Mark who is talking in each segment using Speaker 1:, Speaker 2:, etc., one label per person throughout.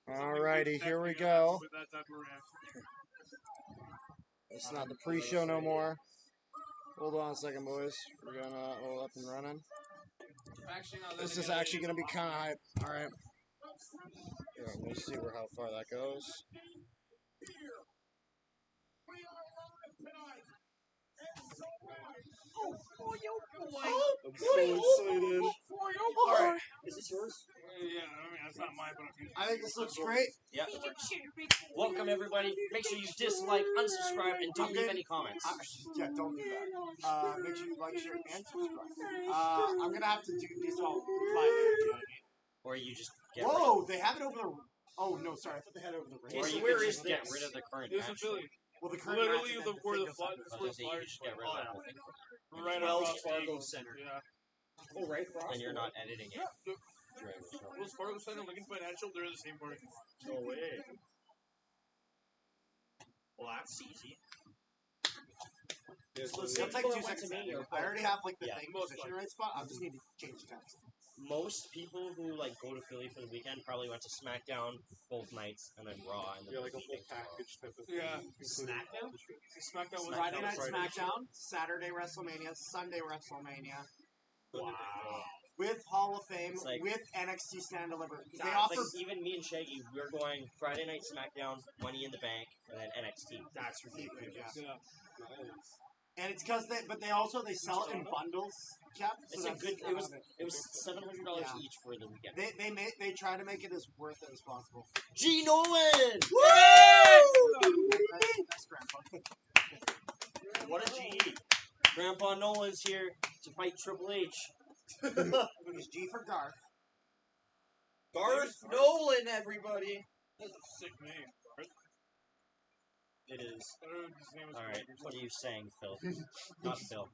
Speaker 1: Alrighty, here we go. It's not the pre-show no more. Hold on a second, boys. We're gonna all up and running. This is actually gonna be kind of hype. All right. Yeah, we'll see how far that goes. I'm so excited. Alright.
Speaker 2: Is this yours?
Speaker 3: Yeah, I mean, that's not mine, but
Speaker 1: I think this looks great.
Speaker 2: Yeah. Welcome, everybody. Make sure you dislike, unsubscribe, and don't leave any comments.
Speaker 1: Yeah, don't do that. Make sure you like, share, and subscribe. I'm gonna have to do these all live. You know what I mean?
Speaker 2: Or you just get
Speaker 1: Whoa, they have it over the. Oh no, sorry, I thought they had it over the ring.
Speaker 2: Or you could just get rid of the current
Speaker 3: it's
Speaker 2: match.
Speaker 3: in Philly.
Speaker 1: Well, the current
Speaker 3: Literally,
Speaker 1: match
Speaker 3: the
Speaker 1: and
Speaker 3: where
Speaker 1: then
Speaker 3: the
Speaker 1: thing goes
Speaker 3: flyers
Speaker 2: So you just get rid of that whole thing.
Speaker 3: right
Speaker 2: Wells
Speaker 3: across the
Speaker 2: Fargo
Speaker 3: Eagle.
Speaker 2: Center.
Speaker 3: Yeah.
Speaker 2: Oh, right across. And you're not editing it.
Speaker 3: Wells Fargo Center, Lincoln Financial, they're in the same parking lot.
Speaker 2: No way. Well, that's easy.
Speaker 1: It'll take 2 seconds. I already have like the thing position right spot. I just need to change the text.
Speaker 2: Most people who like go to Philly for the weekend probably went to SmackDown both nights and then Raw and then
Speaker 4: like a full package type of thing.
Speaker 3: Yeah.
Speaker 2: SmackDown.
Speaker 3: SmackDown was
Speaker 1: Friday night SmackDown, Saturday WrestleMania, Sunday WrestleMania.
Speaker 2: Wow.
Speaker 1: With Hall of Fame,
Speaker 2: Like,
Speaker 1: with NXT Stand Deliver. They
Speaker 2: like
Speaker 1: offer.
Speaker 2: even me and Shaggy, we're going Friday night SmackDown, Money in the Bank, and then NXT.
Speaker 1: That's ridiculous.
Speaker 3: Yeah.
Speaker 1: And it's because they also sell it in bundles. Yep.
Speaker 2: It's a good. It was $700 each for the weekend.
Speaker 1: They try to make it as worth it as possible.
Speaker 2: G Nolan.
Speaker 1: Woo! That's Grandpa.
Speaker 2: What a G. Grandpa Nolan's here to fight Triple H.
Speaker 1: It's G for Garth.
Speaker 2: Garth Nolan, everybody.
Speaker 3: That's a sick name.
Speaker 2: It is.
Speaker 3: I don't know if his name was
Speaker 2: Alright, what are you saying, Phil? Not Phil.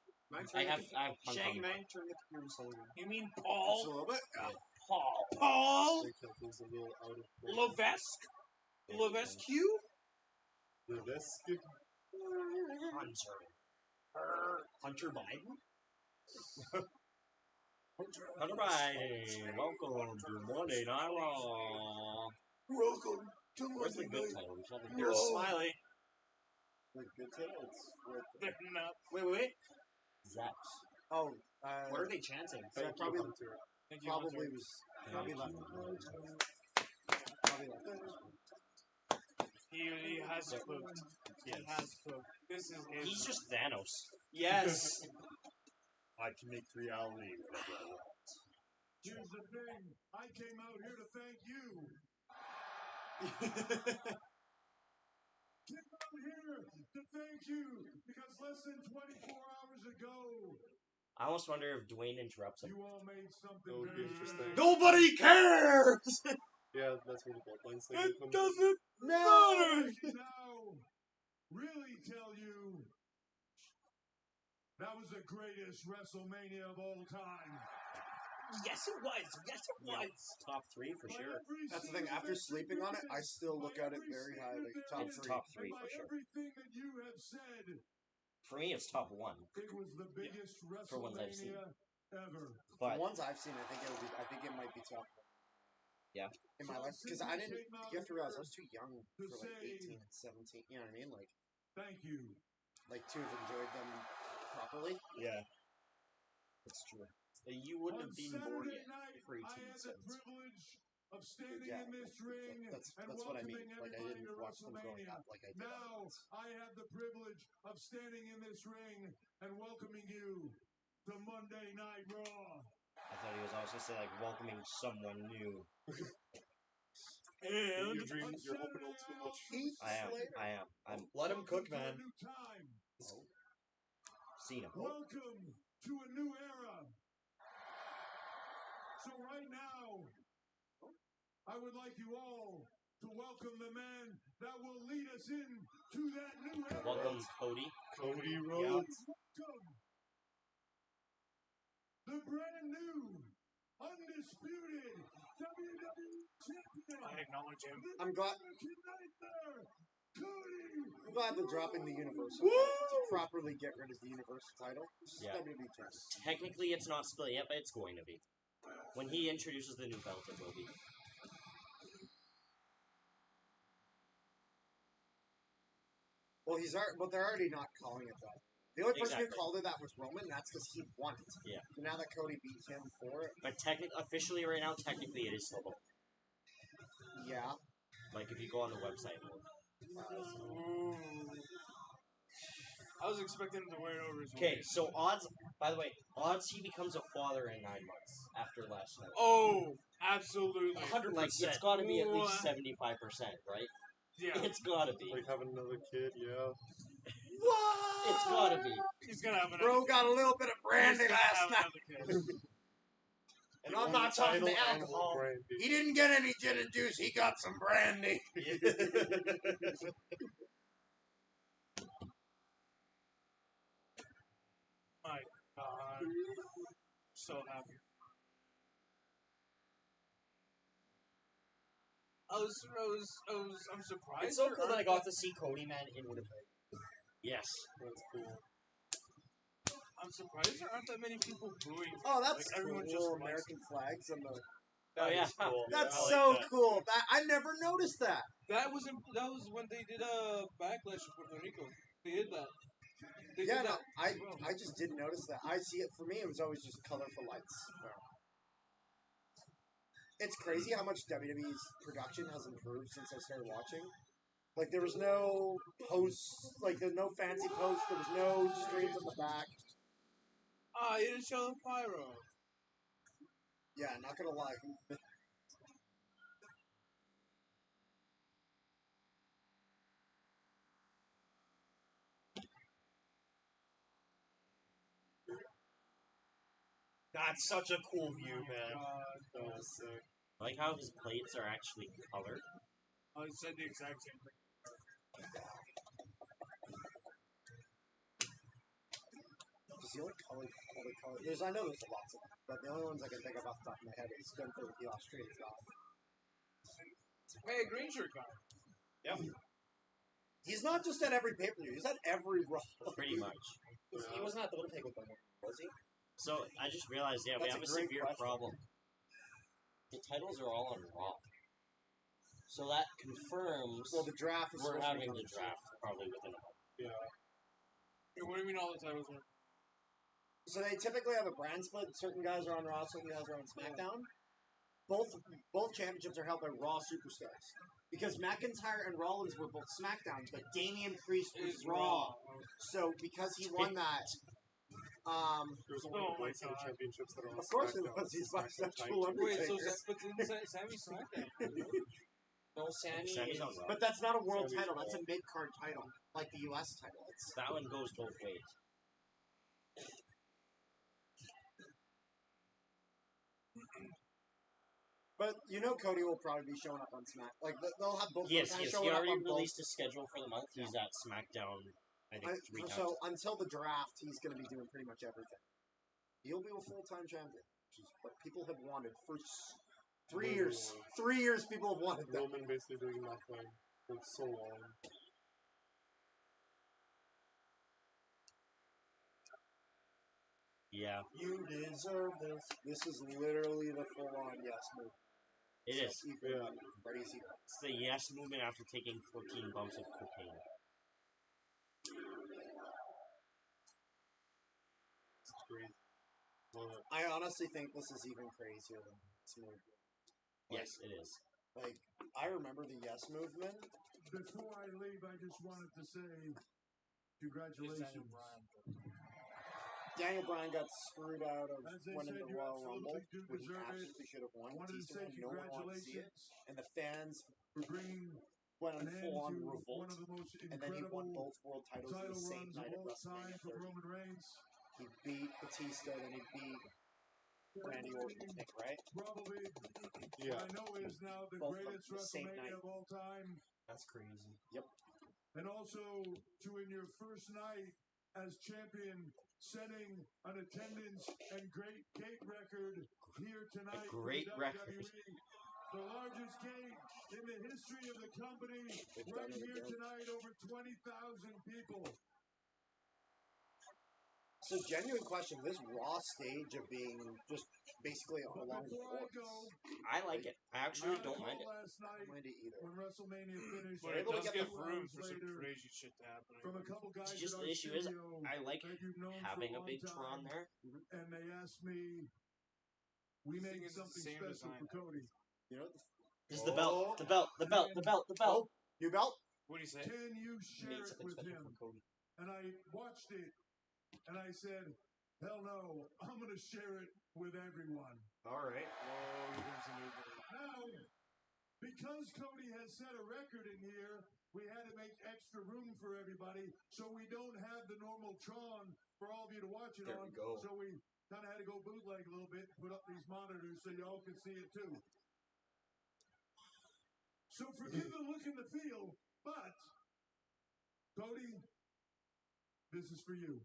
Speaker 2: I have
Speaker 1: Shaggy
Speaker 2: Hong
Speaker 1: man, turn the computer solid.
Speaker 3: You mean
Speaker 1: Just a
Speaker 3: Paul?
Speaker 1: little bit.
Speaker 3: Paul? Paul?
Speaker 4: It's a little out of
Speaker 3: Levesque? Levesque?
Speaker 2: Hunter Biden? Hunter Biden, welcome to Monday Night Raw.
Speaker 3: Welcome to
Speaker 2: Where's the good title?
Speaker 3: You're Smiley.
Speaker 4: like good titles.
Speaker 3: They're not.
Speaker 1: Wait.
Speaker 2: Zach.
Speaker 1: Oh,
Speaker 2: What are they chanting?
Speaker 1: probably
Speaker 3: Thank you,
Speaker 1: probably
Speaker 3: Hunter.
Speaker 1: was probably left. Probably left.
Speaker 3: He has cooked. He has cooked. This is his.
Speaker 2: He's just Thanos.
Speaker 1: Yes.
Speaker 4: I can make reality whatever I want.
Speaker 5: Here's the thing. I came out here to thank you. Came out here to thank you because less than 24 hours ago,
Speaker 2: I almost wonder if Dwayne interrupts him.
Speaker 5: you all made something
Speaker 4: That would be
Speaker 5: very
Speaker 4: interesting.
Speaker 1: Nobody cares.
Speaker 4: Yeah, that's where the bloodlines thing
Speaker 3: It
Speaker 4: comes
Speaker 3: doesn't
Speaker 1: No.
Speaker 3: matter!
Speaker 5: I can now really tell you that was the greatest WrestleMania of all time.
Speaker 3: Yes, it was. Yes, it was.
Speaker 2: Top 3 for
Speaker 5: By
Speaker 2: sure.
Speaker 5: every
Speaker 1: That's the thing.
Speaker 5: single
Speaker 1: After sleeping on it, I still look at it very highly. Top
Speaker 2: It's
Speaker 1: 3.
Speaker 2: top 3
Speaker 5: and by
Speaker 2: for sure.
Speaker 5: everything that you have said,
Speaker 2: For me, it's top 1.
Speaker 5: it was the biggest
Speaker 2: For ones I've seen.
Speaker 5: WrestleMania ever.
Speaker 2: But
Speaker 1: The ones I've seen, I think it might be top 1.
Speaker 2: Yeah.
Speaker 1: In my life, because I didn't. You have to realize I was too young for like 18 and 17. You know what I mean?
Speaker 5: Thank you.
Speaker 1: Like to have enjoyed them properly.
Speaker 2: yeah, it's true. You wouldn't
Speaker 5: On
Speaker 2: have been born
Speaker 5: Saturday
Speaker 2: yet
Speaker 5: night,
Speaker 2: for 18
Speaker 5: I had the
Speaker 2: cents.
Speaker 5: privilege of standing
Speaker 1: Yeah,
Speaker 5: in this ring
Speaker 1: That's
Speaker 5: and
Speaker 1: what I mean.
Speaker 5: welcoming
Speaker 1: Like I
Speaker 5: everybody
Speaker 1: didn't
Speaker 5: to
Speaker 1: watch them growing
Speaker 5: WrestleMania.
Speaker 1: up like I did.
Speaker 5: Now I have the privilege of standing in this ring and welcoming you to Monday Night Raw.
Speaker 2: I thought he was also say like welcoming someone new.
Speaker 3: And
Speaker 4: Your dream, you're hoping a little too much.
Speaker 1: Heath Slater.
Speaker 2: I'm.
Speaker 1: Let him cook, man.
Speaker 5: A new time.
Speaker 2: Cena.
Speaker 5: Welcome to a new era. So right now, I would like you all to welcome the man that will lead us into that new era.
Speaker 2: Welcome, Cody.
Speaker 4: Cody
Speaker 5: Please
Speaker 4: Rhodes.
Speaker 5: welcome the brand new, undisputed WWE champion.
Speaker 3: I acknowledge him.
Speaker 1: I'm glad.
Speaker 5: American Nightmare, Cody.
Speaker 1: I'm glad they're dropping the Universal to properly get rid of the Universal title. This is
Speaker 2: Yeah.
Speaker 1: WWE title.
Speaker 2: Technically, it's not split yet, but it's going to be. When he introduces the new belt, it will be.
Speaker 1: Well, but they're already not calling it that. The only person who
Speaker 2: Exactly.
Speaker 1: called it that was Roman. That's because he won it.
Speaker 2: Yeah.
Speaker 1: So now that Cody beat him for it,
Speaker 2: But officially right now, technically it is still both.
Speaker 1: yeah.
Speaker 2: Like if you go on the website.
Speaker 3: Ooh. I was expecting him to wear it over his
Speaker 2: Okay,
Speaker 3: waist.
Speaker 2: so odds. By the way, odds he becomes a father in 9 months after last night.
Speaker 3: Oh, absolutely.
Speaker 2: 100%. Like it's got to be at least
Speaker 3: What?
Speaker 2: 75%, right?
Speaker 3: Yeah.
Speaker 2: It's got to be.
Speaker 4: Like having another kid, yeah.
Speaker 1: What?
Speaker 2: It's got to be.
Speaker 3: He's gonna have
Speaker 1: Bro got a little bit of brandy
Speaker 3: He's gonna
Speaker 1: last
Speaker 3: have
Speaker 1: night.
Speaker 3: another kid.
Speaker 1: And I'm not talking the alcohol. He didn't get any gin and juice. He got some brandy.
Speaker 3: My God. So happy. I'm surprised.
Speaker 2: It's so
Speaker 3: there
Speaker 2: cool that I
Speaker 3: aren't
Speaker 2: got to see Cody, man, in Winnipeg. Yes.
Speaker 4: That's cool.
Speaker 3: I'm surprised there aren't that many people booing.
Speaker 1: Oh, that's
Speaker 3: Like, everyone
Speaker 1: cool.
Speaker 3: just likes
Speaker 1: American flags and the.
Speaker 2: Oh, yeah.
Speaker 4: Cool.
Speaker 1: That's
Speaker 4: I like
Speaker 1: so
Speaker 4: that.
Speaker 1: cool. I never noticed that.
Speaker 3: That was when they did a backlash in Puerto Rico. They did that. They
Speaker 1: Yeah,
Speaker 3: did
Speaker 1: no,
Speaker 3: that
Speaker 1: I
Speaker 3: as well.
Speaker 1: I just didn't notice that. I see it for me. It was always just colorful lights. It's crazy how much WWE's production has improved since I started watching. Like there was no posts, like there's no fancy posts. There was no streams on the back.
Speaker 3: Ah, you didn't show the pyro.
Speaker 1: Yeah, not gonna lie.
Speaker 2: That's such a cool view, man.
Speaker 4: That was sick.
Speaker 2: I like how his plates are actually colored.
Speaker 3: I said the exact same thing.
Speaker 1: Just the only color. I know there's lots of them, but the only ones I can think of off the top of my head is Gunther with the Australian guy.
Speaker 3: Hey, green shirt guy.
Speaker 2: Yep.
Speaker 1: He's not just at every pay-per-view. He's at every Raw.
Speaker 2: Pretty much.
Speaker 1: He wasn't at the Winnipeg with them, was he?
Speaker 2: So I just realized, yeah, we
Speaker 1: That's
Speaker 2: have
Speaker 1: a
Speaker 2: a
Speaker 1: great
Speaker 2: severe
Speaker 1: question.
Speaker 2: problem. The titles are all on Raw. So that confirms
Speaker 1: Well, the draft is
Speaker 2: we're
Speaker 1: supposed to be
Speaker 2: having
Speaker 1: coming
Speaker 2: the draft probably within a month.
Speaker 4: Yeah.
Speaker 3: Hey, what do you mean all the titles are?
Speaker 1: So they typically have a brand split. Certain guys are on Raw, certain guys are on SmackDown. Both championships are held by Raw superstars. Because McIntyre and Rollins were both SmackDown, but Damian Priest was Raw. So because he won that,
Speaker 4: There's only
Speaker 3: Oh my
Speaker 4: one
Speaker 3: God.
Speaker 4: championships that are on
Speaker 1: of course it
Speaker 4: SmackDown.
Speaker 1: was. He's my
Speaker 4: SmackDown
Speaker 1: sexual
Speaker 4: title.
Speaker 3: Wait, so
Speaker 1: Undertaker.
Speaker 3: but didn't Sammy SmackDown?
Speaker 2: No, Sammy's on Raw.
Speaker 1: But that's not a world
Speaker 4: Sammy's
Speaker 1: title. That's a
Speaker 4: Raw.
Speaker 1: mid-card title, like the U.S. title. It's
Speaker 2: That one goes both ways.
Speaker 1: But you know Cody will probably be showing up on Smack. Like they'll have both.
Speaker 2: Yes,
Speaker 1: guys
Speaker 2: yes.
Speaker 1: showing
Speaker 2: He
Speaker 1: up
Speaker 2: already
Speaker 1: on both.
Speaker 2: released his schedule for the month. He's at SmackDown, I think, 3 times.
Speaker 1: So until the draft, he's going to be doing pretty much everything. He'll be a full-time champion, which is what people have wanted for 3 years. 3 years, people have wanted that.
Speaker 4: Roman basically doing nothing for so long.
Speaker 2: Yeah,
Speaker 1: You deserve this. This is literally the full-on yes move.
Speaker 2: it is.
Speaker 4: Yeah.
Speaker 1: Crazy.
Speaker 2: It's the yes movement after taking 14 bumps of cocaine.
Speaker 4: It's crazy. Love it.
Speaker 1: I honestly think this is even crazier than this movement.
Speaker 2: Yes, it is.
Speaker 1: Like, I remember the yes movement.
Speaker 5: Before I leave, I just wanted to say congratulations.
Speaker 1: Daniel Bryan got screwed out of
Speaker 5: As they
Speaker 1: winning
Speaker 5: said,
Speaker 1: the
Speaker 5: you
Speaker 1: Royal Rumble,
Speaker 5: absolutely do
Speaker 1: which he
Speaker 5: deserve it.
Speaker 1: absolutely should have won.
Speaker 5: Wanted to
Speaker 1: Batista
Speaker 5: say
Speaker 1: won, no one wanted to see it,
Speaker 5: congratulations
Speaker 1: and the fans
Speaker 5: for bringing
Speaker 1: went on
Speaker 5: an end
Speaker 1: full-on
Speaker 5: to
Speaker 1: revolt.
Speaker 5: one of the most
Speaker 1: And then he won
Speaker 5: incredible
Speaker 1: both world titles in
Speaker 5: title
Speaker 1: the same
Speaker 5: runs
Speaker 1: night
Speaker 5: of
Speaker 1: at
Speaker 5: all
Speaker 1: WrestleMania
Speaker 5: time for
Speaker 1: 30.
Speaker 5: Roman Reigns.
Speaker 1: He beat Batista, then he beat Randy Orton, I think, right?
Speaker 5: Probably,
Speaker 4: Yeah.
Speaker 5: I know is now the
Speaker 1: Both of them
Speaker 5: greatest
Speaker 1: the same
Speaker 5: WrestleMania
Speaker 1: night.
Speaker 5: of all time.
Speaker 2: That's crazy.
Speaker 5: And also to in your first night as champion, setting an attendance and great gate record here tonight.
Speaker 2: A great
Speaker 5: for
Speaker 2: record.
Speaker 5: WWE. The largest gate in the history of the company.
Speaker 1: They've
Speaker 5: Right
Speaker 1: done it
Speaker 5: here
Speaker 1: again.
Speaker 5: tonight, over 20,000 people.
Speaker 1: So, genuine question: this Raw stage of being just basically along the
Speaker 5: Before I
Speaker 1: boards.
Speaker 5: go,
Speaker 2: I like it. I actually don't
Speaker 5: I
Speaker 2: mind it.
Speaker 5: last
Speaker 1: I
Speaker 5: night
Speaker 1: don't mind it either.
Speaker 5: when WrestleMania finished.
Speaker 3: But it
Speaker 1: able to
Speaker 3: does
Speaker 1: get
Speaker 3: give
Speaker 1: the
Speaker 3: room
Speaker 5: hours
Speaker 3: for some
Speaker 5: later,
Speaker 3: crazy shit to happen.
Speaker 5: from a couple guys
Speaker 2: Just
Speaker 5: in
Speaker 2: the
Speaker 5: our
Speaker 2: issue is,
Speaker 5: studio
Speaker 2: I like
Speaker 5: that you've known
Speaker 2: having
Speaker 5: for
Speaker 2: a big
Speaker 5: long
Speaker 2: Tron
Speaker 5: time,
Speaker 2: there.
Speaker 5: and they asked me, we
Speaker 3: Thing
Speaker 5: made
Speaker 3: is, it's the
Speaker 5: something
Speaker 3: same
Speaker 5: special
Speaker 3: design.
Speaker 5: for Cody.
Speaker 1: You know,
Speaker 2: This is the belt. The belt. The belt. The belt. The belt.
Speaker 1: new belt.
Speaker 3: What do you say?
Speaker 5: Can you share
Speaker 2: Made
Speaker 5: it
Speaker 2: something
Speaker 5: with
Speaker 2: special
Speaker 5: him?
Speaker 2: for Cody.
Speaker 5: And I watched it, and I said, hell no, I'm going to share it with everyone.
Speaker 4: All right.
Speaker 3: Oh, here comes the new one.
Speaker 5: Now, because Cody has set a record in here, we had to make extra room for everybody, so we don't have the normal Tron for all of you to watch it
Speaker 4: There
Speaker 5: on.
Speaker 4: we go.
Speaker 5: So we kind of had to go bootleg a little bit, put up these monitors so y'all can see it too. So forgive the look and the feel, but Cody, this is for you.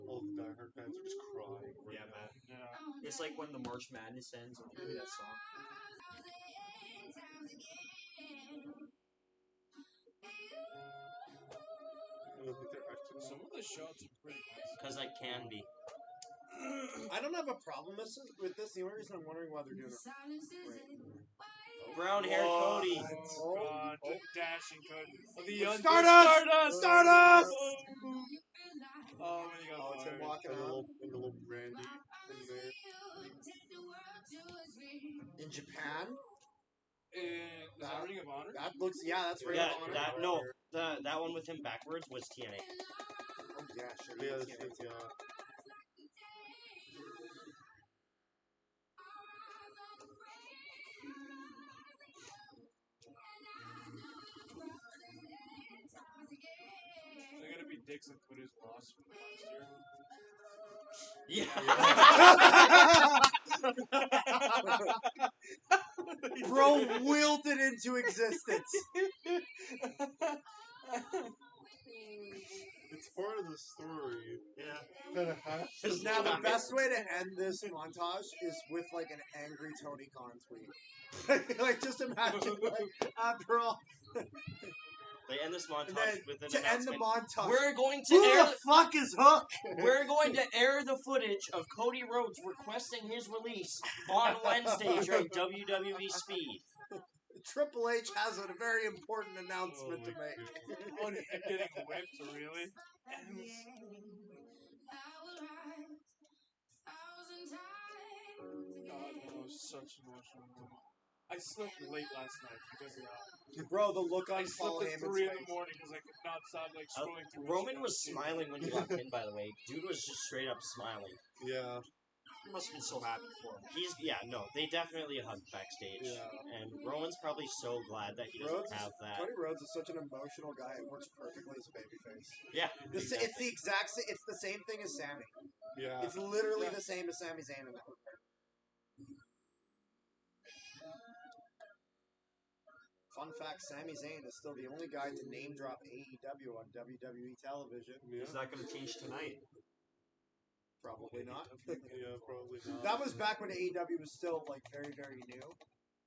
Speaker 4: All the diehard fans are just crying.
Speaker 2: Yeah, man.
Speaker 3: Yeah.
Speaker 2: It's like when the March Madness ends and you hear that song.
Speaker 3: Some of the shots are pretty nice.
Speaker 2: Because I can be.
Speaker 1: I don't have a problem with this. The only reason I'm wondering why they're doing it. Right.
Speaker 2: Brown hair Cody.
Speaker 3: Oh, God. The dashing Cody. Oh, the
Speaker 1: Stardust! Stardust!
Speaker 3: Oh, when you got
Speaker 1: Oh, it's him
Speaker 3: fired.
Speaker 1: walking
Speaker 4: And a
Speaker 1: out.
Speaker 4: little brandy in there.
Speaker 1: In Japan?
Speaker 3: Is that Ring of Honor?
Speaker 1: That looks, yeah, that's Ring
Speaker 2: Yeah,
Speaker 1: of Honor.
Speaker 2: that one with him backwards was TNA.
Speaker 1: Oh, yeah, sure.
Speaker 4: Yeah,
Speaker 1: Yeah,
Speaker 4: this is, yeah.
Speaker 3: They're gonna be Dixon put his loss from last year.
Speaker 1: Bro wilted into existence.
Speaker 4: It's part of the story.
Speaker 2: Yeah.
Speaker 4: Kind of has to.
Speaker 1: Now, the best way to end this montage is with, like, an angry Tony Khan tweet. Like, just imagine, like, after all.
Speaker 2: They end this montage
Speaker 1: And then,
Speaker 2: with an
Speaker 1: to end the
Speaker 2: announcement.
Speaker 1: montage.
Speaker 2: We're going to
Speaker 1: Who
Speaker 2: air.
Speaker 1: the fuck is Hook?
Speaker 2: We're going to air the footage of Cody Rhodes requesting his release on Wednesday during WWE Speed.
Speaker 1: Triple H has a very important announcement to make.
Speaker 3: Oh, and getting whipped, really? God, that was such an emotional moment. I slept late last night because of that.
Speaker 1: Bro, the look on
Speaker 3: I
Speaker 1: Paul
Speaker 3: slept at
Speaker 1: Heyman's
Speaker 3: 3 in the
Speaker 1: face.
Speaker 3: morning because I could not stop scrolling through.
Speaker 2: Roman
Speaker 3: Instagram
Speaker 2: was
Speaker 3: to see
Speaker 2: smiling when he got pinned, by the way. Dude was just straight up smiling.
Speaker 4: Yeah.
Speaker 2: He must have been so happy for him. They definitely hugged backstage.
Speaker 1: Yeah.
Speaker 2: And Roman's probably so glad that he doesn't have that.
Speaker 1: Cody Rhodes is such an emotional guy. It works perfectly as a babyface.
Speaker 2: Yeah.
Speaker 1: It's the exact same. It's the same thing as Sammy.
Speaker 4: Yeah.
Speaker 1: It's literally the same as Sami Zayn in that regard. Fun fact, Sami Zayn is still the only guy to name drop AEW on WWE television.
Speaker 4: Yeah.
Speaker 2: Is that going to change tonight?
Speaker 1: Probably not.
Speaker 4: Yeah, probably not.
Speaker 1: That was back when AEW was still, like, very, very new.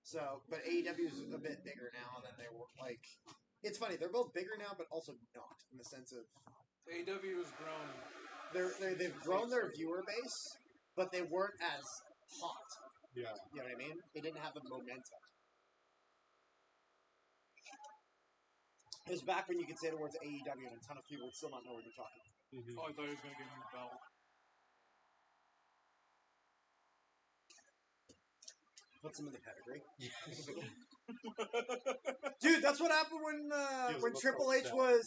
Speaker 1: So, but AEW is a bit bigger now than they were, like... It's funny, they're both bigger now, but also not, in the sense of...
Speaker 3: AEW has grown.
Speaker 1: They've grown their viewer base, but they weren't as hot.
Speaker 4: Yeah.
Speaker 1: You know what I mean? They didn't have the momentum. It was back when you could say the words AEW and a ton of people would still not know what you're talking about.
Speaker 4: Mm-hmm.
Speaker 3: Oh, I thought he was going to give him the belt.
Speaker 1: Puts him in the pedigree. Dude, that's what happened when Triple H was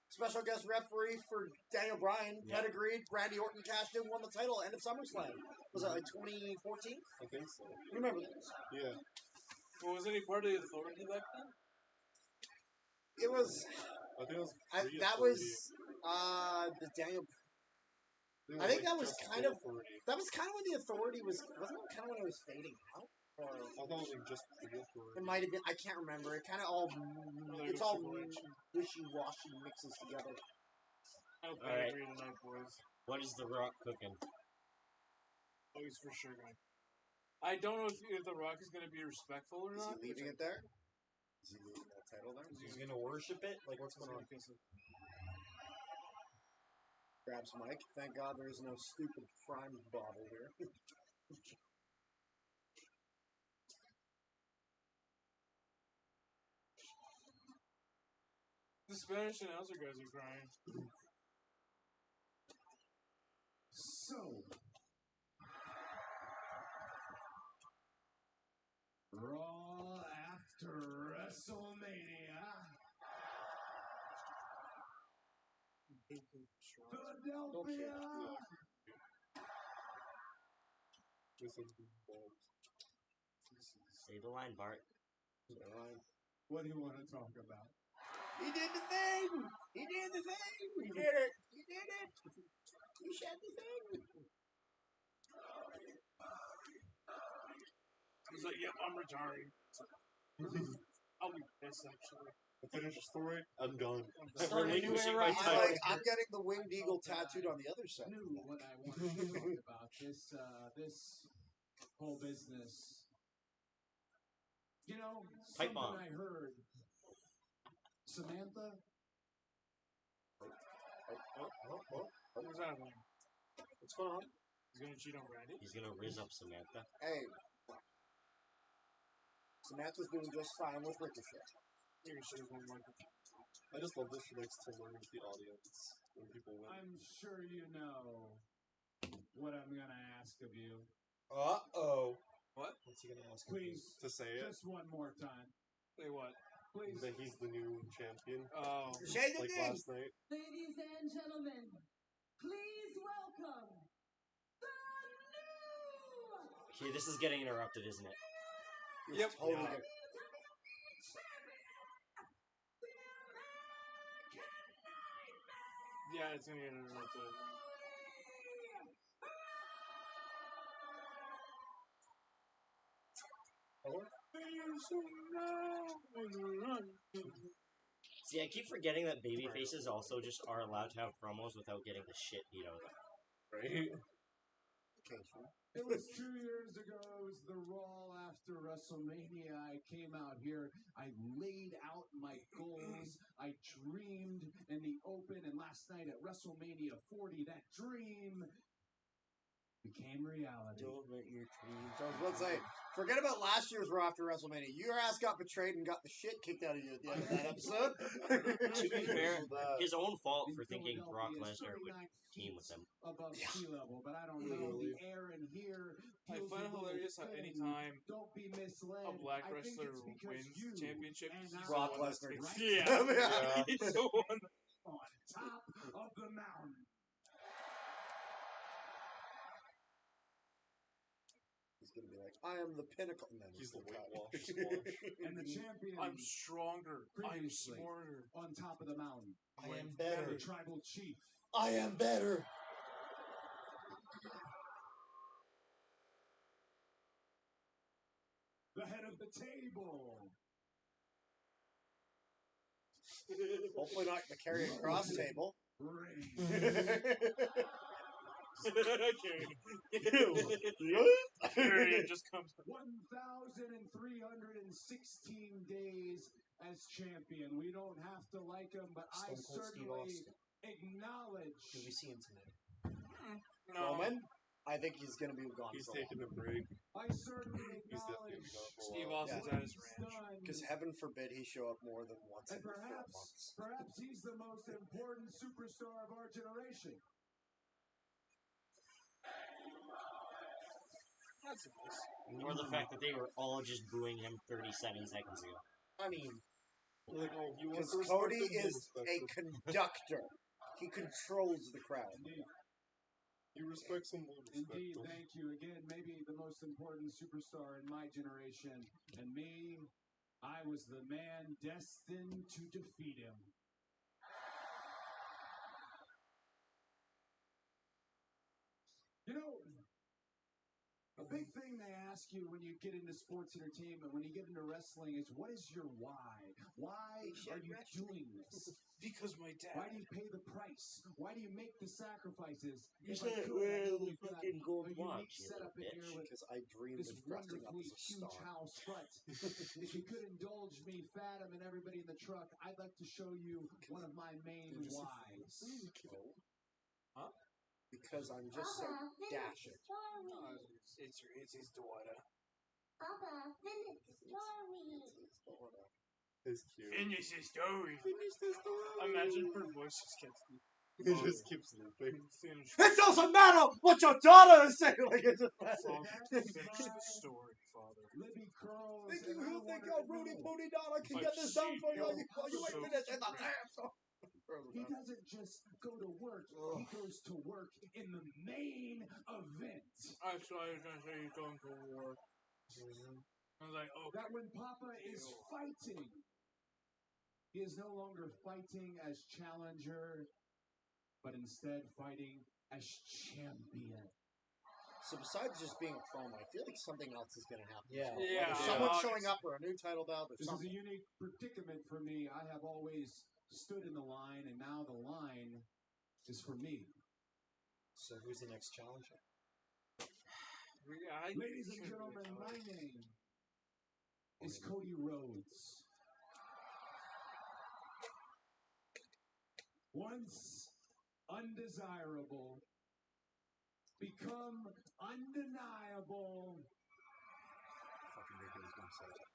Speaker 1: special guest referee for Daniel Bryan.
Speaker 2: Yeah.
Speaker 1: Pedigreed, Randy Orton cashed in, won the title, end of SummerSlam. Was that like 2014?
Speaker 4: I think so.
Speaker 1: You remember this?
Speaker 4: Yeah.
Speaker 3: Well, was any part of the authority back then?
Speaker 1: It was.
Speaker 4: I think it was.
Speaker 1: That was the Daniel. I think that was kind of when the authority was. Wasn't it kind of when it was fading out?
Speaker 4: I thought it was like just
Speaker 1: It might have been. I can't remember. It kind of all. It's all wishy-washy mixes together.
Speaker 3: I'll
Speaker 2: Alright.
Speaker 3: agree tonight, boys.
Speaker 2: What is The Rock cooking?
Speaker 3: Oh, he's for sure going. I don't know if The Rock is going to be respectful or
Speaker 1: Is
Speaker 3: not.
Speaker 1: he leaving it there? Is he leaving that title there?
Speaker 4: He's gonna worship it? Like, what's going on?
Speaker 1: Grabs Mike. Thank God there is no stupid prime bottle here.
Speaker 3: The Spanish announcer guys are crying.
Speaker 5: So, Raw after WrestleMania, Philadelphia.
Speaker 2: Say the line, Bart.
Speaker 5: What do you want to talk about?
Speaker 1: He did the thing! He did the thing! He did it! He did it! He shed the thing!
Speaker 3: He's like, yep, I'm retiring. I'll be pissed, actually.
Speaker 4: I finished the story. I'm gone.
Speaker 2: Relinquishing my
Speaker 1: I'm
Speaker 2: title.
Speaker 1: like, I'm getting the winged eagle tattooed on the other side.
Speaker 5: Knew what I wanted to talk about. This whole business. You know,
Speaker 2: Pipe
Speaker 5: something
Speaker 2: bomb.
Speaker 5: I heard. Samantha?
Speaker 3: What's happening?
Speaker 1: What's going on?
Speaker 3: He's going to cheat on Randy?
Speaker 2: He's gonna riz up Samantha.
Speaker 1: Hey. Samantha's doing just fine with Ricochet.
Speaker 3: Maybe she doesn't like it.
Speaker 4: I just love this she likes to learn with the audience when people win.
Speaker 5: I'm sure you know what I'm going to ask of you.
Speaker 4: Uh-oh. What? What's he gonna ask me?
Speaker 5: Please,
Speaker 4: To say it?
Speaker 5: just one more time.
Speaker 3: Say what?
Speaker 5: Please.
Speaker 4: That he's the new champion.
Speaker 3: Oh.
Speaker 1: Shade the
Speaker 4: Like
Speaker 1: thing!
Speaker 4: last night.
Speaker 6: Ladies and gentlemen, please welcome the new
Speaker 2: Okay, this is getting interrupted, isn't it?
Speaker 3: Yep.
Speaker 1: Totally
Speaker 3: Yeah.
Speaker 1: good.
Speaker 3: Yeah, it's going to get interrupted.
Speaker 2: See, I keep forgetting that baby faces also just are allowed to have promos without getting the shit beat out of them.
Speaker 4: Right?
Speaker 5: It was 2 years ago. It was the Raw after WrestleMania. I came out here. I laid out my goals. I dreamed in the open. And last night at WrestleMania 40, that dream became reality.
Speaker 2: Don't let your dreams.
Speaker 1: So I was about to say, forget about last year's Raw after WrestleMania. Your ass got betrayed and got the shit kicked out of you at the end of that episode.
Speaker 2: To be fair, his own fault
Speaker 5: In
Speaker 2: for thinking Brock
Speaker 5: Philadelphia,
Speaker 2: Lesnar would
Speaker 5: 39
Speaker 2: team
Speaker 5: feet
Speaker 2: with him.
Speaker 5: above sea level, but I don't know. The air in here
Speaker 3: I
Speaker 5: feels
Speaker 3: find
Speaker 5: a
Speaker 3: it
Speaker 5: little
Speaker 3: hilarious how
Speaker 5: thin.
Speaker 3: anytime
Speaker 5: Don't be misled.
Speaker 3: a black
Speaker 5: I think
Speaker 3: wrestler
Speaker 5: it's because
Speaker 3: wins
Speaker 5: you
Speaker 3: championship,
Speaker 5: and
Speaker 3: he's
Speaker 5: I
Speaker 1: Brock
Speaker 3: the one
Speaker 1: Lesnar.
Speaker 3: that
Speaker 5: Right?
Speaker 3: takes-
Speaker 1: Yeah.
Speaker 3: He's the one.
Speaker 5: on top of the mountain.
Speaker 1: He's gonna be like, I am the pinnacle. And then
Speaker 4: He's the
Speaker 1: gonna
Speaker 4: whitewash
Speaker 1: cut.
Speaker 4: squash.
Speaker 5: And the champion
Speaker 3: I'm stronger. I'm
Speaker 5: Previously.
Speaker 3: smarter.
Speaker 5: on top of the mountain.
Speaker 1: I am
Speaker 5: The
Speaker 1: better.
Speaker 5: tribal chief.
Speaker 1: I am better.
Speaker 5: The head of the table.
Speaker 1: Hopefully not the carrying cross table.
Speaker 5: Reigns.
Speaker 3: It just comes.
Speaker 5: 1,316 days as champion. We don't have to like him, but I
Speaker 4: Stone Cold Steve
Speaker 5: certainly
Speaker 4: Austin.
Speaker 5: acknowledge.
Speaker 4: Did we see him tonight?
Speaker 3: No.
Speaker 1: Roman, I think he's gonna be gone.
Speaker 4: He's
Speaker 1: for a
Speaker 4: taking a break.
Speaker 5: I certainly
Speaker 4: He's definitely
Speaker 5: acknowledge.
Speaker 4: gonna be gone for a
Speaker 3: Steve
Speaker 4: while.
Speaker 3: Austin's
Speaker 1: Yeah.
Speaker 3: at his ranch.
Speaker 1: Because heaven forbid he show up more than once
Speaker 5: And
Speaker 1: every 4
Speaker 5: perhaps
Speaker 1: months.
Speaker 5: he's the most important superstar of our generation.
Speaker 3: That's nice.
Speaker 2: Or the fact that they were all just booing him 37 seconds ago.
Speaker 1: I mean,
Speaker 4: Like, oh, you want
Speaker 1: because
Speaker 4: to respect
Speaker 1: Cody
Speaker 4: him, we'll
Speaker 1: is
Speaker 4: respect
Speaker 1: a
Speaker 4: him.
Speaker 1: conductor. He controls the crowd.
Speaker 5: Indeed,
Speaker 4: You respect him, we'll respect
Speaker 5: indeed.
Speaker 4: him.
Speaker 5: Thank you again. Maybe the most important superstar in my generation, and me, I was the man destined to defeat him. You know, a big thing they ask you when you get into sports entertainment, when you get into wrestling, is what is your why? Why are you doing this?
Speaker 3: Because my dad.
Speaker 5: Why do you pay the price? Why do you make the sacrifices?
Speaker 2: You
Speaker 5: If I
Speaker 2: said,
Speaker 5: could,
Speaker 2: where
Speaker 5: I'd
Speaker 2: the
Speaker 5: we've got
Speaker 2: fucking gold
Speaker 5: a unique
Speaker 2: watch, you
Speaker 5: setup in
Speaker 2: little
Speaker 5: here
Speaker 2: bitch?
Speaker 5: with
Speaker 1: Because I dreamed
Speaker 5: this
Speaker 1: of dressing up
Speaker 5: wonderfully
Speaker 1: as a
Speaker 5: huge
Speaker 1: star.
Speaker 5: house. But if you could indulge me, Fathom, and everybody in the truck, I'd like to show you one of my main whys.
Speaker 1: Huh? Because I'm just so dashing.
Speaker 3: It's his daughter.
Speaker 6: Papa, finish the story.
Speaker 4: It's cute.
Speaker 3: Finish the story.
Speaker 4: Finish the story.
Speaker 3: Imagine her voice just gets
Speaker 4: He just keeps looping.
Speaker 3: Finish
Speaker 1: It doesn't matter what your daughter is saying. Like it's just
Speaker 3: finish the story, Father.
Speaker 5: Libby Curls.
Speaker 1: Thank you.
Speaker 5: and I
Speaker 1: Who think
Speaker 5: wanted to
Speaker 1: Rudy
Speaker 5: know,
Speaker 1: Pooty Dollar can
Speaker 3: I
Speaker 1: get this done
Speaker 3: see
Speaker 1: for you?
Speaker 3: you.
Speaker 1: You ain't
Speaker 3: So
Speaker 1: finished in the damn song.
Speaker 5: he doesn't just go to work, he goes to work in the main event.
Speaker 3: I thought I was going to say he's going to war. I was like, oh.
Speaker 5: That when Papa is fighting, he is no longer fighting as challenger, but instead fighting as champion.
Speaker 1: So besides just being a promo, I feel like something else is going to happen.
Speaker 2: Yeah.
Speaker 3: Yeah.
Speaker 1: Whether someone's showing up or a new title belt or
Speaker 5: This is a
Speaker 1: something.
Speaker 5: unique predicament for me. I have always stood in the line, and now the line is for me.
Speaker 1: So who's the next challenger?
Speaker 5: Ladies and gentlemen, my name is Cody Rhodes. Once undesirable, become undeniable.
Speaker 1: Fucking Ricky was going to say that.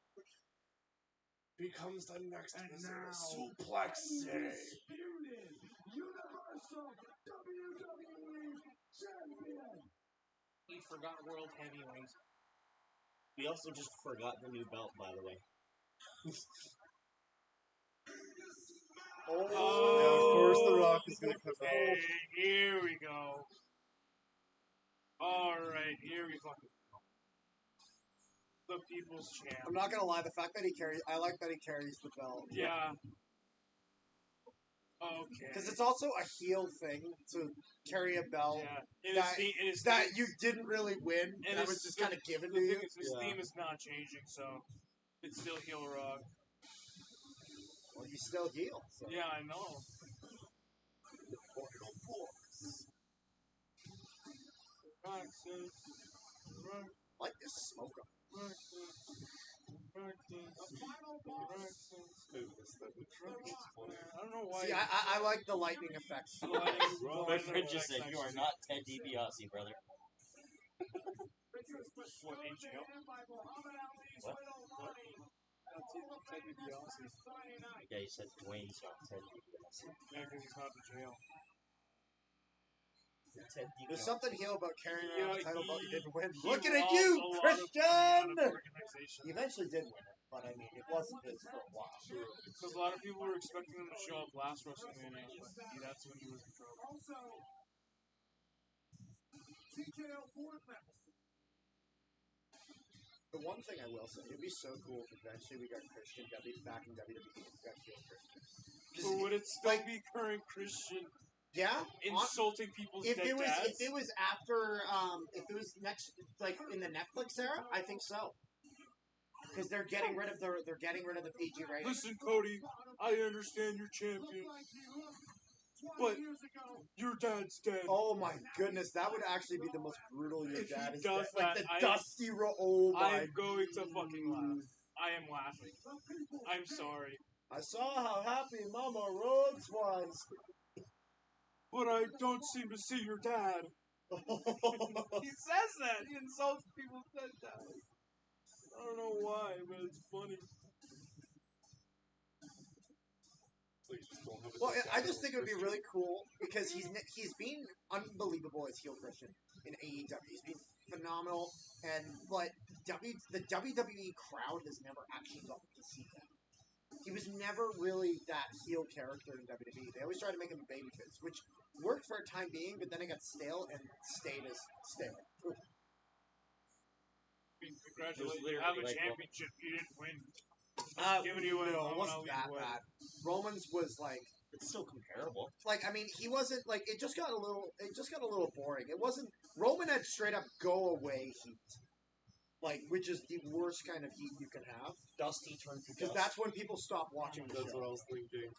Speaker 3: Becomes the next
Speaker 5: And
Speaker 3: Mr.
Speaker 5: now,
Speaker 3: Suplex City.
Speaker 5: undisputed Universal WWE Champion.
Speaker 3: He forgot World Heavyweight.
Speaker 2: We also just forgot the new belt, by the way.
Speaker 4: Yeah, of course The Rock is going to come out.
Speaker 3: Okay, here we go. Alright, here we fucking go. The People's Champ.
Speaker 1: I'm not gonna lie, the fact that I like that he carries the belt.
Speaker 3: Yeah. Okay.
Speaker 1: Because it's also a heel thing to carry a belt
Speaker 3: Yeah.
Speaker 1: that you didn't really win.
Speaker 3: And
Speaker 1: That
Speaker 3: it's-
Speaker 1: was just kind of given
Speaker 3: The
Speaker 1: to
Speaker 3: thing
Speaker 1: you.
Speaker 3: is, his theme is not changing, so it's still heel rock.
Speaker 1: Well, he's still heel. So.
Speaker 3: Yeah, I know. Roxas.
Speaker 1: I like this smoker.
Speaker 3: I don't know why.
Speaker 1: See, I like the lightning effects.
Speaker 2: My friend just said, you are not Ted DiBiase, brother.
Speaker 3: What, in jail?
Speaker 2: What?
Speaker 3: Ted DiBiase.
Speaker 2: Yeah, you said Dwayne's not Ted DiBiase.
Speaker 3: Yeah, because he's not in jail.
Speaker 2: Ted DiBiase.
Speaker 1: There's something heel about carrying around a title belt you didn't win.
Speaker 3: he
Speaker 1: Looking at
Speaker 3: lost
Speaker 1: you,
Speaker 3: a lot of
Speaker 1: Christian!
Speaker 3: money out of organization.
Speaker 1: He eventually did win it, but I mean, it wasn't his for a while.
Speaker 3: Because a lot of people were expecting him to show up last WrestleMania, but that's when he was in trouble.
Speaker 1: The one thing I will say, it'd be so cool if eventually we got Christian back in WWE. We got heel Christian.
Speaker 3: Or would it still be current Christian
Speaker 1: Yeah,
Speaker 3: insulting people's
Speaker 1: if
Speaker 3: dead
Speaker 1: it was
Speaker 3: dads?
Speaker 1: if it was after if it was next like in the Netflix era, I think so. Because they're getting rid of the PG rating.
Speaker 3: Listen, Cody, I understand you're champion, but your dad's dead.
Speaker 1: Oh my goodness, that would actually be the most brutal. Your
Speaker 3: If
Speaker 1: dad
Speaker 3: he
Speaker 1: is
Speaker 3: does
Speaker 1: dead. Like
Speaker 3: that,
Speaker 1: the dusty roll. Oh my!
Speaker 3: I'm going to fucking laugh. I am laughing. I'm sorry.
Speaker 1: I saw how happy Mama Rhodes was.
Speaker 3: But I don't seem to see your dad. He says that. He insults people's dead dads. I don't know why, but it's funny.
Speaker 1: Well, I just think it would be really cool because he's been unbelievable as heel Christian in AEW. He's been phenomenal, but the WWE crowd has never actually gotten to see that. He was never really that heel character in WWE. They always tried to make him a babyface, which worked for a time being, but then it got stale and stayed as stale.
Speaker 3: Congratulations, you have a championship. You didn't win. Giving you
Speaker 1: No, it wasn't that bad. Roman's was like,
Speaker 2: It's still comparable.
Speaker 1: like, I mean, he wasn't like, it just got a little boring. It wasn't, Roman had straight up go away heat. which is the worst kind of heat you can have.
Speaker 2: Dusty turned to
Speaker 1: Because
Speaker 2: dust.
Speaker 1: that's when people stop watching the
Speaker 3: That's
Speaker 1: show.
Speaker 3: what I was thinking.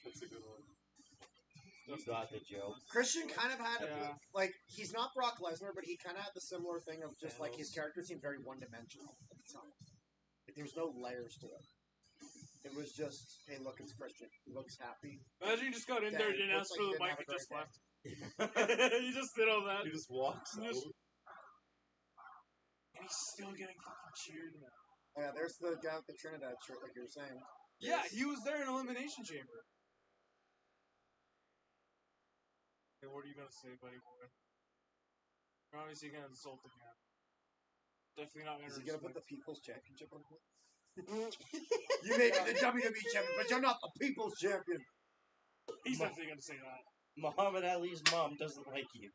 Speaker 3: That's a good one.
Speaker 2: You got the joke.
Speaker 1: Christian kind of had,
Speaker 3: Yeah.
Speaker 1: he's not Brock Lesnar, but he kind of had the similar thing of just, his character seemed very one-dimensional at the time. There's no layers to it. It was just, hey, look, it's Christian. He looks happy.
Speaker 3: Imagine you just got in there, didn't ask for the mic, and just
Speaker 1: left.
Speaker 3: left. You just did all that.
Speaker 4: He just walks out.
Speaker 3: And he's still getting fucking cheered now.
Speaker 1: Oh, yeah, there's the guy with the Trinidad shirt, like you were saying.
Speaker 3: Yeah, he was there in Elimination Chamber. Hey, what are you gonna say, buddy boy? You're obviously gonna insult him now. Definitely not gonna
Speaker 1: Is he gonna put
Speaker 3: respect.
Speaker 1: the People's Championship on it? You may be the WWE champion, but you're not the People's Champion.
Speaker 3: He's definitely gonna say that.
Speaker 2: Muhammad Ali's mom doesn't like you.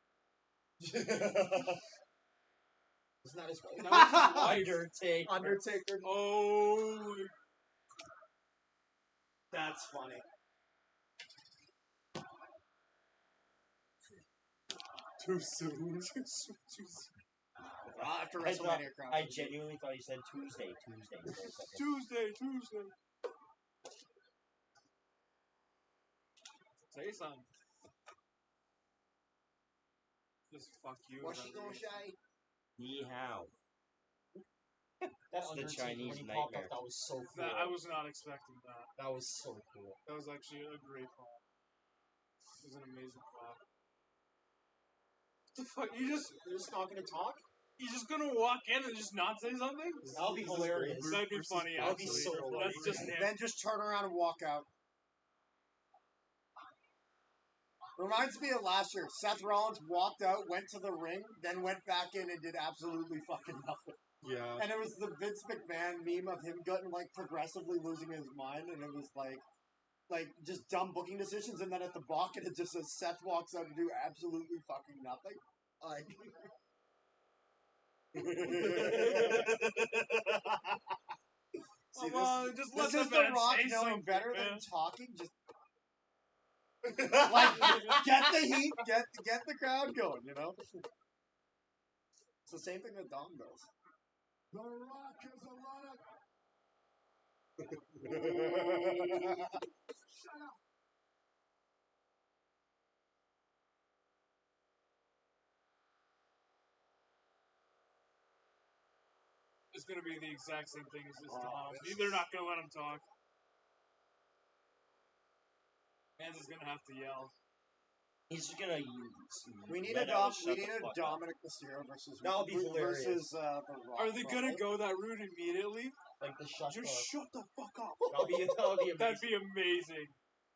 Speaker 1: Isn't that his wife?
Speaker 2: Undertaker.
Speaker 1: Undertaker.
Speaker 3: Oh,
Speaker 1: That's funny.
Speaker 3: too soon.
Speaker 1: After
Speaker 2: I, thought,
Speaker 1: WrestleMania crowd.
Speaker 2: I genuinely thought you said Tuesday for a second.
Speaker 3: Tuesday. Say something. Just fuck you.
Speaker 1: What's she gonna say?
Speaker 2: Ni hao.
Speaker 7: That's
Speaker 2: the Chinese
Speaker 7: when he popped
Speaker 2: nightmare.
Speaker 7: up, that was so cool.
Speaker 3: That, I was not expecting that.
Speaker 7: That was so cool.
Speaker 3: That was actually a great pop. It was an amazing pop. What the fuck?
Speaker 1: You're just not gonna talk?
Speaker 3: You're just gonna walk in and just not say something?
Speaker 7: That'll be hilarious.
Speaker 3: That'd be funny,
Speaker 7: That'd be
Speaker 3: actually.
Speaker 7: so funny.
Speaker 3: That's just him.
Speaker 1: Then just turn around and walk out. Reminds me of last year. Seth Rollins walked out, went to the ring, then went back in and did absolutely fucking nothing.
Speaker 4: Yeah.
Speaker 1: And it was the Vince McMahon meme of him getting progressively losing his mind, and it was just dumb booking decisions. And then at the bucket, it just says Seth walks out to do absolutely fucking nothing. See,
Speaker 3: Come on, just let
Speaker 1: this is
Speaker 3: the
Speaker 1: The
Speaker 3: man
Speaker 1: Rock
Speaker 3: say
Speaker 1: knowing
Speaker 3: something,
Speaker 1: better
Speaker 3: man.
Speaker 1: than talking. Just get the heat, get the crowd going. You know, it's the same thing that Dom does.
Speaker 5: The Rock has a lot of. Shut up.
Speaker 3: It's gonna be the exact same thing as this Dom. They're not gonna let him talk. Mans is gonna have to yell.
Speaker 2: He's just gonna.
Speaker 1: We need
Speaker 2: let
Speaker 1: a
Speaker 2: Ellis shut the fuck up.
Speaker 1: Dominic Mysterio versus
Speaker 7: That'll be hilarious.
Speaker 1: The Rock.
Speaker 3: Are they gonna go that route immediately?
Speaker 7: Like the shut
Speaker 3: Just
Speaker 7: up.
Speaker 3: shut the fuck up.
Speaker 7: That'll be amazing.
Speaker 3: That'd be amazing.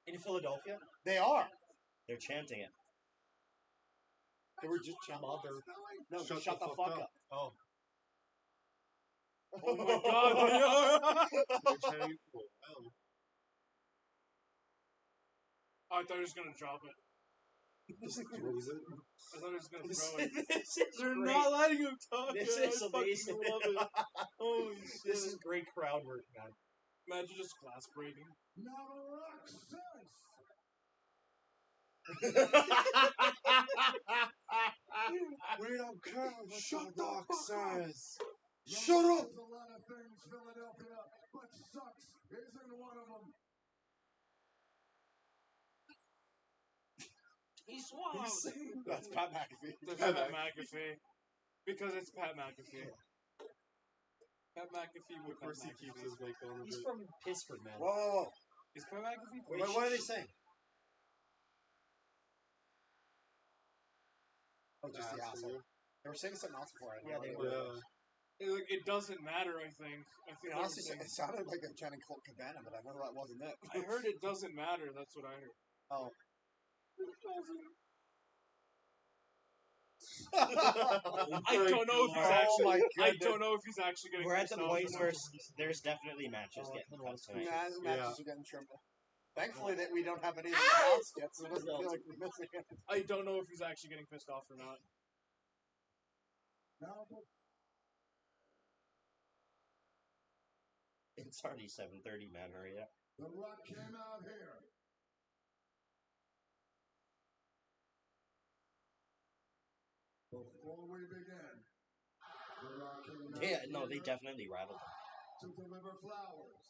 Speaker 7: In Philadelphia?
Speaker 1: They are.
Speaker 2: They're chanting it.
Speaker 1: They were just chanting.
Speaker 7: Mother.
Speaker 1: No, shut the fuck up.
Speaker 7: Oh.
Speaker 3: Oh my god, they are! I thought he was gonna drop it.
Speaker 4: Just throws it.
Speaker 3: I thought he was gonna throw it.
Speaker 2: This is
Speaker 3: They're
Speaker 2: great.
Speaker 3: not letting him talk.
Speaker 2: This
Speaker 3: man.
Speaker 2: is
Speaker 3: I fucking
Speaker 2: amazing.
Speaker 3: love it. Holy shit.
Speaker 7: This is great crowd work, man.
Speaker 3: Imagine just glass breaking.
Speaker 5: Now The Rock says.
Speaker 4: We don't care what
Speaker 5: Shut
Speaker 4: the Rock
Speaker 5: the fuck up.
Speaker 4: says.
Speaker 5: Shut up! There's a lot of things, Philadelphia, but sucks isn't one of them.
Speaker 3: He swallowed.
Speaker 1: That's Pat McAfee.
Speaker 3: That's Pat McAfee. Because it's Pat McAfee. Pat McAfee
Speaker 4: Of
Speaker 3: with
Speaker 4: course
Speaker 3: Pat
Speaker 4: he keeps
Speaker 3: McAfee.
Speaker 4: his mic on a
Speaker 7: He's
Speaker 4: bit.
Speaker 7: from Pittsburgh, man.
Speaker 1: Whoa.
Speaker 3: Is Pat McAfee?
Speaker 1: What are they saying? Oh, just the asshole. They were saying something else before. I
Speaker 7: Yeah, they
Speaker 1: know.
Speaker 7: were.
Speaker 4: Yeah.
Speaker 3: It doesn't matter, I think. I think
Speaker 1: It
Speaker 3: they were
Speaker 1: honestly,
Speaker 3: saying-
Speaker 1: it sounded like a chanting Colt Cabana, but I know that wasn't it.
Speaker 3: I heard it doesn't matter. That's what I heard.
Speaker 1: Oh.
Speaker 3: I don't know if he's
Speaker 1: Oh
Speaker 3: actually.
Speaker 1: my
Speaker 3: I
Speaker 1: goodness.
Speaker 3: don't know if he's actually getting.
Speaker 2: We're at the
Speaker 3: pissed off
Speaker 2: point
Speaker 3: or
Speaker 2: where
Speaker 3: not.
Speaker 2: there's definitely matches getting cut tonight.
Speaker 1: Nah, the matches
Speaker 4: Yeah.
Speaker 1: are getting trimmed. Thankfully that we don't have any of the announced yet, so it doesn't feel like we're missing it.
Speaker 3: I don't know if he's actually getting pissed off or not.
Speaker 5: Now, but
Speaker 2: It's already 7:30, man. Hurry up.
Speaker 5: The Rock came out here. Before we begin, The Rock
Speaker 2: Yeah, no, they definitely rattled him.
Speaker 5: To deliver flowers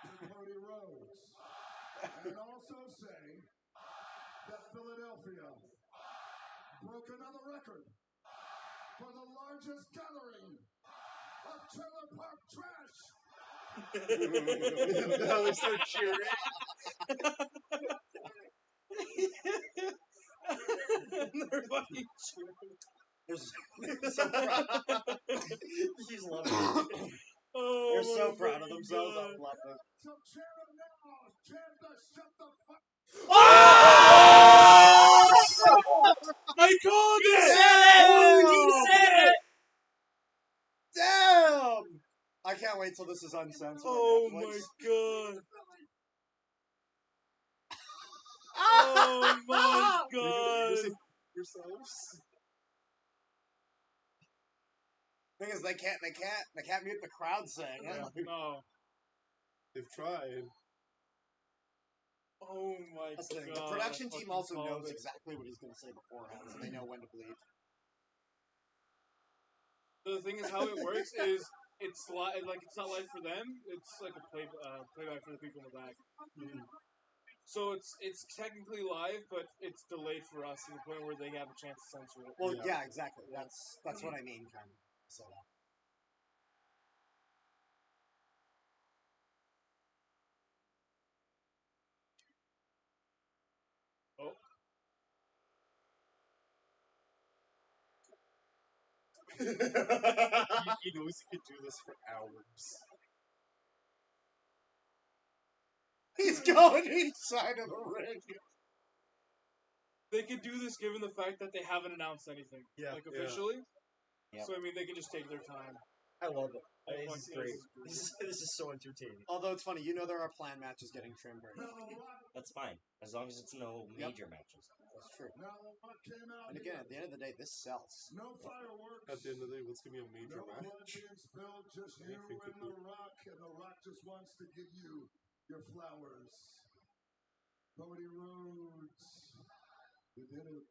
Speaker 5: to Cody Rhodes. And also say that Philadelphia broke another record for the largest gathering of trailer park trash.
Speaker 4: Now they start cheering.
Speaker 3: They're fucking cheering.
Speaker 2: They're so proud. He's loving it.
Speaker 3: Oh,
Speaker 2: They're so
Speaker 3: my
Speaker 2: proud of
Speaker 3: fucking
Speaker 2: themselves.
Speaker 3: God.
Speaker 2: I love them.
Speaker 5: So cheer him now. Cheer the shut the fuck.
Speaker 3: Oh! I called
Speaker 2: You
Speaker 3: it!
Speaker 2: said it! You said it!
Speaker 1: Damn! I can't wait till this is uncensored.
Speaker 3: Oh
Speaker 1: on Netflix.
Speaker 3: my God. Oh my God.
Speaker 4: Yourselves.
Speaker 1: Thing is, they can't mute the crowd saying it.
Speaker 3: Yeah, no.
Speaker 4: They've tried.
Speaker 3: Oh my
Speaker 1: That's the thing.
Speaker 3: God.
Speaker 1: The production team also
Speaker 3: Fucking
Speaker 1: knows
Speaker 3: called it.
Speaker 1: exactly what he's going to say beforehand, so they know when to bleed.
Speaker 3: The thing is, how it works is it's like it's not live for them. It's like a playback for the people in the back. So it's technically live, but it's delayed for us to the point where they have a chance to censor it.
Speaker 1: Well, yeah, exactly. That's what I mean, kind of. So.
Speaker 3: Oh,
Speaker 4: He knows he could do this for hours.
Speaker 1: He's going each side of the ring.
Speaker 3: they could do this given the fact that they haven't announced anything,
Speaker 4: Yeah,
Speaker 3: like
Speaker 4: yeah.
Speaker 3: officially.
Speaker 2: Yep.
Speaker 3: So I mean, they can just take their time.
Speaker 2: I love it.
Speaker 3: Oh,
Speaker 2: This
Speaker 3: fuck,
Speaker 2: is great.
Speaker 3: this is
Speaker 2: This is so entertaining.
Speaker 1: Although it's funny, you know there are planned matches getting trimmed right now.
Speaker 2: That's fine. As long as it's no major matches.
Speaker 1: That's true.
Speaker 5: Now what came out
Speaker 1: And again, at the end of the day, this sells.
Speaker 5: no fireworks.
Speaker 4: At the end of the day, what's gonna be a major
Speaker 5: No blood
Speaker 4: match?
Speaker 5: being spilled, just you
Speaker 4: Anything could
Speaker 5: and The Rock, and The Rock just wants to give you your flowers. Cody Rhodes, you did it.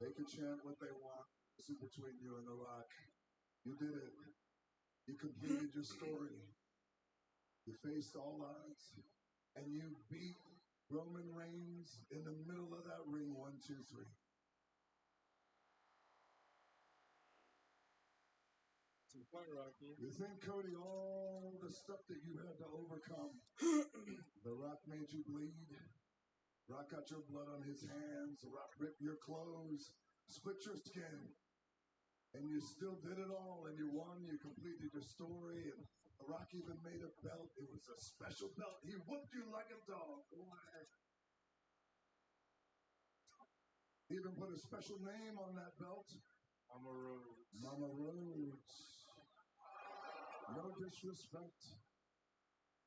Speaker 5: They can chant what they want. This is between you and The Rock. You did it. You completed your story. You faced all odds, and you beat Roman Reigns in the middle of that ring. 1, 2, 3.
Speaker 3: some point, Rocky.
Speaker 5: You think, Cody, all the stuff that you had to overcome, The Rock made you bleed? Rock got your blood on his hands. The Rock ripped your clothes, split your skin, and you still did it all, and you won. You completed your story, and The Rock even made a belt. It was a special belt. He whooped you like a dog. He even put a special name on that belt.
Speaker 3: Mama Rose.
Speaker 5: Mama Rhodes. No disrespect.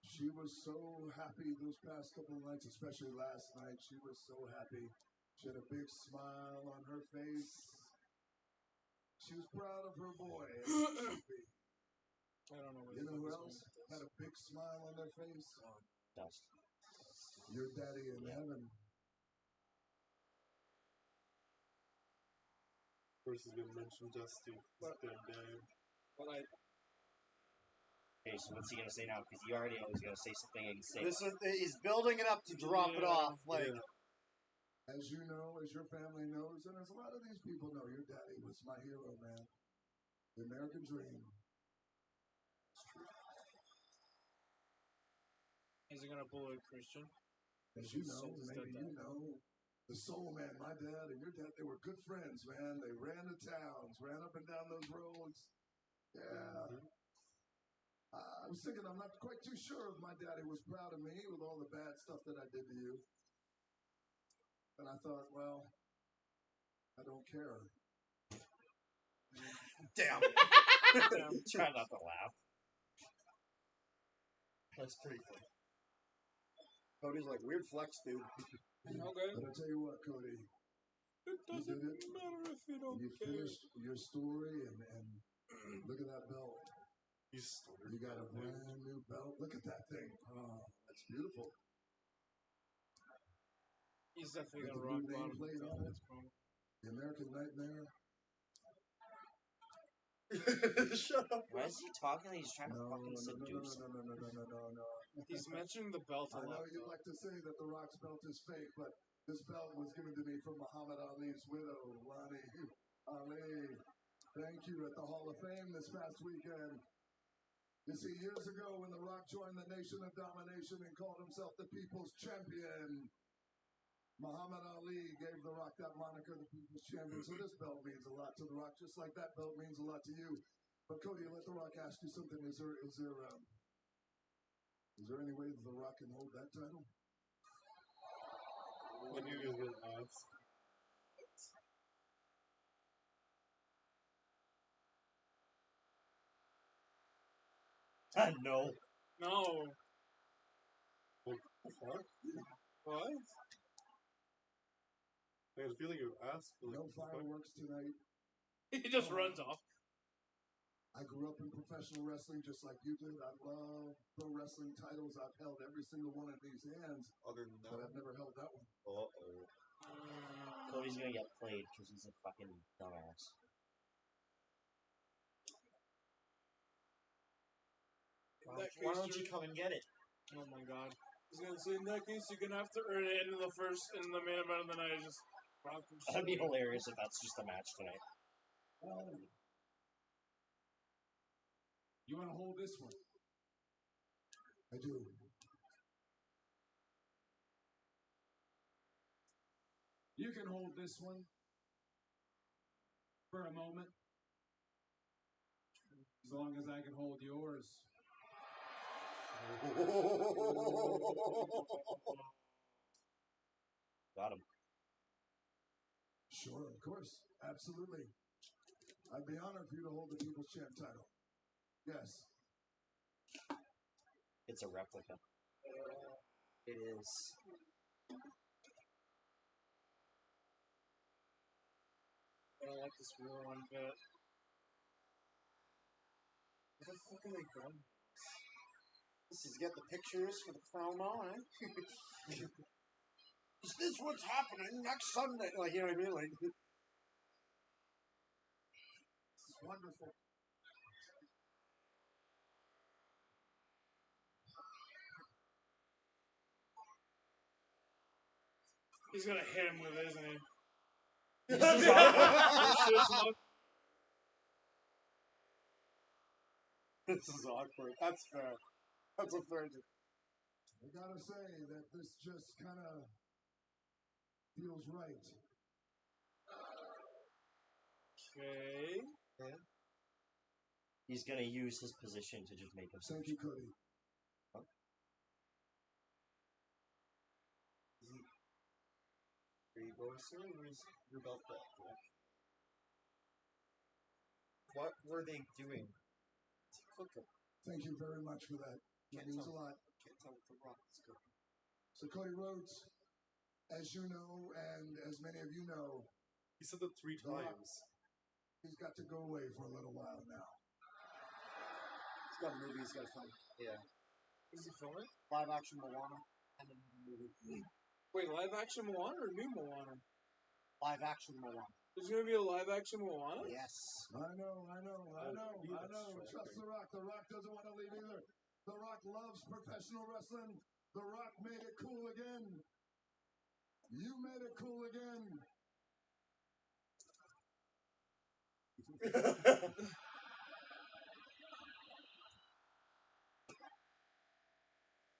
Speaker 5: She was so happy those past couple of nights, especially last night. She was so happy. She had a big smile on her face. She was proud of her boy. As she should be.
Speaker 3: I don't know.
Speaker 5: You know who else had a big smile on their face?
Speaker 2: Dust.
Speaker 5: Your daddy in heaven.
Speaker 4: Of course, he's gonna mention Dusty. He's dead dad.
Speaker 3: But I
Speaker 2: Okay, so what's he gonna say now? Because he already knows he's gonna say something and say.
Speaker 1: He's building it up to drop it off. Like,
Speaker 5: As you know, as your family knows, and as a lot of these people know, your daddy was my hero, man. The American dream.
Speaker 3: is he gonna pull a Christian?
Speaker 5: As you know,
Speaker 3: Soul
Speaker 5: maybe
Speaker 3: stepdad.
Speaker 5: you know, the Soul Man, my dad and your dad, they were good friends, man. They ran the towns, ran up and down those roads. Yeah. I was thinking, I'm not quite too sure if my daddy was proud of me with all the bad stuff that I did to you. And I thought, well, I don't care.
Speaker 1: damn.
Speaker 2: Try not to laugh.
Speaker 4: That's pretty funny.
Speaker 1: Cody's like, weird flex, dude.
Speaker 3: Okay.
Speaker 5: But I tell you what, Cody,
Speaker 3: It doesn't
Speaker 5: did it.
Speaker 3: matter if you don't
Speaker 5: you
Speaker 3: care.
Speaker 5: finished your story, and look at that belt.
Speaker 4: He's stuttered.
Speaker 5: You got a brand new belt. Look at that thing. Oh, that's beautiful.
Speaker 3: He's definitely
Speaker 5: With
Speaker 3: gonna
Speaker 5: the
Speaker 3: rock
Speaker 5: new
Speaker 3: bottom.
Speaker 5: nameplate on it. The American Nightmare.
Speaker 4: Shut up.
Speaker 2: Why is he talking like he's trying to fucking seduce him?
Speaker 5: No.
Speaker 3: He's mentioning the belt a
Speaker 5: I know
Speaker 3: lot.
Speaker 5: you'd like to say that The Rock's belt is fake, but this belt was given to me from Muhammad Ali's widow, Ronnie Ali. Thank you at the Hall of Fame this past weekend. You see, years ago when The Rock joined the Nation of Domination and called himself the People's Champion, Muhammad Ali gave The Rock that moniker, the People's Champion. So this belt means a lot to The Rock, just like that belt means a lot to you. But Cody, let The Rock ask you something. Is there any way that The Rock can hold that title?
Speaker 4: I knew he was going to ask.
Speaker 7: No.
Speaker 3: No.
Speaker 4: What?
Speaker 3: What?
Speaker 4: I had a feeling you asked. Like,
Speaker 5: No fireworks tonight.
Speaker 3: He just runs off.
Speaker 5: I grew up in professional wrestling just like you did. I love pro wrestling titles. I've held every single one of these hands,
Speaker 4: other than
Speaker 5: but
Speaker 4: that.
Speaker 5: I've never held that one.
Speaker 4: Uh-oh.
Speaker 2: Cody's gonna get played because he's a fucking dumbass.
Speaker 7: Why don't you come and get it?
Speaker 3: Oh my god. He's gonna say, in that case, you're gonna have to earn it in the main event of the night. Just rock him.
Speaker 2: That'd be hilarious if that's just the match tonight.
Speaker 5: You want to hold this one? I do. You can hold this one for a moment. As long as I can hold yours.
Speaker 2: Got him.
Speaker 5: Sure, of course. Absolutely. I'd be honored for you to hold the People's Champ title. Yes.
Speaker 2: It's a replica. It is.
Speaker 3: I don't like this real one bit. What the fuck are they going?
Speaker 1: This is get the pictures for the promo, eh? Is this what's happening next Sunday? Like, you know what I mean? Like, it's wonderful.
Speaker 3: He's gonna hit him with it, isn't he?
Speaker 1: This is awkward. That's fair. That's a fair.
Speaker 5: I gotta say that this just kind of feels right.
Speaker 3: Okay.
Speaker 2: He's gonna use his position to just make him.
Speaker 5: Thank you, Cody.
Speaker 4: Are you going soon, or is your belt back? What were they doing? Cooking.
Speaker 5: Thank you very much for that. It means a lot.
Speaker 4: Can't tell what the Rock is cooking.
Speaker 5: So Cody Rhodes, as you know, and as many of you know,
Speaker 4: He said that 3
Speaker 5: The Rock.
Speaker 4: times.
Speaker 5: he's got to go away for a little while now.
Speaker 1: He's got a movie he's got to film.
Speaker 4: Yeah.
Speaker 3: Is he filming?
Speaker 1: Live action Moana. And then a movie.
Speaker 3: Wait, live action Moana or new Moana?
Speaker 1: Live action Moana.
Speaker 3: There's gonna be a live action Moana?
Speaker 1: Yes.
Speaker 5: I know. Trust The Rock. The Rock doesn't want to leave either. The Rock loves professional wrestling. The Rock made it cool again. You made it cool again.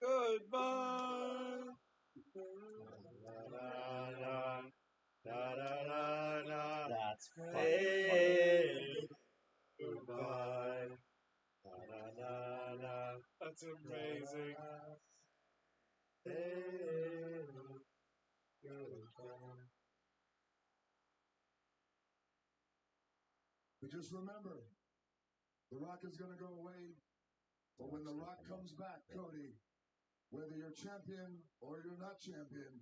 Speaker 3: Goodbye.
Speaker 2: That's fucking
Speaker 7: Hey, goodbye.
Speaker 3: That's amazing.
Speaker 7: Hey, goodbye.
Speaker 5: But just remember, The Rock is going to go away. But when The Rock comes back, Cody, whether you're champion or you're not champion,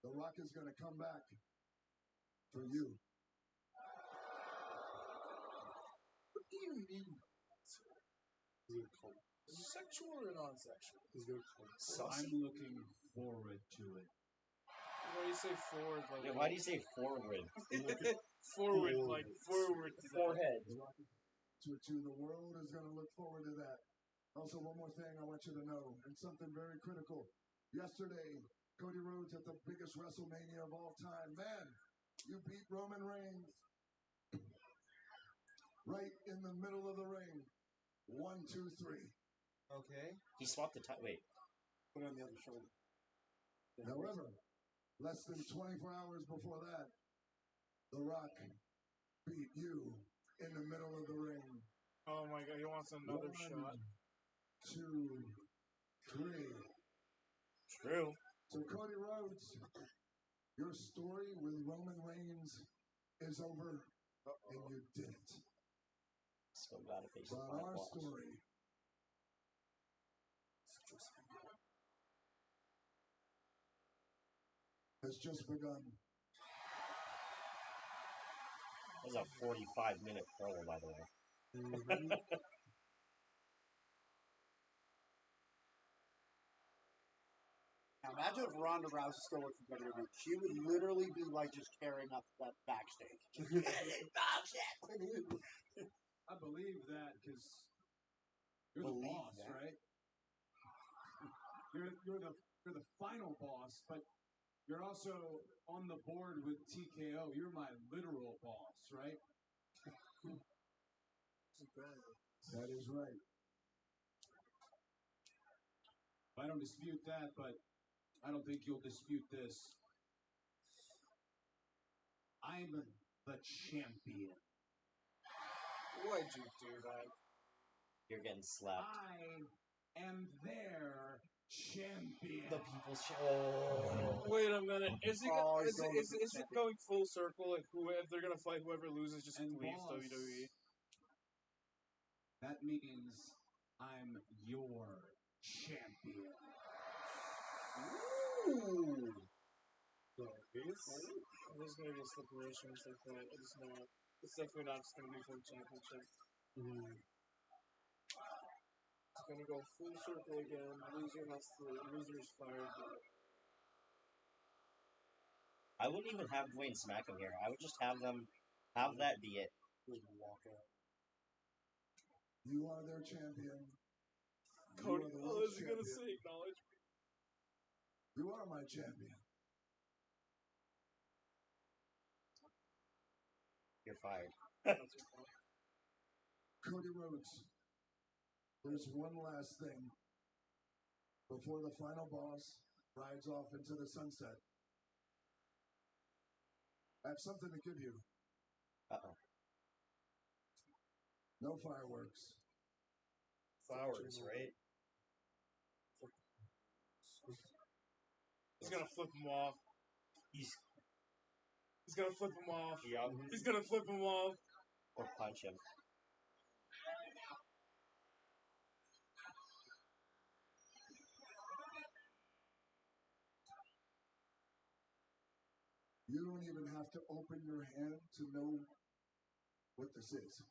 Speaker 5: The Rock is going to come back for you.
Speaker 3: What do you mean? Is it sexual or non-sexual?
Speaker 4: He's gonna call it
Speaker 5: I'm looking forward to it.
Speaker 3: Why do you say forward? Like
Speaker 2: Yeah, why do you say forward?
Speaker 3: forward, like forward?
Speaker 2: Forehead.
Speaker 5: to it too. The world is going to look forward to that. Also, one more thing I want you to know, and something very critical. Yesterday, Cody Rhodes at the biggest WrestleMania of all time. Man, you beat Roman Reigns right in the middle of the ring. 1, 2, 3.
Speaker 7: Okay.
Speaker 2: He swapped the time. Wait.
Speaker 4: Put it on the other shoulder.
Speaker 5: However, less than 24 hours before that, The Rock beat you in the middle of the ring.
Speaker 3: Oh my god, he wants another
Speaker 5: 1,
Speaker 3: shot.
Speaker 5: 2, 3.
Speaker 2: True.
Speaker 5: So Cody Rhodes, your story with Roman Reigns is over, and you did it.
Speaker 2: Still gotta face the
Speaker 5: But
Speaker 2: final
Speaker 5: our
Speaker 2: boss.
Speaker 5: story has just begun.
Speaker 2: That was a 45-minute promo, by the way.
Speaker 4: Now imagine if Ronda Rousey still worked for WWE. She would literally be like just carrying up that backstage.
Speaker 5: I believe that because you're the boss, right? You're the final boss, but you're also on the board with TKO. You're my literal boss, right? That is right. I don't dispute that, but I don't think you'll dispute this. I'm the champion.
Speaker 3: Why'd you do that?
Speaker 2: You're getting slapped.
Speaker 5: I am their champion.
Speaker 2: The people's show.
Speaker 3: Wait a minute. Is
Speaker 4: he's
Speaker 3: it going full circle? Like if they're gonna fight, whoever loses just
Speaker 5: And
Speaker 3: leaves
Speaker 5: boss,
Speaker 3: WWE.
Speaker 5: That means I'm your champion.
Speaker 4: Ooh.
Speaker 3: There's gonna be a separation like that. It's not. It's definitely not just gonna be for the championship. It's gonna go full circle again. Loser's fired.
Speaker 2: I wouldn't even have Dwayne smack him here. I would just have them have that be it.
Speaker 4: Walk out.
Speaker 5: You are their champion.
Speaker 3: Cody,
Speaker 5: You are the
Speaker 3: oh,
Speaker 5: world
Speaker 3: is he gonna
Speaker 5: champion.
Speaker 3: say acknowledge me?
Speaker 5: You are my champion.
Speaker 2: You're fired.
Speaker 5: Cody Rhodes, there's one last thing before the final boss rides off into the sunset. I have something to give you.
Speaker 2: Uh-oh.
Speaker 5: No fireworks.
Speaker 7: Flowers, right?
Speaker 3: He's gonna flip him off.
Speaker 2: He's
Speaker 3: gonna flip him off.
Speaker 2: Yup.
Speaker 3: He's gonna flip him off.
Speaker 2: Or punch him.
Speaker 5: You don't even have to open your hand to know what this is.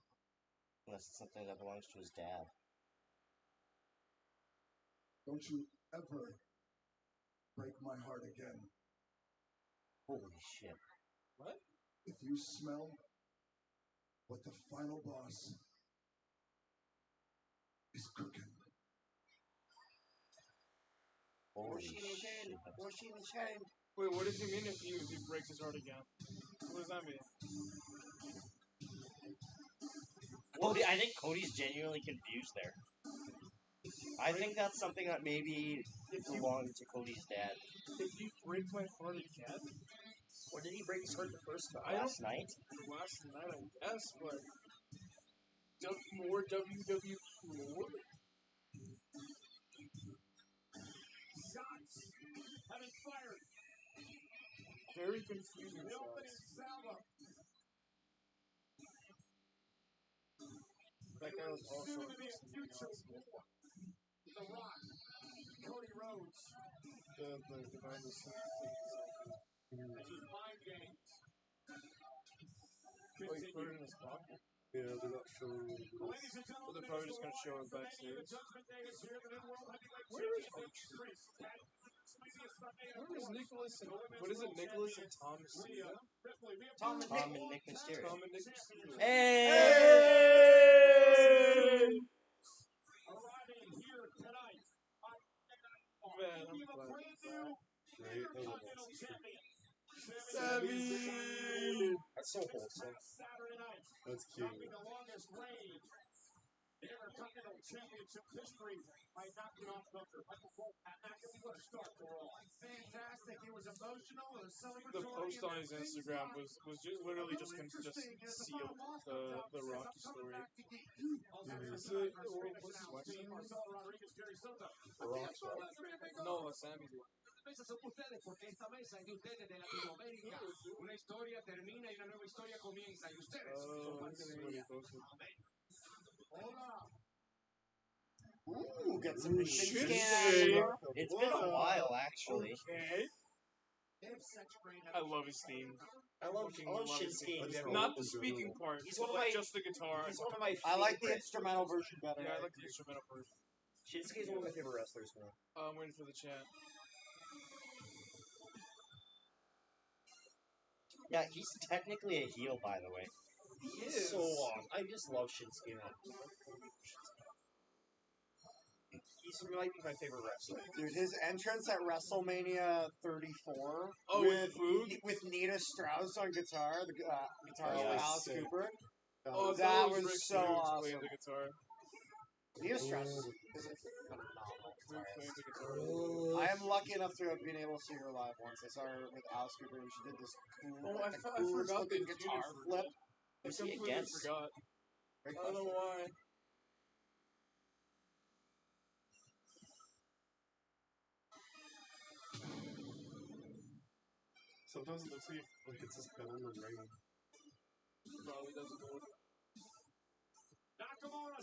Speaker 2: Unless it's something that belongs to his dad.
Speaker 5: Don't you ever break my heart again.
Speaker 2: Holy shit.
Speaker 3: What?
Speaker 5: If you smell what the final boss is cooking.
Speaker 2: Holy shit.
Speaker 3: Wait, what does he mean if he breaks his heart again? What does that mean?
Speaker 2: Cody, I think Cody's genuinely confused there. I think that's something that maybe belonged to Cody's dad.
Speaker 3: If you break my heart again?
Speaker 2: Or did he break his heart the first time?
Speaker 3: I
Speaker 2: Last night?
Speaker 3: Last night, I guess, but more WWE glory.
Speaker 5: Shots have been fired.
Speaker 3: Very confusing.
Speaker 5: The
Speaker 3: shots.
Speaker 5: opening salvo.
Speaker 3: That guy was also
Speaker 5: Soon to be a future war. The Rock, Cody Rhodes.
Speaker 3: the behind the scenes.
Speaker 5: This is mind games.
Speaker 3: Oh, he put it in his pocket.
Speaker 4: Yeah, they're not showing.
Speaker 5: Ladies and gentlemen,
Speaker 3: They're probably just gonna show it
Speaker 5: the
Speaker 3: backstage.
Speaker 5: Judgment Day is here. The new World Heavyweight
Speaker 3: Where is
Speaker 5: Championship Chris at WrestleMania Sunday. And of
Speaker 3: Where is
Speaker 5: course,
Speaker 3: Nicholas and
Speaker 5: the women's
Speaker 3: what is it?
Speaker 5: world
Speaker 3: Nicholas and
Speaker 5: champions,
Speaker 3: Tom
Speaker 5: Rhea
Speaker 3: Mysterio?
Speaker 5: Ripley. We have
Speaker 2: Tom and Nick Mysterio.
Speaker 3: Tom and Nick Mysterio.
Speaker 2: Hey!
Speaker 3: Hey! man. I'm glad.
Speaker 7: Right? I love that.
Speaker 3: Savvy!
Speaker 2: That's so wholesome.
Speaker 7: That's cute.
Speaker 5: Intercontinental Championship history by knocking off Booker. Fantastic. It was emotional. It was celebratory.
Speaker 3: The post on his Instagram was just literally just sealed the Rocky story. Is it what's his wedding?
Speaker 7: The Rock's right.
Speaker 3: No, Sammy's one.
Speaker 5: Son ustedes porque esta mesa es de ustedes de Latinoamérica. Una historia termina y una nueva historia comienza y ustedes son parte
Speaker 3: This is
Speaker 5: de
Speaker 3: what he
Speaker 5: ella.
Speaker 3: posted.
Speaker 4: Ooh, get some machine
Speaker 3: Shinsuke.
Speaker 4: scan.
Speaker 2: It's been a while, actually.
Speaker 3: Okay. I love his theme.
Speaker 2: I love
Speaker 3: his
Speaker 2: Shinsuke in general.
Speaker 3: Not the speaking part.
Speaker 2: He's
Speaker 3: But
Speaker 2: one of
Speaker 3: like
Speaker 2: my-
Speaker 3: just the guitar.
Speaker 2: He's one of my favorite.
Speaker 4: I like the instrumental version better.
Speaker 3: Yeah, I like the instrumental version.
Speaker 2: Shinsuke's one of my favorite wrestlers now.
Speaker 3: I'm waiting for the chant.
Speaker 2: Yeah, he's technically a heel, by the way.
Speaker 3: He
Speaker 2: He's
Speaker 3: is.
Speaker 2: so long. I just love Shinsuke, man. He might be my favorite wrestler.
Speaker 4: Dude, his entrance at WrestleMania 34
Speaker 3: Oh, with
Speaker 4: Nita Strauss on guitar, the guitar
Speaker 2: Oh,
Speaker 4: for
Speaker 2: yeah.
Speaker 4: Alice
Speaker 7: Sick.
Speaker 4: Cooper.
Speaker 3: Oh,
Speaker 4: That
Speaker 3: was
Speaker 4: was
Speaker 3: Rick
Speaker 4: so
Speaker 3: Flair
Speaker 4: awesome.
Speaker 3: playing the guitar.
Speaker 4: Nita Strauss is a phenomenal
Speaker 3: Flair
Speaker 4: guitarist.
Speaker 3: playing the guitar.
Speaker 4: I am lucky enough to have been able to see her live once. I saw her with Alice Cooper and she did this cool,
Speaker 3: Oh,
Speaker 4: like,
Speaker 3: I
Speaker 4: the
Speaker 3: forgot
Speaker 4: coolest
Speaker 3: they
Speaker 4: looking
Speaker 3: feuded
Speaker 4: guitar
Speaker 3: for-
Speaker 4: flip.
Speaker 3: I
Speaker 2: Was he
Speaker 3: completely
Speaker 2: against?
Speaker 3: forgot.
Speaker 4: Great
Speaker 3: I don't know
Speaker 4: question.
Speaker 3: why.
Speaker 7: Sometimes it looks like it's his pen on the ring.
Speaker 3: Probably doesn't know.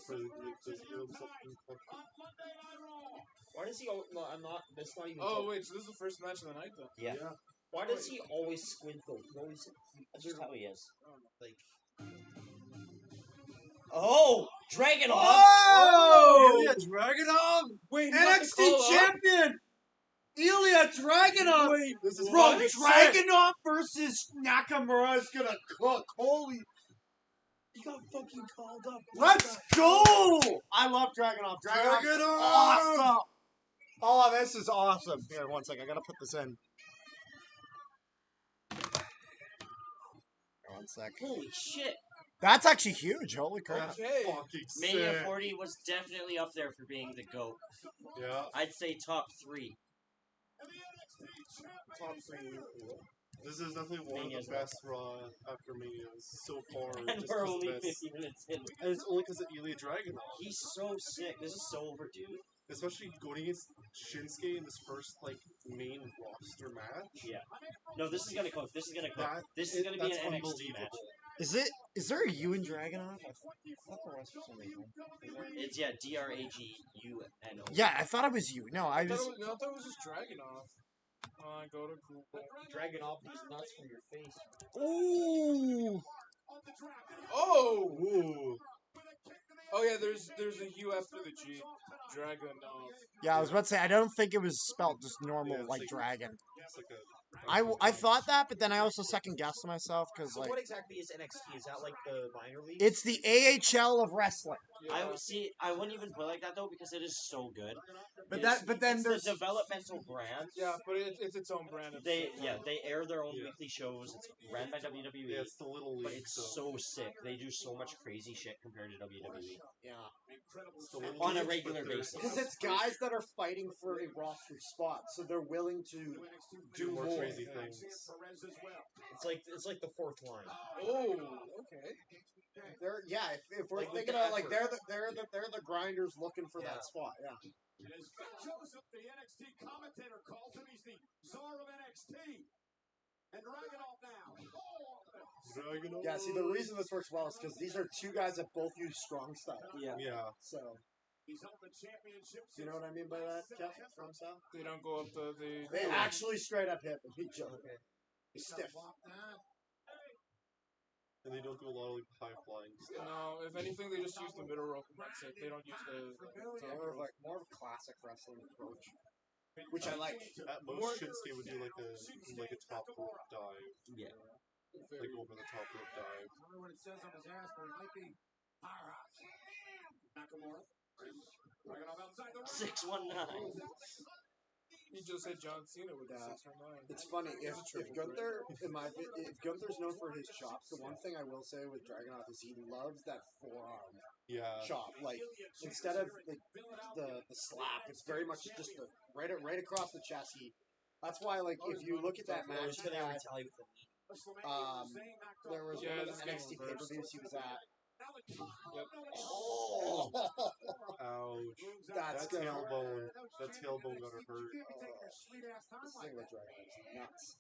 Speaker 7: For like, does he have something called
Speaker 2: Why does he? No, I'm not. That's not even.
Speaker 3: Oh wait, so this is the first match of the night though.
Speaker 2: Yeah. Why does he always squint though? He always. That's just how he is.
Speaker 7: like
Speaker 2: Oh, Dragunov!
Speaker 4: Oh! Ilya Dragunov!
Speaker 3: Wait,
Speaker 4: NXT champion! Ilya Dragunov!
Speaker 3: Wait,
Speaker 7: this is
Speaker 4: Bro,
Speaker 7: fucking
Speaker 4: Dragunov versus Nakamura is gonna cook. Holy.
Speaker 2: He got fucking called up.
Speaker 4: Let's go! I love Dragunov. Dragunov's awesome! Oh, this is awesome. Here, one second. I gotta put this in. One sec.
Speaker 2: Holy shit!
Speaker 4: That's actually huge. Holy crap.
Speaker 3: Okay.
Speaker 7: fucking
Speaker 2: Mania
Speaker 7: sick.
Speaker 2: 40 was definitely up there for being the GOAT.
Speaker 7: Yeah.
Speaker 2: I'd say top 3.
Speaker 7: Top 3. This is definitely one
Speaker 2: Mania's
Speaker 7: of the best Raw after Manias so far.
Speaker 2: And
Speaker 7: just
Speaker 2: we're
Speaker 7: 'cause
Speaker 2: only
Speaker 7: of this.
Speaker 2: 50 minutes in.
Speaker 7: And it's only because of Ilya Dragunov.
Speaker 2: He's so sick. This is so overdue.
Speaker 7: Especially going against Shinsuke in this first, like, main roster match.
Speaker 2: Yeah. No, this is gonna cook. This is gonna cook.
Speaker 7: That-
Speaker 2: This is gonna be an
Speaker 7: that's
Speaker 2: NXT match.
Speaker 7: unbelievable.
Speaker 4: Is there a U in Dragunov? I thought there was for some reason.
Speaker 2: It's, yeah, Draguno.
Speaker 4: Yeah, I thought it was you. No, I
Speaker 3: I thought
Speaker 4: was.
Speaker 3: it was just Dragunov. Go to Google.
Speaker 2: Dragging off these nuts from your face.
Speaker 4: Ooh!
Speaker 3: Oh!
Speaker 7: Ooh.
Speaker 3: Oh yeah, there's a U after the G. Dragunov.
Speaker 4: Yeah, I was about to say, I don't think it was spelled just normal,
Speaker 7: Yeah, it's
Speaker 4: like
Speaker 7: like-
Speaker 4: dragon.
Speaker 7: It's like a.
Speaker 4: I thought that, but then I also second guessed myself because,
Speaker 2: So
Speaker 4: like,
Speaker 2: what exactly is NXT? Is that like the minor league?
Speaker 4: it's the AHL of wrestling.
Speaker 3: Yeah.
Speaker 2: I would see. I wouldn't even put it like that though because it is so good.
Speaker 4: But
Speaker 2: It's-
Speaker 4: but then
Speaker 2: it's
Speaker 4: there's
Speaker 2: the developmental brand.
Speaker 3: Yeah, but it's its own brand. of
Speaker 2: They
Speaker 3: shit.
Speaker 2: they air their own
Speaker 7: Yeah.
Speaker 2: weekly shows. It's ran by WWE.
Speaker 7: Yeah, it's the little league.
Speaker 2: But it's so sick. They do so much crazy shit compared to WWE.
Speaker 4: yeah,
Speaker 7: It's the little
Speaker 2: On a
Speaker 7: leagues,
Speaker 2: regular
Speaker 7: but they're-
Speaker 2: basis.
Speaker 4: because it's guys that are fighting for a roster spot, so they're willing to
Speaker 7: do more crazy things.
Speaker 2: It's like the fourth line.
Speaker 3: Oh, okay.
Speaker 4: They're if we're
Speaker 2: Like, with
Speaker 4: thinking
Speaker 2: the
Speaker 4: of like
Speaker 2: effort.
Speaker 4: they're the grinders looking for
Speaker 2: Yeah.
Speaker 4: that spot. Yeah.
Speaker 5: Joseph, the NXT commentator, calls him. He's the czar of NXT. And Dragunov now.
Speaker 7: Dragunov.
Speaker 4: Yeah. See, the reason this works well is because these are two guys that both use strong style.
Speaker 2: Yeah.
Speaker 7: Yeah.
Speaker 4: So
Speaker 5: He's held the championship.
Speaker 4: you know what I mean by that, Jeff? Strong style.
Speaker 3: They don't go up the.
Speaker 4: They actually straight up hit each other. Stiff.
Speaker 7: And they don't do a lot of like high flying stuff.
Speaker 3: No, if anything, they just use the middle rope. And that's it. They don't use the top rope.
Speaker 4: More of a classic wrestling approach, which I like.
Speaker 7: At most, Shinsuke would do like a top rope dive,
Speaker 2: Yeah.
Speaker 7: like over the top rope dive.
Speaker 5: I don't know what it says on his ass, but it might be powerhouse. Nakamura. Dragunov outside the ring.
Speaker 2: 619.
Speaker 3: You just said John Cena with the
Speaker 4: Yeah.
Speaker 3: 619.
Speaker 4: It's funny if
Speaker 3: It's a triple
Speaker 4: Gunther, if Gunther's known for his chops, the one thing I will say with Dragunov is he loves that forearm
Speaker 7: Yeah.
Speaker 4: chop. Like instead of the slap, it's very much just the right across the chest. That's why like if you look at that match, he had, there was one of the NXT pay-per-views he was at.
Speaker 3: Yep.
Speaker 4: Oh,
Speaker 7: Ouch.
Speaker 4: that's
Speaker 7: That tailbone. That tailbone got her hurt.
Speaker 4: This thing with Dragunov is nuts.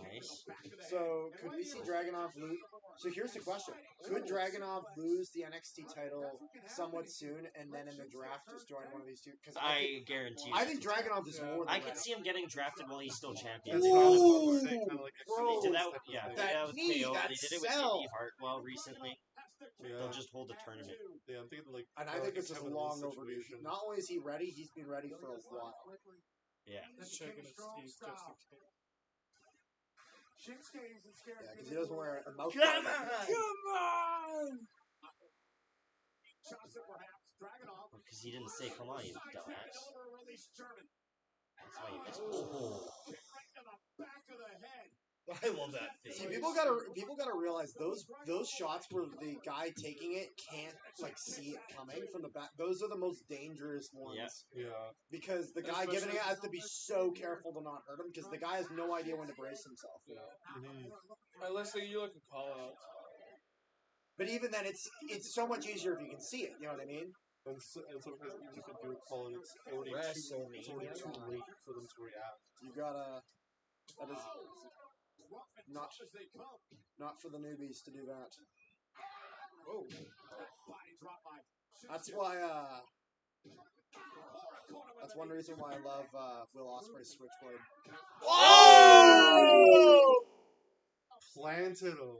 Speaker 2: Nice.
Speaker 4: So, could we see Dragunov lose? So, here's the question. Could Dragunov lose the NXT title somewhat soon and then in the draft just join one of these two? Because
Speaker 2: I guarantee you.
Speaker 4: I think Dragunov is more than
Speaker 2: I could
Speaker 4: ready.
Speaker 2: see him getting drafted while he's still champion.
Speaker 7: That's
Speaker 2: They
Speaker 7: what I was
Speaker 2: kinda-
Speaker 7: about to say, kind of like
Speaker 4: Bro,
Speaker 2: they did that,
Speaker 7: type of
Speaker 2: yeah,
Speaker 7: thing.
Speaker 2: they did that with
Speaker 4: knee,
Speaker 2: KO.
Speaker 4: that
Speaker 2: They did it with
Speaker 4: sell.
Speaker 2: Indy Hartwell recently.
Speaker 7: Yeah.
Speaker 2: They'll just hold a tournament.
Speaker 7: Yeah, I'm thinking like.
Speaker 4: And I
Speaker 7: kinda
Speaker 4: think
Speaker 7: like
Speaker 4: this is
Speaker 7: Kevin
Speaker 4: long
Speaker 7: Owens
Speaker 4: overdue.
Speaker 7: situation.
Speaker 4: Not only is he ready, he's been ready for a while.
Speaker 2: Yeah.
Speaker 3: He's checking his teeth just in case.
Speaker 4: Yeah, because he doesn't wear a mouth.
Speaker 2: Come on! Because he didn't say, come on, you dumbass. That's why you missed. Oh. I love that
Speaker 4: See,
Speaker 2: thing.
Speaker 4: people gotta realize those shots where the guy taking it can't like see it coming from the back. Those are the most dangerous ones.
Speaker 2: Yeah.
Speaker 7: Yeah.
Speaker 4: Because the guy giving it has to be so careful to not hurt him because the guy has no idea when to brace himself.
Speaker 3: Yeah.
Speaker 7: Mm-hmm.
Speaker 3: Unless you look at call out.
Speaker 4: But even then, it's so much easier if you can see it. You know what I mean?
Speaker 7: And sometimes even if you do call it, it's already too late for them to react.
Speaker 4: You gotta. That is not for the newbies to do that.
Speaker 3: Oh.
Speaker 4: That's why. That's one reason why I love Will Ospreay's Switchblade.
Speaker 7: Oh! Planted him.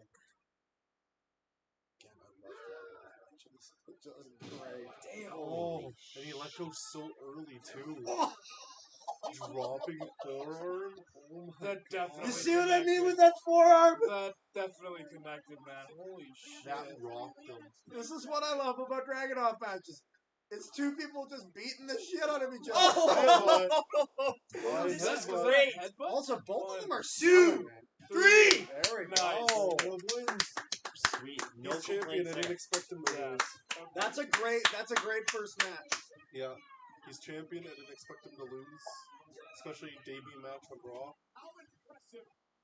Speaker 4: Just great.
Speaker 2: Damn.
Speaker 7: Oh, and he let go so early too.
Speaker 4: Oh!
Speaker 7: Dropping forearm. Oh my
Speaker 3: That definitely.
Speaker 4: You see what I mean with that forearm?
Speaker 3: That definitely connected, man. Holy shit.
Speaker 7: That rocked him.
Speaker 4: This is what I love about Dragunov matches. It's two people just beating the shit out of each other.
Speaker 2: Oh, this
Speaker 3: That's
Speaker 2: is
Speaker 3: was that a
Speaker 2: great.
Speaker 3: headbutt?
Speaker 4: Also, both of them are
Speaker 3: 2,
Speaker 4: 3. There we
Speaker 3: Nice.
Speaker 4: go.
Speaker 7: Wins.
Speaker 2: Sweet. No
Speaker 7: He's champion.
Speaker 2: complaints
Speaker 7: I
Speaker 2: there.
Speaker 7: didn't expect him to
Speaker 3: Yeah.
Speaker 7: lose.
Speaker 4: That's a great first match.
Speaker 7: Yeah. He's champion. I didn't expect him to lose. Especially debut match on Raw.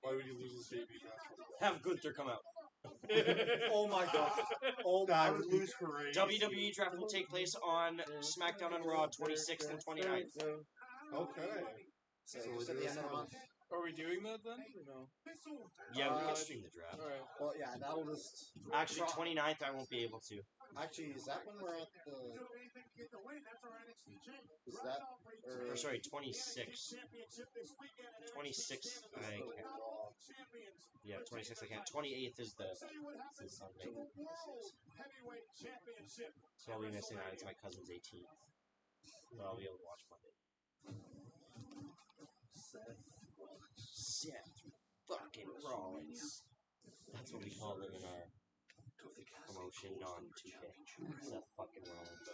Speaker 7: Why would he lose his debut match on Raw?
Speaker 2: Have Gunther come out.
Speaker 4: Oh my god. Oh,
Speaker 7: That would lose crazy.
Speaker 2: WWE draft will take place on SmackDown and Raw 26th and 29th.
Speaker 7: Okay.
Speaker 4: So
Speaker 7: So
Speaker 4: just
Speaker 7: we're
Speaker 4: at the
Speaker 7: doing
Speaker 4: end of the
Speaker 7: some-
Speaker 4: month.
Speaker 3: Are we doing that then? Or no?
Speaker 2: Yeah, we can stream the draft.
Speaker 3: Alright.
Speaker 4: Well, yeah, that'll just.
Speaker 2: Actually, 29th I won't be able to.
Speaker 4: Actually, is that when we're at the? Is that?
Speaker 2: Or sorry, 26th. 26th I can't. Yeah, 26th I can't. 28th is the Sunday. So I'll be missing out. It's my cousin's 18th. But I'll be able to watch Monday. Seth fucking Rollins. That's what we call him in our promotion on 2K. Seth fucking Rollins.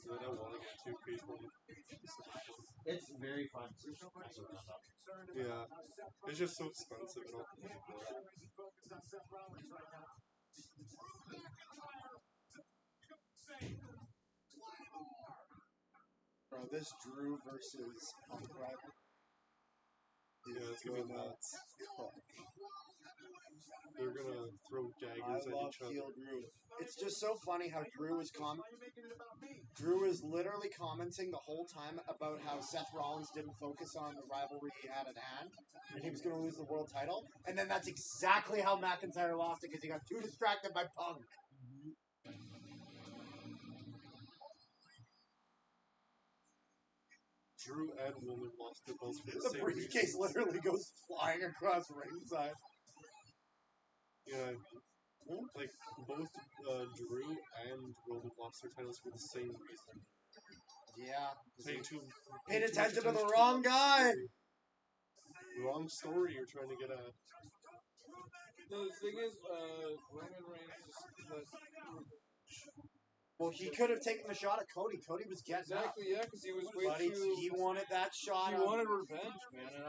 Speaker 7: So I don't want to get too peaceful.
Speaker 2: It's very fun.
Speaker 7: Yeah. It's just so expensive. You know?
Speaker 4: Bro, this Drew versus Punk rival.
Speaker 7: Yeah, it's gonna be nuts. They're gonna throw
Speaker 4: I
Speaker 7: daggers at
Speaker 4: love
Speaker 7: each other.
Speaker 4: heel Drew. It's just so funny how Drew is literally commenting the whole time about how Seth Rollins didn't focus on the rivalry he had at hand, and he was going to lose the world title. And then that's exactly how McIntyre lost it because he got too distracted by Punk.
Speaker 7: Drew and Roman lost their belts for the
Speaker 4: The
Speaker 7: same
Speaker 4: briefcase
Speaker 7: reason.
Speaker 4: literally goes flying across ringside.
Speaker 7: Yeah. Like, both Drew and Roman lost their titles for the same reason.
Speaker 4: Yeah.
Speaker 7: Paid too
Speaker 4: Paid
Speaker 7: much
Speaker 4: attention to the
Speaker 7: to
Speaker 4: wrong guy.
Speaker 7: Wrong story you're trying to get at.
Speaker 3: The thing is, Roman Reigns
Speaker 4: Well, he could have taken the shot at Cody. Cody was getting up.
Speaker 3: Exactly, yeah, because he was way
Speaker 4: But
Speaker 3: too...
Speaker 4: he wanted that shot.
Speaker 3: He wanted revenge, man, and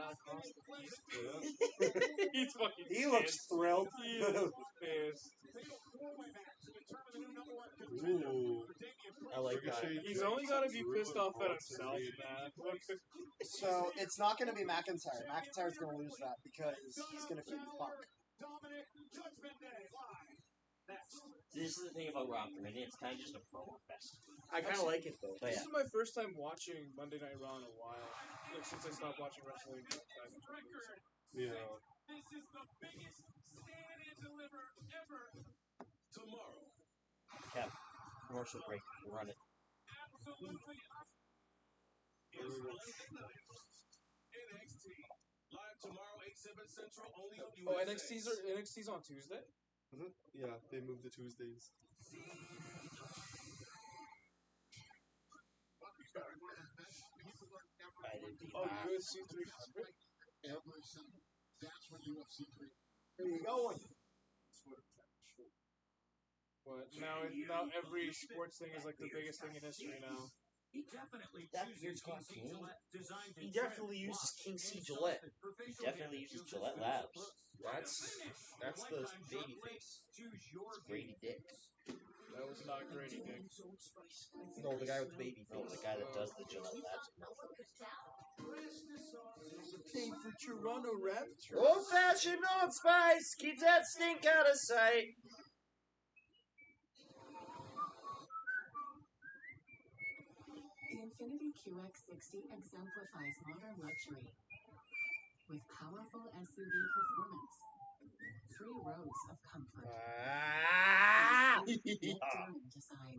Speaker 3: he's fucking
Speaker 4: He looks
Speaker 3: pissed.
Speaker 4: thrilled.
Speaker 3: He is pissed.
Speaker 7: Ooh.
Speaker 2: I like that.
Speaker 7: Ricochet
Speaker 3: He's only got to be pissed off at
Speaker 7: Bronson
Speaker 3: himself,
Speaker 7: Reed.
Speaker 3: man.
Speaker 4: So it's not going to be McIntyre. McIntyre's going to lose that because he's going to feud with Punk.
Speaker 2: This is the thing about Raw for me. It's kind of just a promo fest.
Speaker 4: I kind of like it though.
Speaker 2: But
Speaker 3: This
Speaker 2: yeah.
Speaker 3: is my first time watching Monday Night Raw in a while. Like, since I stopped watching wrestling.
Speaker 7: Yeah.
Speaker 2: Kev, commercial break. Run it.
Speaker 3: Oh, NXT's on Tuesday?
Speaker 7: Yeah, they moved to Tuesdays.
Speaker 2: I didn't do
Speaker 3: Oh,
Speaker 2: that.
Speaker 3: good C300.
Speaker 4: Where you going?
Speaker 3: But now every sports thing is like the biggest thing in history now.
Speaker 2: That beard's got King. He definitely uses King C Gillette. He definitely uses Gillette Labs. That's the baby face. It's Grady Dick.
Speaker 3: That was not Grady Dick.
Speaker 2: No, the guy with the baby face. No, the guy that does the Gillette Labs.
Speaker 3: Pay for Toronto Raptors.
Speaker 2: Old fashioned Old Spice. Keep that stink out of sight.
Speaker 8: The Infiniti QX60 exemplifies modern luxury with powerful SUV performance, 3 rows of comfort, modern design.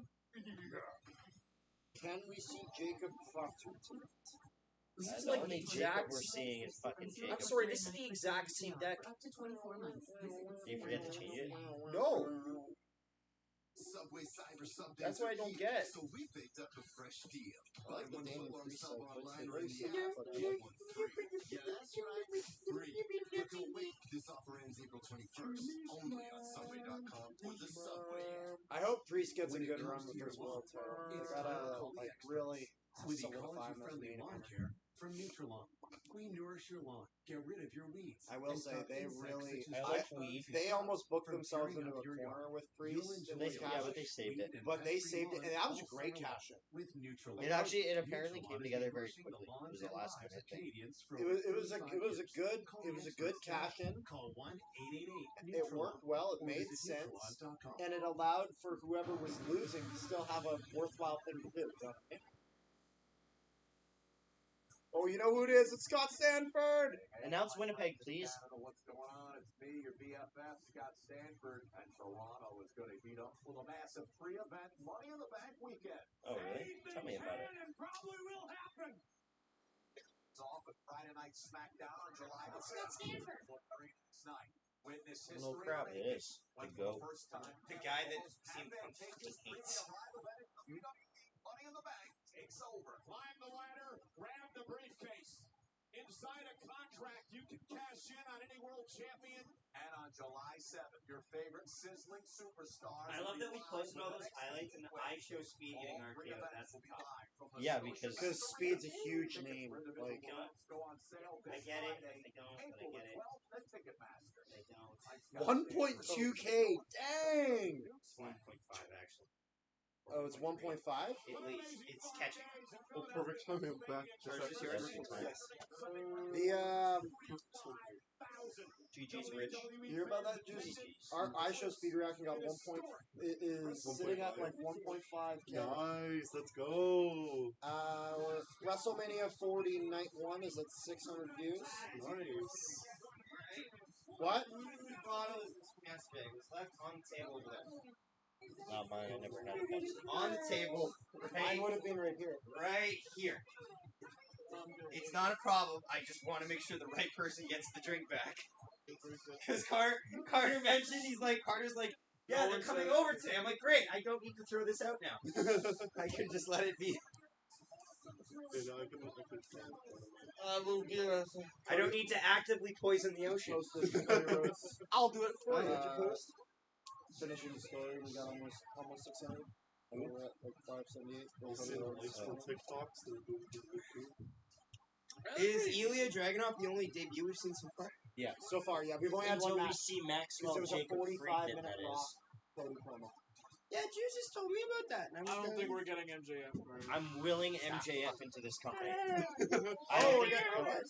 Speaker 4: Can we see Jacob Foster tonight?
Speaker 2: This is like the Jacob we're seeing is fucking Jacob.
Speaker 8: I'm sorry, this is the exact same deck. Up to 24 months.
Speaker 2: Did you forget to change it?
Speaker 4: No.
Speaker 5: That's what I don't get.
Speaker 4: I like the Damien Priest side, but it's the race. I hope Priest gets a good run with his world title. They gotta like really solidify him as the main eventer.
Speaker 5: From Nutrilon, we nourish your lawn. Get rid of your weeds.
Speaker 4: I will say they really,
Speaker 2: I like weed.
Speaker 4: they almost booked themselves into a corner with Priest.
Speaker 2: But they saved it.
Speaker 4: But they saved it, and that was a great cash in.
Speaker 5: With Nutrilon.
Speaker 2: It apparently came together very quickly. It was the last minute thing.
Speaker 4: It was a good cash in.
Speaker 5: Call 1-888.
Speaker 4: It worked well. It made sense, and it allowed for whoever was losing to still have a worthwhile thing to do. You know what I mean? Oh, you know who it is? It's Scott Stanford!
Speaker 2: Announce Winnipeg, please.
Speaker 5: I don't know what's going on. It's me, your BFF, Scott Stanford, and Toronto is going to heat up with a massive free-event Money in the Bank weekend.
Speaker 2: Oh, really? Tell me about it.
Speaker 5: Probably will happen. It's off at Friday Night SmackDown on July the 7th. Night. Witness history.
Speaker 2: No crap, it is.
Speaker 5: Like
Speaker 2: The go.
Speaker 5: the first time.
Speaker 2: The guy that seemed just hates.
Speaker 5: Money in the Bank takes over. Climb the ladder, grab the briefcase. Inside a contract, you can cash in on any world champion. And on July 7th, your favorite sizzling superstars.
Speaker 9: I love that we posted all those highlights and I show Speed getting RKO. That's the top.
Speaker 2: Yeah, because
Speaker 4: Speed's a huge name. Like,
Speaker 9: I get it. I don't, but I get it. I don't.
Speaker 4: 1.2K. Dang.
Speaker 9: 1.5 actually.
Speaker 4: Oh, it's 1.5.
Speaker 9: At least it's catching.
Speaker 7: Oh, perfect timing back. Just
Speaker 9: Purchase
Speaker 7: after
Speaker 9: yours?
Speaker 4: The
Speaker 2: GG's rich.
Speaker 4: you hear about that? Just our iShow Speed Reaction got 1. Is sitting at like 1.5K.
Speaker 7: Nice, let's go.
Speaker 4: WrestleMania 40 Night 1 is at 600 views.
Speaker 7: Nice.
Speaker 4: What?
Speaker 9: Bottle is yesterday. It was left on the table over there.
Speaker 2: Not mine, I never had a Pepsi.
Speaker 9: On the table,
Speaker 4: Mine would have been right here.
Speaker 9: right here. It's not a problem. I just want to make sure the right person gets the drink back. Because Carter mentioned, Carter's like, yeah,
Speaker 3: No
Speaker 9: they're
Speaker 3: one
Speaker 9: coming
Speaker 3: said-
Speaker 9: over today. I'm like, great. I don't need to throw this out now. I can just let it be.
Speaker 7: Yeah, no, I can
Speaker 9: I don't need to actively poison the ocean.
Speaker 4: I'll do it for you.
Speaker 1: finishing the story. We got almost 600. And we're at like 578.
Speaker 7: I'll see the likes from TikToks. They're doing pretty good too.
Speaker 9: Is Ilya Dragunov the only debut we've seen so far?
Speaker 2: Yeah.
Speaker 4: So far, yeah. We've only had
Speaker 2: Until
Speaker 4: one
Speaker 2: we
Speaker 4: match.
Speaker 2: see
Speaker 4: Because
Speaker 2: Maxwell
Speaker 4: there was a
Speaker 2: Jacob
Speaker 4: 45
Speaker 2: Friedman,
Speaker 4: minute
Speaker 2: that
Speaker 4: Raw
Speaker 2: is.
Speaker 4: Cody promo.
Speaker 9: Yeah, Juice just told me about that. And
Speaker 3: I don't think we're getting MJF. Right?
Speaker 2: I'm willing MJF into this company.
Speaker 9: Oh, we're getting okay.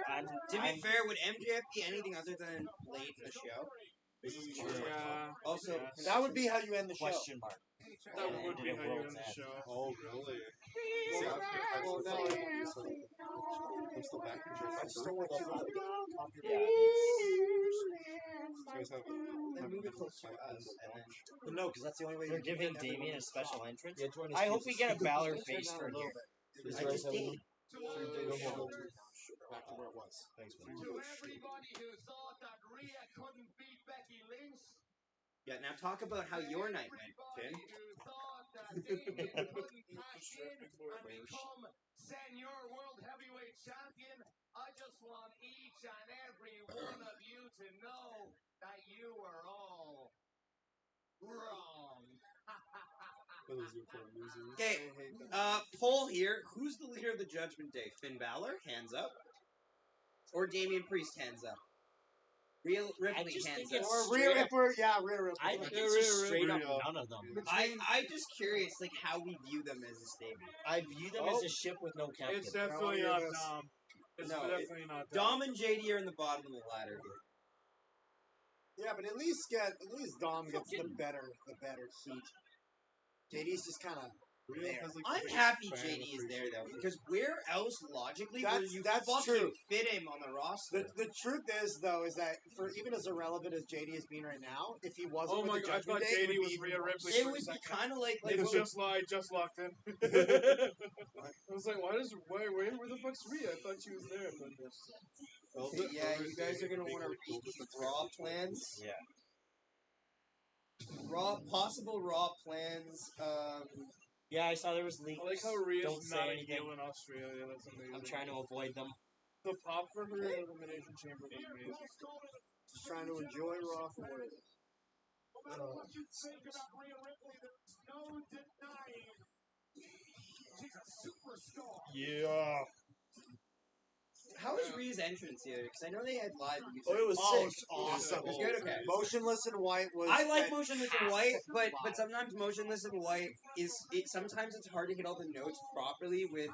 Speaker 2: I'm
Speaker 9: To be fair, would MJF be anything other than late in the show?
Speaker 7: This is true.
Speaker 3: Yeah.
Speaker 9: Also,
Speaker 3: Yes.
Speaker 4: That would be how you end the show.
Speaker 2: question mark.
Speaker 3: That
Speaker 2: And
Speaker 3: would be
Speaker 2: ended
Speaker 3: how
Speaker 2: in
Speaker 3: you
Speaker 2: world's
Speaker 3: end the
Speaker 2: end.
Speaker 3: show.
Speaker 7: Oh, really? See,
Speaker 4: Well,
Speaker 7: I'm
Speaker 4: well,
Speaker 7: still
Speaker 4: no,
Speaker 7: back I'm still back in
Speaker 4: I just don't want you to
Speaker 2: Yeah.
Speaker 7: You guys have a
Speaker 9: move it closer to us.
Speaker 2: And
Speaker 4: No, because that's the only way
Speaker 2: they're
Speaker 4: you can
Speaker 2: giving
Speaker 4: get everyone
Speaker 2: Damien a
Speaker 4: to
Speaker 2: special
Speaker 4: stop.
Speaker 2: entrance.
Speaker 4: Yeah, join us,
Speaker 2: I hope we
Speaker 4: Jesus.
Speaker 2: get a Balor
Speaker 4: Turn
Speaker 2: face
Speaker 4: down
Speaker 2: turn
Speaker 4: a little
Speaker 2: here.
Speaker 4: bit.
Speaker 9: I just did.
Speaker 4: Back to where it was.
Speaker 2: Thanks, man.
Speaker 5: To everybody who thought that Rhea couldn't beat Becky Lynch,
Speaker 9: Yeah, now talk about how your night went, Finn.
Speaker 5: who thought that Damien couldn't cash in and become senior world heavyweight champion, I just want each and every one of you to know that you were all wrong.
Speaker 7: Those are for losers.
Speaker 9: Okay, poll here. Who's the leader of the Judgment Day? Finn Balor, hands up. Or Damian Priest, hands up. Ripley,
Speaker 2: just
Speaker 9: hands
Speaker 2: think
Speaker 9: up.
Speaker 2: it's
Speaker 4: Or Rhea Ripley. Yeah, Rhea Ripley.
Speaker 2: I think
Speaker 3: Yeah,
Speaker 2: it's just
Speaker 3: really,
Speaker 2: straight
Speaker 7: really,
Speaker 2: up none of them.
Speaker 9: I just curious, like, how we view them as a stable.
Speaker 2: I view them as a ship with no captain.
Speaker 3: It's definitely
Speaker 4: No,
Speaker 3: not
Speaker 4: it is.
Speaker 3: Dom. It's
Speaker 9: No,
Speaker 3: definitely not Dom.
Speaker 9: Dom and JD are in the bottom of the ladder here.
Speaker 4: Yeah, but at least Dom gets the better heat. JD's just kind of
Speaker 7: Rio
Speaker 4: there.
Speaker 7: has, like,
Speaker 9: I'm
Speaker 7: the biggest
Speaker 9: happy
Speaker 7: fan
Speaker 9: JD is there,
Speaker 7: appreciation.
Speaker 9: though, because where else, logically,
Speaker 4: That's-
Speaker 9: will you
Speaker 4: that's
Speaker 9: fucking
Speaker 4: true.
Speaker 9: fit him on the roster?
Speaker 4: The truth is, though, is that for even as irrelevant as JD is being right now, if he wasn't
Speaker 3: Oh
Speaker 4: with
Speaker 3: my
Speaker 4: the
Speaker 3: god, I
Speaker 4: Judgment
Speaker 3: thought
Speaker 4: Day, it would
Speaker 3: JD
Speaker 4: be
Speaker 3: was
Speaker 4: even
Speaker 3: Rhea
Speaker 4: worse.
Speaker 3: Ripley
Speaker 9: It
Speaker 3: for a
Speaker 9: would be
Speaker 3: second.
Speaker 9: kind of like
Speaker 3: I just locked in. I was like, where the fuck's Rhea? I thought she was there. But
Speaker 9: Okay, yeah, you guys are gonna want to read these Raw plans.
Speaker 2: Yeah.
Speaker 9: Possible Raw plans.
Speaker 2: Yeah, I saw there was leaks.
Speaker 3: I like how Rhea's
Speaker 2: Don't say
Speaker 3: not a
Speaker 2: anything.
Speaker 3: heel in Australia. That's amazing.
Speaker 2: I'm trying to avoid them.
Speaker 3: The pop for her in Elimination Chamber was amazing.
Speaker 4: Just trying to enjoy Raw for what it is.
Speaker 5: No matter what you think about Rhea Ripley, there's no denying she's a superstar.
Speaker 2: Yeah.
Speaker 9: How was Rhea's entrance here? Because I know they had live music.
Speaker 2: Oh, it was
Speaker 4: Oh,
Speaker 2: sick.
Speaker 4: it's awesome.
Speaker 9: It was good, okay.
Speaker 4: Motionless in White was.
Speaker 9: I like Motionless in White,
Speaker 4: fantastic
Speaker 9: but sometimes Motionless in White sometimes it's hard to hit all the notes properly with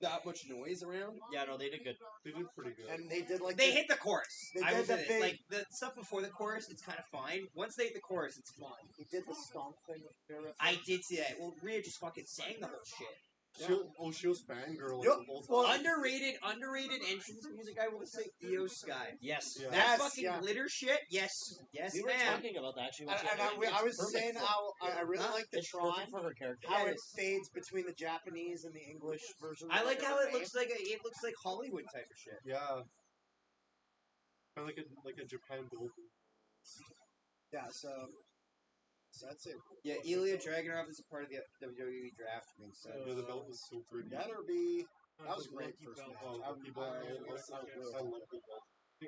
Speaker 9: that much noise around.
Speaker 2: Yeah, no, they did good.
Speaker 7: They did pretty good.
Speaker 4: And they did like
Speaker 9: They
Speaker 4: the-
Speaker 9: hit the chorus.
Speaker 4: They
Speaker 9: I
Speaker 4: did
Speaker 9: will say
Speaker 4: the
Speaker 9: this.
Speaker 4: big-
Speaker 9: Like the stuff before the chorus, it's kind of fine. Once they hit the chorus, it's fine.
Speaker 4: He did the stomp thing with Rhea Ripley.
Speaker 9: I did see that. Well, Rhea just fucking sang the whole shit.
Speaker 7: She was fangirling
Speaker 4: Yep.
Speaker 7: the whole
Speaker 4: Well,
Speaker 7: time.
Speaker 9: Underrated entrance music, I will say. Io Sky.
Speaker 2: Yes.
Speaker 7: Yeah.
Speaker 9: That
Speaker 4: Yes,
Speaker 9: fucking
Speaker 4: yeah.
Speaker 9: glitter shit. Yes,
Speaker 2: We were
Speaker 9: ma'am.
Speaker 2: talking about that actually.
Speaker 4: And I was saying how I really like the
Speaker 2: it's
Speaker 4: Tron,
Speaker 2: perfect for her character.
Speaker 4: how it
Speaker 9: Yes.
Speaker 4: fades between the Japanese and the English version.
Speaker 9: I like how it
Speaker 4: made.
Speaker 9: looks like Hollywood type of shit.
Speaker 7: Yeah. Kind of like a Japan gold.
Speaker 4: Yeah, so that's it.
Speaker 9: Yeah, Ilya Dragunov is a part of the WWE draft. Makes sense.
Speaker 7: Yeah, the belt was so pretty.
Speaker 4: Better be. That was
Speaker 3: The
Speaker 4: great
Speaker 3: Lucky
Speaker 4: first
Speaker 3: belt.
Speaker 4: match.
Speaker 7: Oh,
Speaker 4: I
Speaker 7: Lucky belt.
Speaker 4: really
Speaker 7: I
Speaker 4: like that.
Speaker 7: love the belt.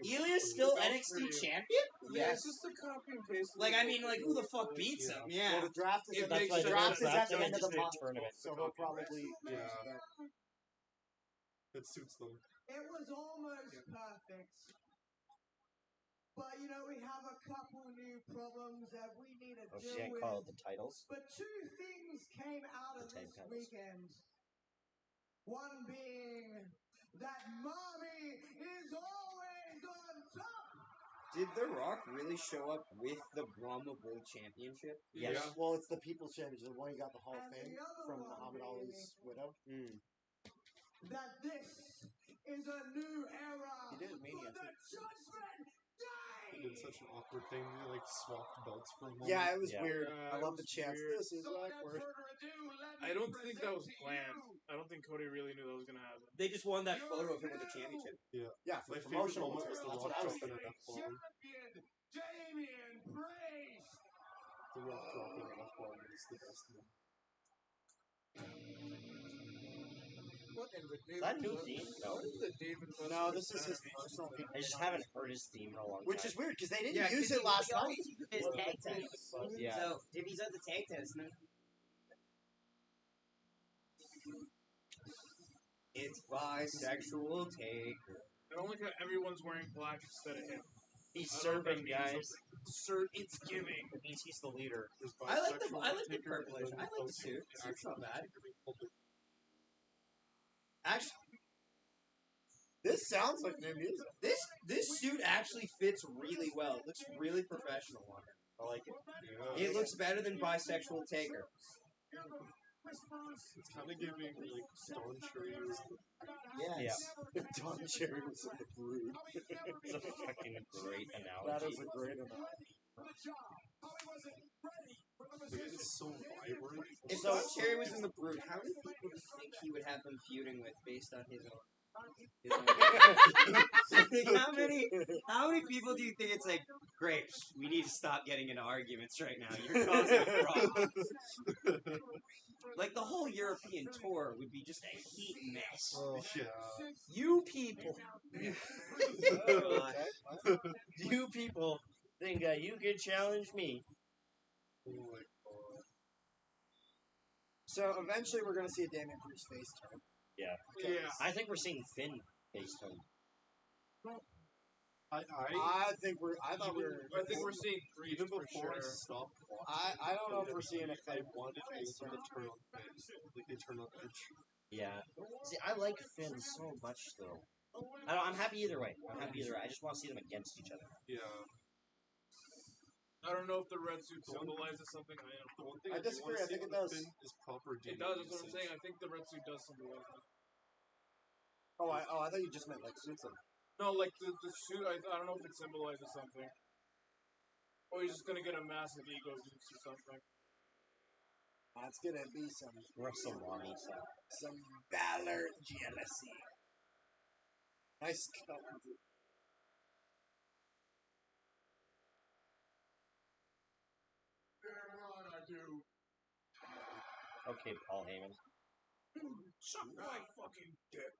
Speaker 9: Ilya's still
Speaker 3: Belt
Speaker 9: NXT
Speaker 3: for you.
Speaker 9: champion?
Speaker 3: Yeah, it's just a copy and paste.
Speaker 9: Like, I mean, like, who the fuck beats him?
Speaker 4: Well,
Speaker 9: Yeah.
Speaker 4: the draft is
Speaker 3: It
Speaker 4: at
Speaker 2: That's
Speaker 3: makes
Speaker 2: why
Speaker 4: the
Speaker 3: sense.
Speaker 4: draft is at
Speaker 2: drafting
Speaker 4: the end of the
Speaker 2: just a
Speaker 4: month,
Speaker 2: tournament.
Speaker 4: so they'll probably.
Speaker 7: Yeah. It suits them.
Speaker 5: It was almost perfect. But, you know, we have a couple new problems that we need to
Speaker 2: Oh, she
Speaker 5: deal
Speaker 2: ain't
Speaker 5: with.
Speaker 2: called the titles.
Speaker 5: But two things came out of
Speaker 2: The tag
Speaker 5: this
Speaker 2: titles.
Speaker 5: weekend. One being that mommy is always on top.
Speaker 9: Did The Rock really show up with the Brahma Bull Championship?
Speaker 2: Yes.
Speaker 7: Yeah.
Speaker 4: Well, it's the People's Championship, the one he got the Hall of
Speaker 5: And the
Speaker 4: Fame
Speaker 5: other
Speaker 4: from
Speaker 5: one
Speaker 4: Muhammad Ali's widow.
Speaker 5: That this is a new era
Speaker 4: He did it, Mania,
Speaker 5: for the
Speaker 4: too.
Speaker 5: Judgment
Speaker 7: They
Speaker 5: Day.
Speaker 7: did such an awkward thing. They like swapped belts for a moment.
Speaker 4: Yeah, it was
Speaker 2: Yeah.
Speaker 4: weird.
Speaker 3: Yeah,
Speaker 4: I
Speaker 3: it
Speaker 4: love the
Speaker 3: was
Speaker 4: chance.
Speaker 3: weird.
Speaker 4: This is
Speaker 5: So without
Speaker 4: awkward.
Speaker 5: further ado, let me
Speaker 3: I don't think that was
Speaker 5: present to
Speaker 3: planned.
Speaker 5: you
Speaker 3: I don't think Cody really knew that was gonna happen.
Speaker 9: They just won that photo of him with the championship.
Speaker 4: Yeah, for
Speaker 7: My favorite
Speaker 4: promotional
Speaker 7: moment
Speaker 4: material.
Speaker 7: was the
Speaker 4: That's
Speaker 7: Rock
Speaker 4: what I was
Speaker 7: dropping
Speaker 4: thinking.
Speaker 7: an F-bomb.
Speaker 5: Champion Damian Priest.
Speaker 7: The Rock dropping an F-bomb is the best one.
Speaker 2: Is that new theme? No.
Speaker 4: No, this is his personal theme.
Speaker 2: I just haven't heard his theme in a long time.
Speaker 4: Which is weird because they didn't
Speaker 9: Yeah,
Speaker 4: use it last
Speaker 9: he
Speaker 4: night.
Speaker 9: always uses his tag titles.
Speaker 2: Yeah.
Speaker 9: So if he's at the tag titles, then it's bisexual taker.
Speaker 3: I don't like how everyone's wearing black instead of him.
Speaker 2: He's
Speaker 3: I don't know
Speaker 2: serving,
Speaker 3: if that means
Speaker 2: guys.
Speaker 3: something. Sir, it's giving.
Speaker 2: It means he's the leader.
Speaker 9: I like the purplish. I like the suit. It's not bad. Actually,
Speaker 4: This sounds like new music.
Speaker 9: this suit actually fits really well. It looks really professional on him. I like it. It looks better than bisexual taker.
Speaker 7: It's kind of giving like Stone Cherries.
Speaker 2: Yeah.
Speaker 4: Don Cherry was in the Brood.
Speaker 2: It's a fucking great analogy.
Speaker 4: That is a great analogy.
Speaker 7: It's so vibrant.
Speaker 9: If Don Cherry was in the Brood, how many people do you think he would have them feuding with based on his own? How many people do you think it's like, Grapes, we need to stop getting into arguments right now. You're causing a problem. Like the whole European tour would be just a heat mess.
Speaker 7: Oh, yeah.
Speaker 2: You people. You people think you can challenge me.
Speaker 7: Oh my god.
Speaker 4: So eventually we're going to see a Damien Priest face turn.
Speaker 2: Yeah.
Speaker 3: Yeah.
Speaker 2: I think we're seeing Finn face turn.
Speaker 7: I
Speaker 4: thought we were.
Speaker 3: I think we're seeing Priest
Speaker 7: even
Speaker 3: for
Speaker 7: before I
Speaker 3: sure.
Speaker 7: stopped watching.
Speaker 4: I don't know if we're seeing a
Speaker 7: I
Speaker 4: Finn.
Speaker 7: wanted Finn to turn on Finn. Like they turn on Edge.
Speaker 2: Yeah. See, I like Finn so much, though. I'm happy either way. I just want to see them against each other.
Speaker 7: Yeah.
Speaker 3: I don't know if the red suit symbolizes something. I am.
Speaker 7: The one thing
Speaker 4: I disagree, I think it does.
Speaker 7: Finn is proper
Speaker 3: It does. That's what I'm saying. I think the red suit does symbolize it.
Speaker 4: I thought you just meant like suits him.
Speaker 3: No, like the suit. I don't know if it symbolizes something. Or he's just gonna get a massive ego boost or something.
Speaker 4: That's gonna be some
Speaker 2: WrestleMania stuff.
Speaker 4: some Balor jealousy. Nice cut.
Speaker 2: Okay, Paul Heyman.
Speaker 5: Suck my fucking dick.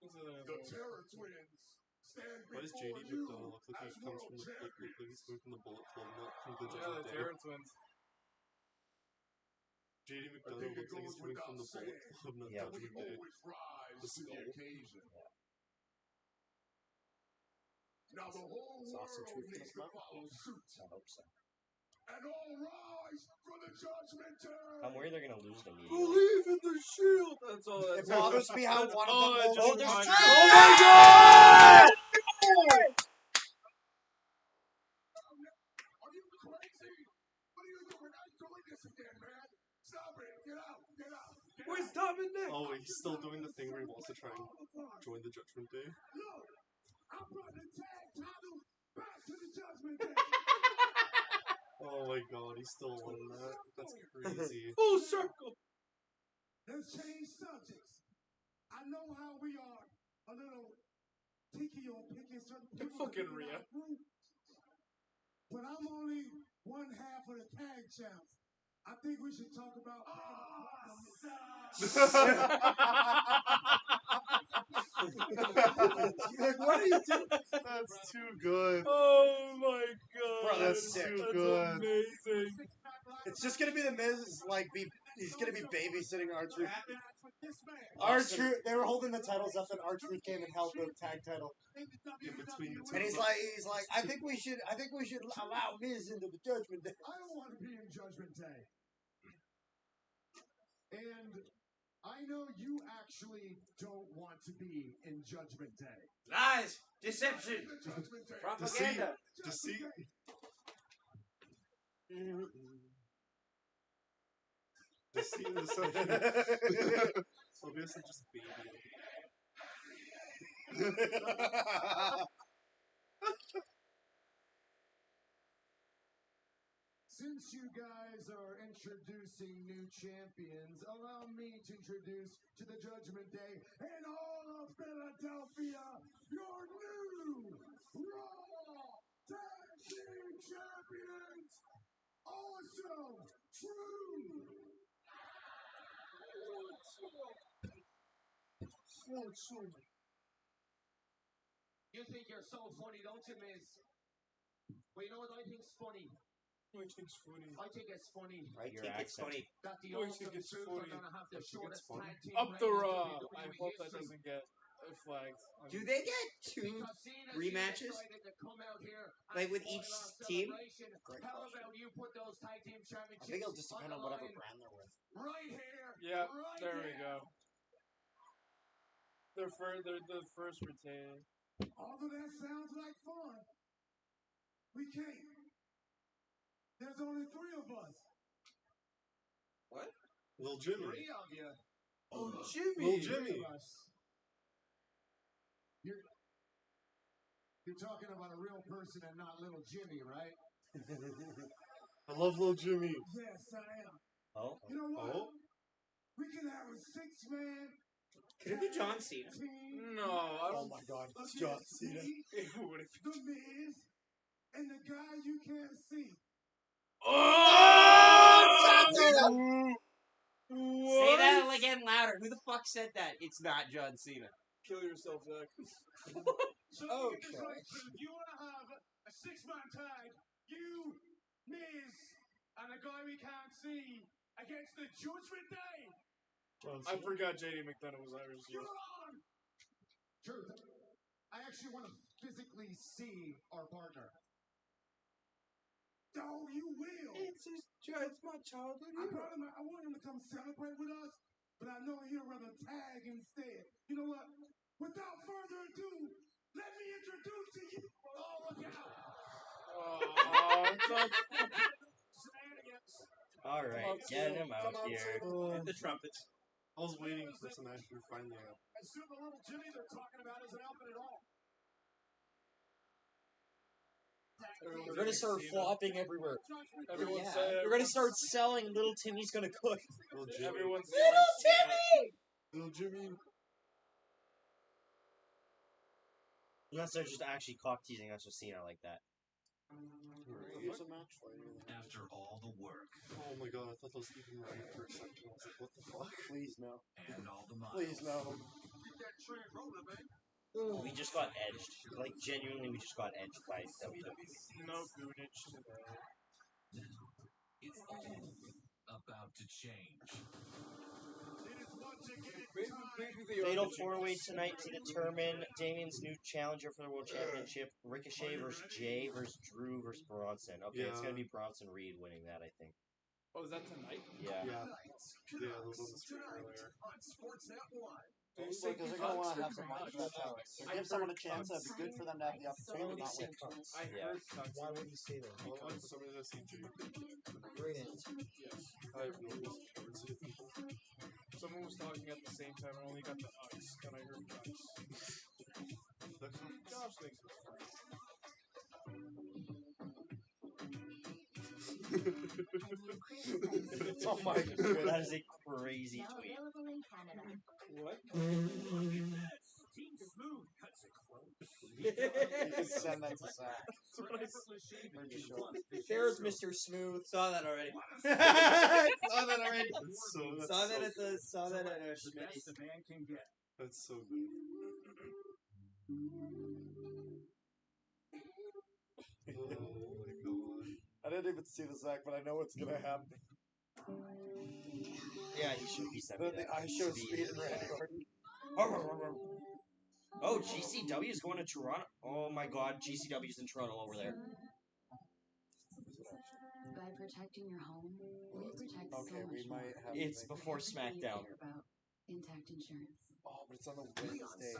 Speaker 5: The Terror Twins stand
Speaker 7: Why does JD McDonough look like he comes from the like he's coming from the Bullet Club, not from the
Speaker 3: Yeah, the
Speaker 7: Judgment Day?
Speaker 3: Terror Twins.
Speaker 7: JD McDonough looks like he's coming from the Bullet Club, not
Speaker 2: Yeah.
Speaker 7: Judgment Day.
Speaker 5: rise
Speaker 7: The
Speaker 5: to the
Speaker 7: skull.
Speaker 5: occasion. Now the whole
Speaker 2: Sausage
Speaker 5: world
Speaker 2: with
Speaker 5: needs to follow suit.
Speaker 2: I hope so.
Speaker 5: And all rise for the Judgment Day.
Speaker 2: I'm worried they're gonna lose them immediately.
Speaker 3: Believe in the shield. That's all.
Speaker 4: It
Speaker 3: That's
Speaker 4: bothers me how one of them
Speaker 3: Oh,
Speaker 4: holds
Speaker 3: there's
Speaker 4: one.
Speaker 3: three.
Speaker 4: Oh my god!
Speaker 5: Are you crazy? What are you doing? We're not doing this again, man. Stop it. Get out. Get out.
Speaker 3: We're stopping this.
Speaker 7: Oh, wait, he's still doing the thing where he wants to try and join the Judgment Day.
Speaker 5: Look, I brought the tag title back to the Judgment Day.
Speaker 7: Oh my god, he's still on that. That's crazy.
Speaker 3: Full circle.
Speaker 5: Let's change subjects. I know how we are a little picky on picking certain people.
Speaker 3: Fucking Rhea.
Speaker 5: But I'm only one half of the tag champs. I think we should talk about.
Speaker 4: Like, what are you doing?
Speaker 7: That's too good.
Speaker 3: Oh my god.
Speaker 4: Bro, that's sick.
Speaker 7: Too
Speaker 3: That's
Speaker 7: good.
Speaker 3: amazing.
Speaker 4: It's just gonna be the Miz, like, he's gonna be babysitting R-Truth.
Speaker 2: Awesome.
Speaker 4: R-Truth, they were holding the titles up and R-Truth came and held the tag title.
Speaker 7: In between the two.
Speaker 4: And he's like, I think we should allow Miz into the Judgment Day.
Speaker 5: I don't want to be in Judgment Day. And I know you actually don't want to be in Judgment Day.
Speaker 9: Lies, deception,
Speaker 5: Judgment Day.
Speaker 9: propaganda.
Speaker 7: Deceit. Deceit and deception. Obviously just baby.
Speaker 5: Since you guys are introducing new champions, allow me to introduce to the Judgment Day and all of Philadelphia, your new Raw Tag Team Champions, Awesome Truth. You think you're so funny, don't you, Miz? Well, you know what I think's funny?
Speaker 3: I think it's funny.
Speaker 5: I think it's funny
Speaker 2: I
Speaker 9: Your
Speaker 2: think it's
Speaker 9: accent.
Speaker 2: funny.
Speaker 5: that the
Speaker 3: I
Speaker 5: Awesome
Speaker 3: think it's
Speaker 5: Truth
Speaker 3: funny.
Speaker 5: are gonna have the
Speaker 7: I think it's
Speaker 5: shortest
Speaker 7: funny.
Speaker 5: tag team
Speaker 3: Up the
Speaker 5: reign in
Speaker 3: Raw.
Speaker 5: WWE
Speaker 3: I hope that
Speaker 5: history.
Speaker 3: doesn't get flagged.
Speaker 9: Do they get two
Speaker 5: Because Cena's
Speaker 9: rematches?
Speaker 5: decided to come out here and
Speaker 9: Like with
Speaker 5: spoil
Speaker 9: each
Speaker 5: our
Speaker 9: team?
Speaker 5: celebration.
Speaker 4: Great
Speaker 5: How
Speaker 4: question.
Speaker 5: about you put those tag team
Speaker 4: I
Speaker 5: championships
Speaker 4: think it'll just depend on
Speaker 5: the
Speaker 4: whatever
Speaker 5: line
Speaker 4: brand they're with.
Speaker 5: right here?
Speaker 3: Yeah,
Speaker 5: right
Speaker 3: there we
Speaker 5: here.
Speaker 3: go. They're the first retain.
Speaker 5: Although that sounds like fun, we can't. There's only 3 of us.
Speaker 7: Little Jimmy.
Speaker 5: 3 of you.
Speaker 3: Oh, Jimmy.
Speaker 7: Little Jimmy.
Speaker 5: You're talking about a real person and not little Jimmy, right?
Speaker 7: I love Little Jimmy.
Speaker 5: Yes, I am.
Speaker 9: Oh,
Speaker 5: You know what?
Speaker 7: Oh,
Speaker 5: We can have a 6-man
Speaker 9: could it be John Cena?
Speaker 5: team.
Speaker 3: No, I
Speaker 4: Oh
Speaker 3: don't.
Speaker 4: my god, it's
Speaker 5: against
Speaker 4: John Cena.
Speaker 5: me,
Speaker 3: What if-
Speaker 5: The Miz, and the guy you can't see.
Speaker 9: Say that again louder. Who the fuck said that? It's not John Cena.
Speaker 3: Kill yourself, Zach.
Speaker 5: So
Speaker 4: Okay.
Speaker 5: get this right, Truth. You want to have a 6-man tag, you, Miz, and a guy we can't see against the Judgment Day.
Speaker 3: I forgot JD McDonough was Irish.
Speaker 5: You're on. Truth. I actually want to physically see our partner. Oh, you will.
Speaker 3: It's my childhood.
Speaker 5: I brought him. I want him to come celebrate with us, but I know he'll rather tag instead. You know what? Without further ado, let me introduce to you. Oh, look out! Shenanigans.
Speaker 9: All right, get him out here. Get the trumpets.
Speaker 7: I was waiting for this match to finally happen.
Speaker 5: And soon the little Jimmy they're talking about isn't helping at all.
Speaker 1: We're gonna start flopping everywhere.
Speaker 3: Everyone
Speaker 1: Yeah.
Speaker 3: said.
Speaker 1: We're gonna start selling Little Timmy's gonna cook.
Speaker 7: Little Jimmy.
Speaker 3: Everyone's
Speaker 1: Little Timmy!
Speaker 7: Little Jimmy.
Speaker 9: Unless they're just actually cock teasing us with Cena like that.
Speaker 4: Here's a match for you.
Speaker 5: After all the work
Speaker 7: Oh my god, I thought that was even right for a second. I was like, what the fuck?
Speaker 4: Please no.
Speaker 5: and all the miles.
Speaker 4: Please no.
Speaker 9: We just got edged. Like, genuinely, we just got edged by WWE.
Speaker 3: no goonage today.
Speaker 5: It's all about to change. It is once again
Speaker 3: Maybe they
Speaker 9: Fatal
Speaker 3: are.
Speaker 9: 4-way tonight to determine Damien's new challenger for the World Championship. Ricochet versus Jay versus Drew versus Bronson. Okay, it's going to be Bronson Reed winning that, I think.
Speaker 3: Oh, is that tonight?
Speaker 9: Yeah.
Speaker 7: Yeah. Yeah, that was on the screen earlier.
Speaker 5: on Sportsnet 1.
Speaker 4: Because they're gonna want to have some money for that title. So give someone a chance. That'd be good for them to have the opportunity to not win.
Speaker 3: I
Speaker 9: Yeah.
Speaker 3: heard cuts.
Speaker 1: Why would you say that?
Speaker 7: Well, I'm somebody that's CG.
Speaker 1: Great answer.
Speaker 7: I have no reason.
Speaker 3: Someone was talking at the same time. I only got the uts, and I heard cuts. Josh thinks it's fine.
Speaker 4: Oh my
Speaker 9: That
Speaker 4: goodness.
Speaker 9: is a crazy
Speaker 6: Now
Speaker 9: tweet.
Speaker 6: available in Canada.
Speaker 3: What?
Speaker 5: Team Smooth cuts it close.
Speaker 4: You can send that to Zach.
Speaker 1: There's Mr. Smooth.
Speaker 9: Saw that already. Saw that already. Saw that at Schmitz.
Speaker 5: The man can get.
Speaker 7: That's so good. Oh my god.
Speaker 4: I didn't even see the Zach, but I know what's gonna happen.
Speaker 9: Yeah, he should be sending
Speaker 4: The
Speaker 9: that.
Speaker 4: I show speed and Randy Orton.
Speaker 9: Oh, GCW is going to Toronto. Oh my god, GCW is in Toronto over there.
Speaker 8: By protecting your home, we protect
Speaker 4: Okay,
Speaker 8: so much
Speaker 4: we might have.
Speaker 9: It's
Speaker 4: to make-
Speaker 9: before
Speaker 8: Everything you
Speaker 9: SmackDown.
Speaker 8: care about. Intact insurance.
Speaker 4: Oh, but it's on the Wednesday.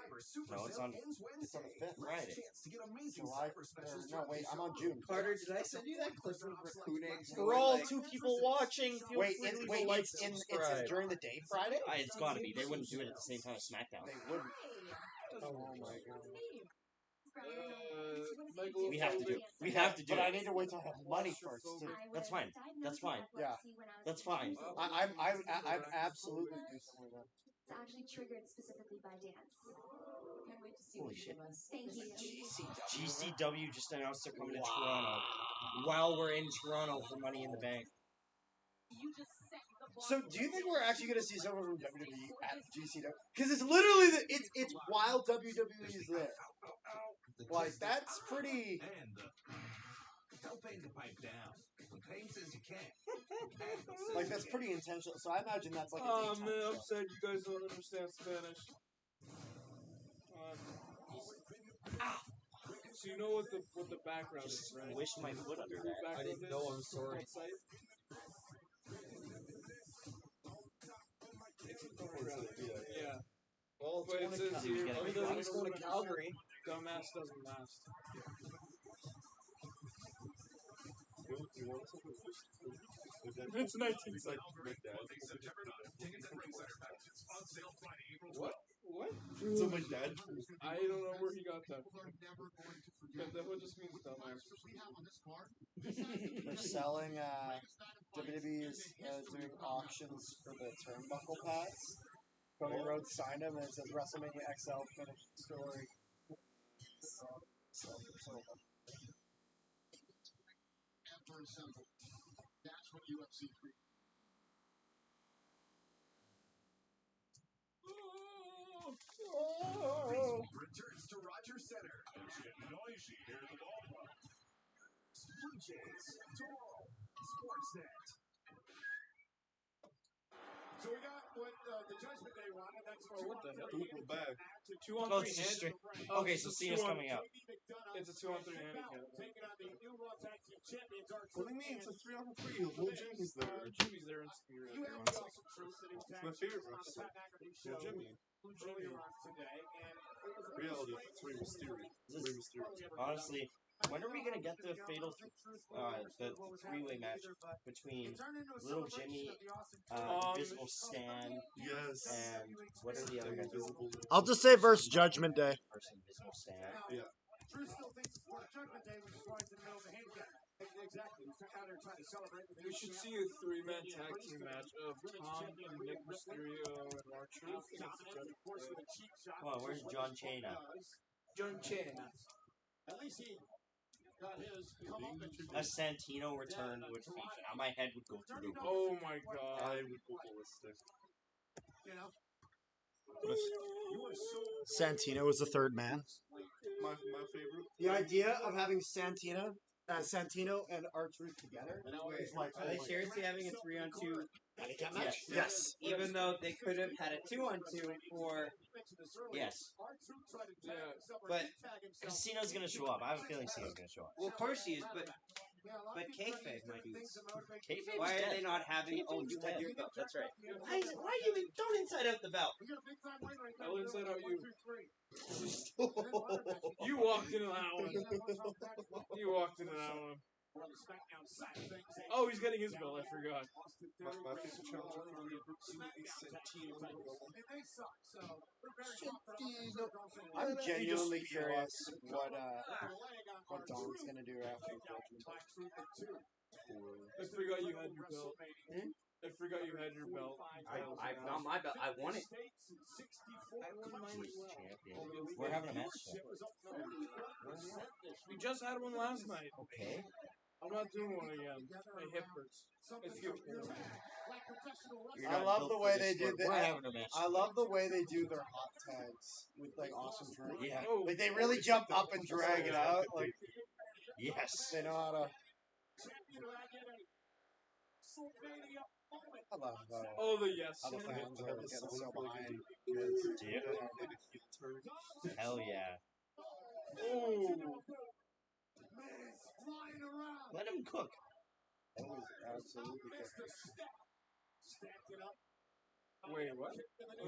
Speaker 9: No, it's on
Speaker 4: It's on the 5th.
Speaker 9: Friday.
Speaker 4: July. No, wait, I'm on June.
Speaker 9: Carter, did I send you that clip of raccoon eggs?
Speaker 1: For all 2 people watching, feel
Speaker 4: Wait,
Speaker 1: free to
Speaker 4: it's,
Speaker 1: leave
Speaker 4: wait,
Speaker 1: a like
Speaker 4: it's
Speaker 1: and
Speaker 4: in
Speaker 1: subscribe.
Speaker 4: during the day Friday?
Speaker 9: It's gotta be. They wouldn't do it at the same time as SmackDown.
Speaker 4: They wouldn't. Oh my god.
Speaker 3: Michael,
Speaker 9: We have to do it. We have to do
Speaker 4: But I
Speaker 9: it.
Speaker 4: need to wait till I have money first. Too.
Speaker 9: That's fine. That's fine.
Speaker 4: Yeah.
Speaker 9: That's fine.
Speaker 4: I'm absolutely do something like that.
Speaker 6: It's actually triggered specifically by dance.
Speaker 8: Can't wait to see
Speaker 9: Holy
Speaker 8: what
Speaker 9: shit.
Speaker 8: you do us.
Speaker 6: Thank you.
Speaker 9: GCW just announced they're coming to Toronto while we're in Toronto for Money in the Bank.
Speaker 8: You just set the
Speaker 4: So, do you think we're actually going to see someone from WWE at GCW? Because it's literally it's while WWE is there. Like that's pretty.
Speaker 5: Tell Pain to pipe down. When Pain says you can't.
Speaker 4: Like that's pretty intentional. So I imagine that's like.
Speaker 3: Oh man, I'm sad you guys don't understand Spanish. So you know what the background is,
Speaker 2: Just
Speaker 3: right?
Speaker 2: wish my foot under that.
Speaker 3: I didn't know. I'm sorry. Yeah.
Speaker 7: Well,
Speaker 3: But it says
Speaker 2: he was
Speaker 3: here,
Speaker 2: getting
Speaker 3: other
Speaker 2: a
Speaker 3: than
Speaker 2: shot.
Speaker 3: going to Calgary, dumbass doesn't last. It's 19. What? What?
Speaker 7: So my dad.
Speaker 3: I don't know where he got that. But that what just means dumbass.
Speaker 4: They're selling. WWE is doing auctions for the turnbuckle pads. Cody Rhodes signed them, and it says WrestleMania XL finished story.
Speaker 5: That's what UFC returns to Rogers Center. It's getting noisy here at the ballpark. Blue Jays, Toro, Sportsnet. So we got what the Judgment Day wanted. That's
Speaker 3: what the hell?
Speaker 7: We're back.
Speaker 3: 2-on-3
Speaker 2: Oh, it's just straight. Okay, so Cena's coming out.
Speaker 3: It's a 2-on-3 handicap.
Speaker 5: Taking on the new Raw Tag Team Champions.
Speaker 7: What do you mean? It's a 3-on-3. The whole Jimmy's there.
Speaker 3: Jimmy's there in spirit.
Speaker 5: You have the awesome truth that is
Speaker 7: It's my favorite wrestler. Yeah, Jimmy.
Speaker 5: earlier on today, and it was
Speaker 7: Reality, it's Rey Mysterio. Rey Mysterio.
Speaker 2: Honestly, when are we gonna get the the three-way match between Little Jimmy, Invisible Stan,
Speaker 7: Yes.
Speaker 2: and what are the other guys?
Speaker 7: Invisible.
Speaker 4: I'll just say versus Judgment Day.
Speaker 2: Versus Invisible Stan.
Speaker 7: Yeah.
Speaker 5: Drew still thinks it's for Judgment Day, which is why it's in the middle of the handicap. Exactly. He's out there trying to celebrate.
Speaker 3: We should see a 3-man tag team match of Tom and Nick Mysterio and R-Truth.
Speaker 2: Come on, where's John Cena?
Speaker 3: John Cena.
Speaker 5: At least he got his
Speaker 2: A Santino return would be. My head would go through the roof.
Speaker 3: Oh my god.
Speaker 7: I would go ballistic.
Speaker 5: You know,
Speaker 4: Santino was the third man.
Speaker 7: My favorite.
Speaker 4: The idea of having Santino and R-Truth together is like.
Speaker 9: Are they seriously having a 3-on-2
Speaker 4: handicap
Speaker 9: match?
Speaker 4: Yes.
Speaker 9: Even though they could have had a 2-on-2 for.
Speaker 2: Yes.
Speaker 3: Yeah.
Speaker 9: But
Speaker 2: Casino's gonna show up. I have a feeling Cena's gonna show up.
Speaker 9: well, of course he is. But kayfabe, my dudes.
Speaker 2: Kayfabe's
Speaker 9: Why are
Speaker 2: dead.
Speaker 9: they not having? Oh, you had your belt. That's right. Why you don't inside out the belt?
Speaker 3: I'll inside out you. You walked into that one. You walked into that one. Oh, he's getting his belt. I forgot.
Speaker 7: My favorite challenger for the group is Santino.
Speaker 4: I'm genuinely curious what Dom's gonna do after Judgment Day.
Speaker 3: I forgot you had your belt. I forgot you had your belt.
Speaker 9: I got my belt. I won it.
Speaker 2: We're having a match.
Speaker 3: We just had one last night.
Speaker 2: Okay.
Speaker 3: I'm not doing one again. My hip hurts. It's good.
Speaker 4: I love the way they do
Speaker 2: We're having a match.
Speaker 4: I love the way they do their hot tags with like awesome drink.
Speaker 2: Yeah.
Speaker 4: Like they really jump up and drag it out. Like
Speaker 2: Yes.
Speaker 4: they know how to. I love
Speaker 3: Oh, the yes.
Speaker 4: how the fans are getting so behind.
Speaker 2: Hell yeah.
Speaker 3: Oh.
Speaker 2: Let him cook.
Speaker 4: That was absolutely good.
Speaker 3: Wait, what?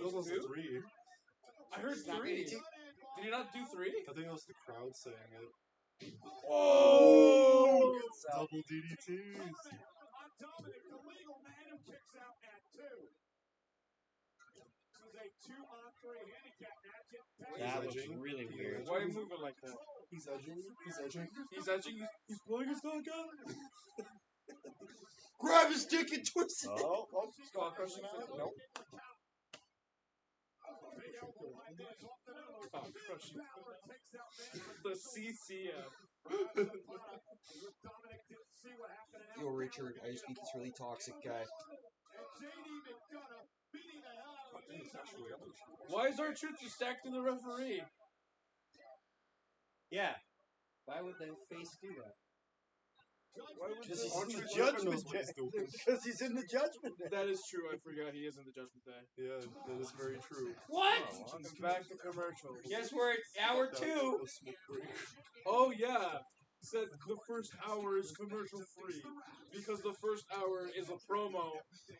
Speaker 7: Those was 3.
Speaker 3: I heard 3. Did you not do 3?
Speaker 7: I think it was the crowd saying it.
Speaker 3: Oh!
Speaker 7: Double DDTs.
Speaker 2: That was really weird.
Speaker 3: Why are you moving like that?
Speaker 7: He's edging. He's edging.
Speaker 3: He's edging. He's pulling his dog out.
Speaker 4: Grab his dick and twist it.
Speaker 3: Oh, skull crushing out? Nope. Skull crushing. The CCM.
Speaker 10: Yo, Richard, I just think he's really toxic guy.
Speaker 3: Why is our truth just stacked in the referee?
Speaker 9: Yeah. Why would the face do that?
Speaker 3: Why would
Speaker 4: Because he's
Speaker 3: the-
Speaker 4: in the
Speaker 7: Archer
Speaker 4: judgment
Speaker 7: knows what he's
Speaker 4: day.
Speaker 7: doing.
Speaker 4: Because he's in the judgment day.
Speaker 3: That is true. I forgot he is in the Judgment Day.
Speaker 7: Yeah, that is very true.
Speaker 9: What?
Speaker 3: And back to commercials.
Speaker 9: Guess we're at hour
Speaker 7: That
Speaker 9: 2.
Speaker 7: was a smoke break.
Speaker 3: Oh yeah. Said the first hour is commercial free because the first hour is a promo,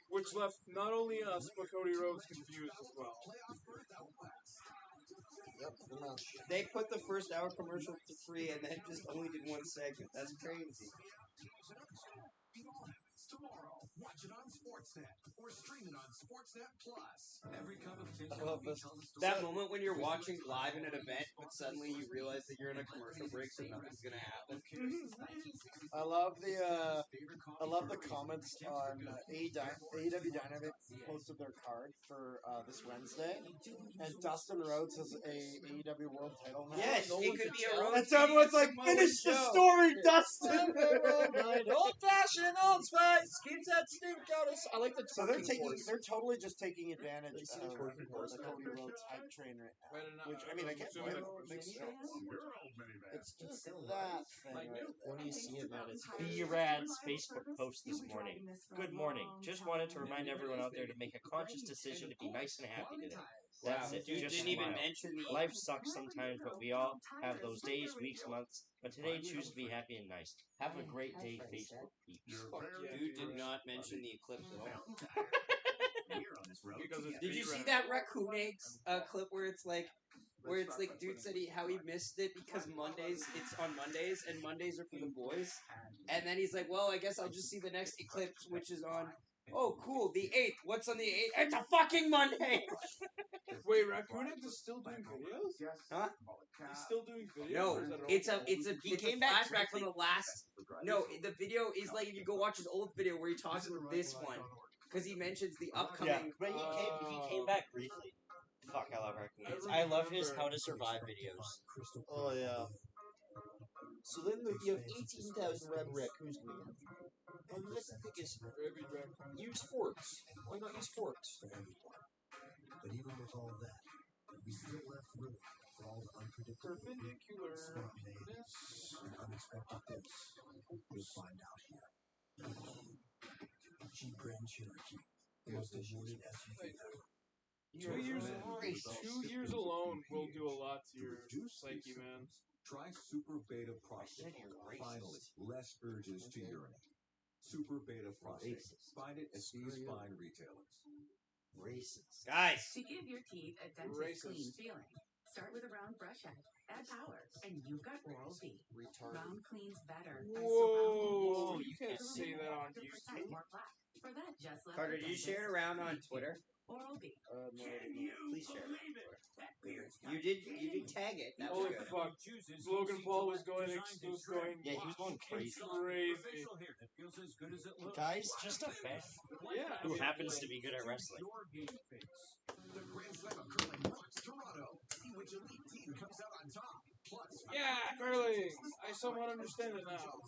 Speaker 3: which left not only us but Cody Rhodes confused as well.
Speaker 9: They put the first hour commercial for free and then just only did one segment. That's crazy.
Speaker 5: Tomorrow, watch it on Sportsnet or stream it on Sportsnet Plus. Every cup of
Speaker 4: I love this.
Speaker 9: That moment when you're watching live in an event, but suddenly you realize that you're in a commercial break, so nothing's gonna happen.
Speaker 4: I love the comments on AEW Dynamite posted their card for this Wednesday, and Dustin Rhodes has a AEW World Title match.
Speaker 9: Yes, it could be a road.
Speaker 4: And so everyone's like, finish the story, Dustin!
Speaker 1: Old fashioned, old spice. Keeps that stink out of. I like the.
Speaker 4: So they're
Speaker 1: twerking voice.
Speaker 4: they're totally just taking advantage
Speaker 1: They see
Speaker 4: of
Speaker 1: the twerking voice.
Speaker 4: the Cody Rhodes hype train right now.
Speaker 3: Right, and
Speaker 4: Which, I mean, I get
Speaker 3: assuming
Speaker 4: why
Speaker 3: that
Speaker 4: it makes sense. It's just that thing.
Speaker 3: I knew.
Speaker 1: When you see it, man, it's
Speaker 10: B-Rad's Facebook post this morning. Good morning. Just wanted to remind everyone out there to make a conscious decision to be nice and happy today. That's it.
Speaker 9: Dude
Speaker 10: Just
Speaker 9: didn't even
Speaker 10: smile.
Speaker 9: mention the.
Speaker 10: Life sucks sometimes, but we all have those days, weeks, months. But today, choose to be happy and nice. Have a great day, Facebook peeps.
Speaker 9: Dude did not mention the eclipse at all.
Speaker 3: Because it's
Speaker 9: Did you see
Speaker 3: B-Rad.
Speaker 9: that raccoon eggs clip where it's like, dude said how he missed it because it's on Mondays and Mondays are for the boys, and then he's like, well, I guess I'll just see the next eclipse, which is on. Oh, cool, the 8th. What's on the 8th? It's a fucking Monday.
Speaker 3: Wait, Raccoon Eggs is still doing videos?
Speaker 9: Huh?
Speaker 3: He's still doing videos?
Speaker 9: No,
Speaker 3: or is that
Speaker 9: it's a
Speaker 3: over?
Speaker 9: he came back from the last. No, the video is like if you go watch his old video where he talks about this one because he mentions the upcoming.
Speaker 10: Yeah, but he came back briefly. Fuck, I love Raccoon Eggs. I love his How to Survive videos.
Speaker 1: Oh yeah. So then you have 18,000 rabbit raccoons. Oh, the next thing is use forks. Why not use forks?
Speaker 5: But even with all that, we still left room for all the unpredictable,
Speaker 3: Perpendicularness.
Speaker 5: and unexpected bits. You'll find out here. Jeep Grand Cherokee, the most awarded SUV ever.
Speaker 3: 2 years alone will do a lot to your psyche, man.
Speaker 5: Try Super Beta Prostate. Finally, less urges to urinate. Super Beta Prostate. Find it at these fine retailers.
Speaker 10: Racist.
Speaker 9: Guys,
Speaker 8: To give your teeth a dentist clean feeling, start with a round brush head. Add power, and you've got Oral B. Round cleans better.
Speaker 3: Whoa, you can't say that on YouTube.
Speaker 8: More plaque. For that, just let
Speaker 9: Carter,
Speaker 8: the
Speaker 9: did you share it
Speaker 8: dentist
Speaker 9: around on Twitter?
Speaker 8: Oral B.
Speaker 9: Please share it. You did tag it. That was
Speaker 3: Holy
Speaker 9: good.
Speaker 3: fuck. Logan Paul was going
Speaker 10: Yeah, he was going crazy.
Speaker 3: crazy.
Speaker 10: Guy's just a fan
Speaker 3: Yeah.
Speaker 10: who happens to be good at wrestling.
Speaker 5: The Grand Slam of Curling rocks Toronto. See which elite team comes out on top. Plus,
Speaker 3: Yeah, curling. I somewhat understand it now.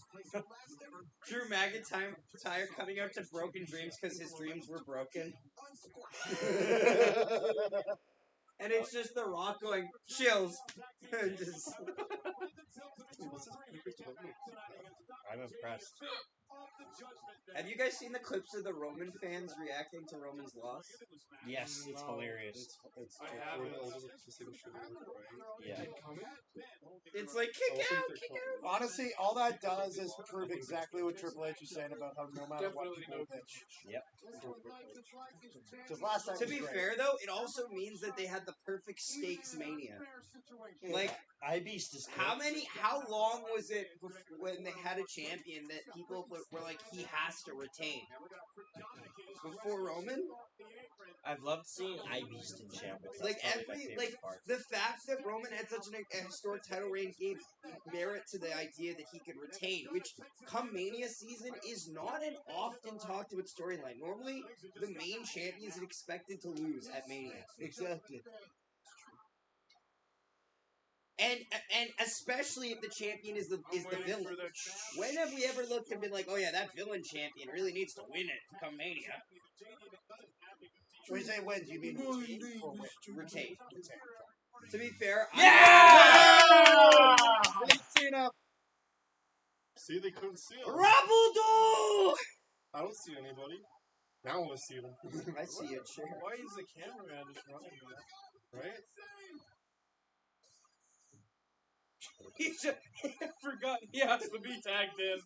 Speaker 9: Drew McIntyre coming out to Broken Dreams because his dreams were broken. And it's just The Rock going, chills. And just-
Speaker 10: I'm impressed.
Speaker 9: Have you guys seen the clips of the Roman fans reacting to Roman's loss?
Speaker 10: Yes, it's hilarious.
Speaker 3: I haven't.
Speaker 10: Yeah.
Speaker 9: It's like, kick out, kick out.
Speaker 4: Honestly, all that does is prove exactly what Triple H was saying about how no matter what
Speaker 3: Definitely
Speaker 4: people
Speaker 3: no
Speaker 4: bitch.
Speaker 10: Yep.
Speaker 4: Because last time
Speaker 9: To
Speaker 4: was
Speaker 9: be
Speaker 4: great.
Speaker 9: fair, though, it also means that they had the perfect stakes mania. Like,
Speaker 10: I-Beast is
Speaker 9: how long was it when they had a champion that people were like, he has to retain? Before Roman?
Speaker 10: I've loved seeing I-Beast in shambles.
Speaker 9: Like,
Speaker 10: That's probably my favorite part.
Speaker 9: the fact that Roman had such a historic title reign gave merit to the idea that he could retain, which come Mania season is not an often talked about storyline. Normally, the main champion is expected to lose at Mania.
Speaker 4: Exactly.
Speaker 9: And especially if the champion is the villain.
Speaker 3: For the
Speaker 9: When have we ever looked and been like, oh yeah, that villain champion really needs to win it come Mania?
Speaker 4: When you say wins, you mean retain or win?
Speaker 9: Retain. To be fair,
Speaker 4: Cena.
Speaker 7: See, they couldn't see him.
Speaker 9: Rabudo!
Speaker 7: I don't see anybody. Now I want to see them.
Speaker 9: I see a chair.
Speaker 3: Why is the cameraman just running there?
Speaker 7: Right?
Speaker 3: He just forgot he has to be tagged in.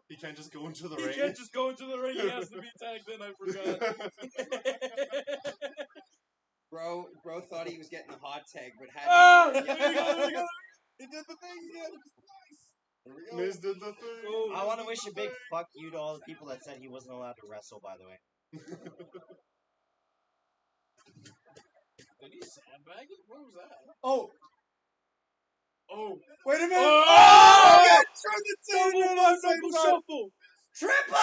Speaker 7: He can't just go into the
Speaker 3: He
Speaker 7: ring.
Speaker 3: can't just go into the ring. He has to be tagged in. I forgot.
Speaker 9: Bro thought he was getting the hot tag, but had
Speaker 3: Oh,
Speaker 9: to.
Speaker 3: there we go. There we go.
Speaker 4: He did the thing again. There we go.
Speaker 7: Miz did the thing.
Speaker 3: Oh,
Speaker 10: I want to wish a big fuck you to all the people that said he wasn't allowed to wrestle, by the way.
Speaker 3: Did he sandbag it? What was that?
Speaker 4: Oh,
Speaker 3: Wait a minute!
Speaker 4: Oh!
Speaker 3: Oh!
Speaker 4: Turn the
Speaker 3: Double
Speaker 4: table
Speaker 3: five
Speaker 4: upside
Speaker 3: knuckle
Speaker 4: down.
Speaker 3: shuffle!
Speaker 4: Triple!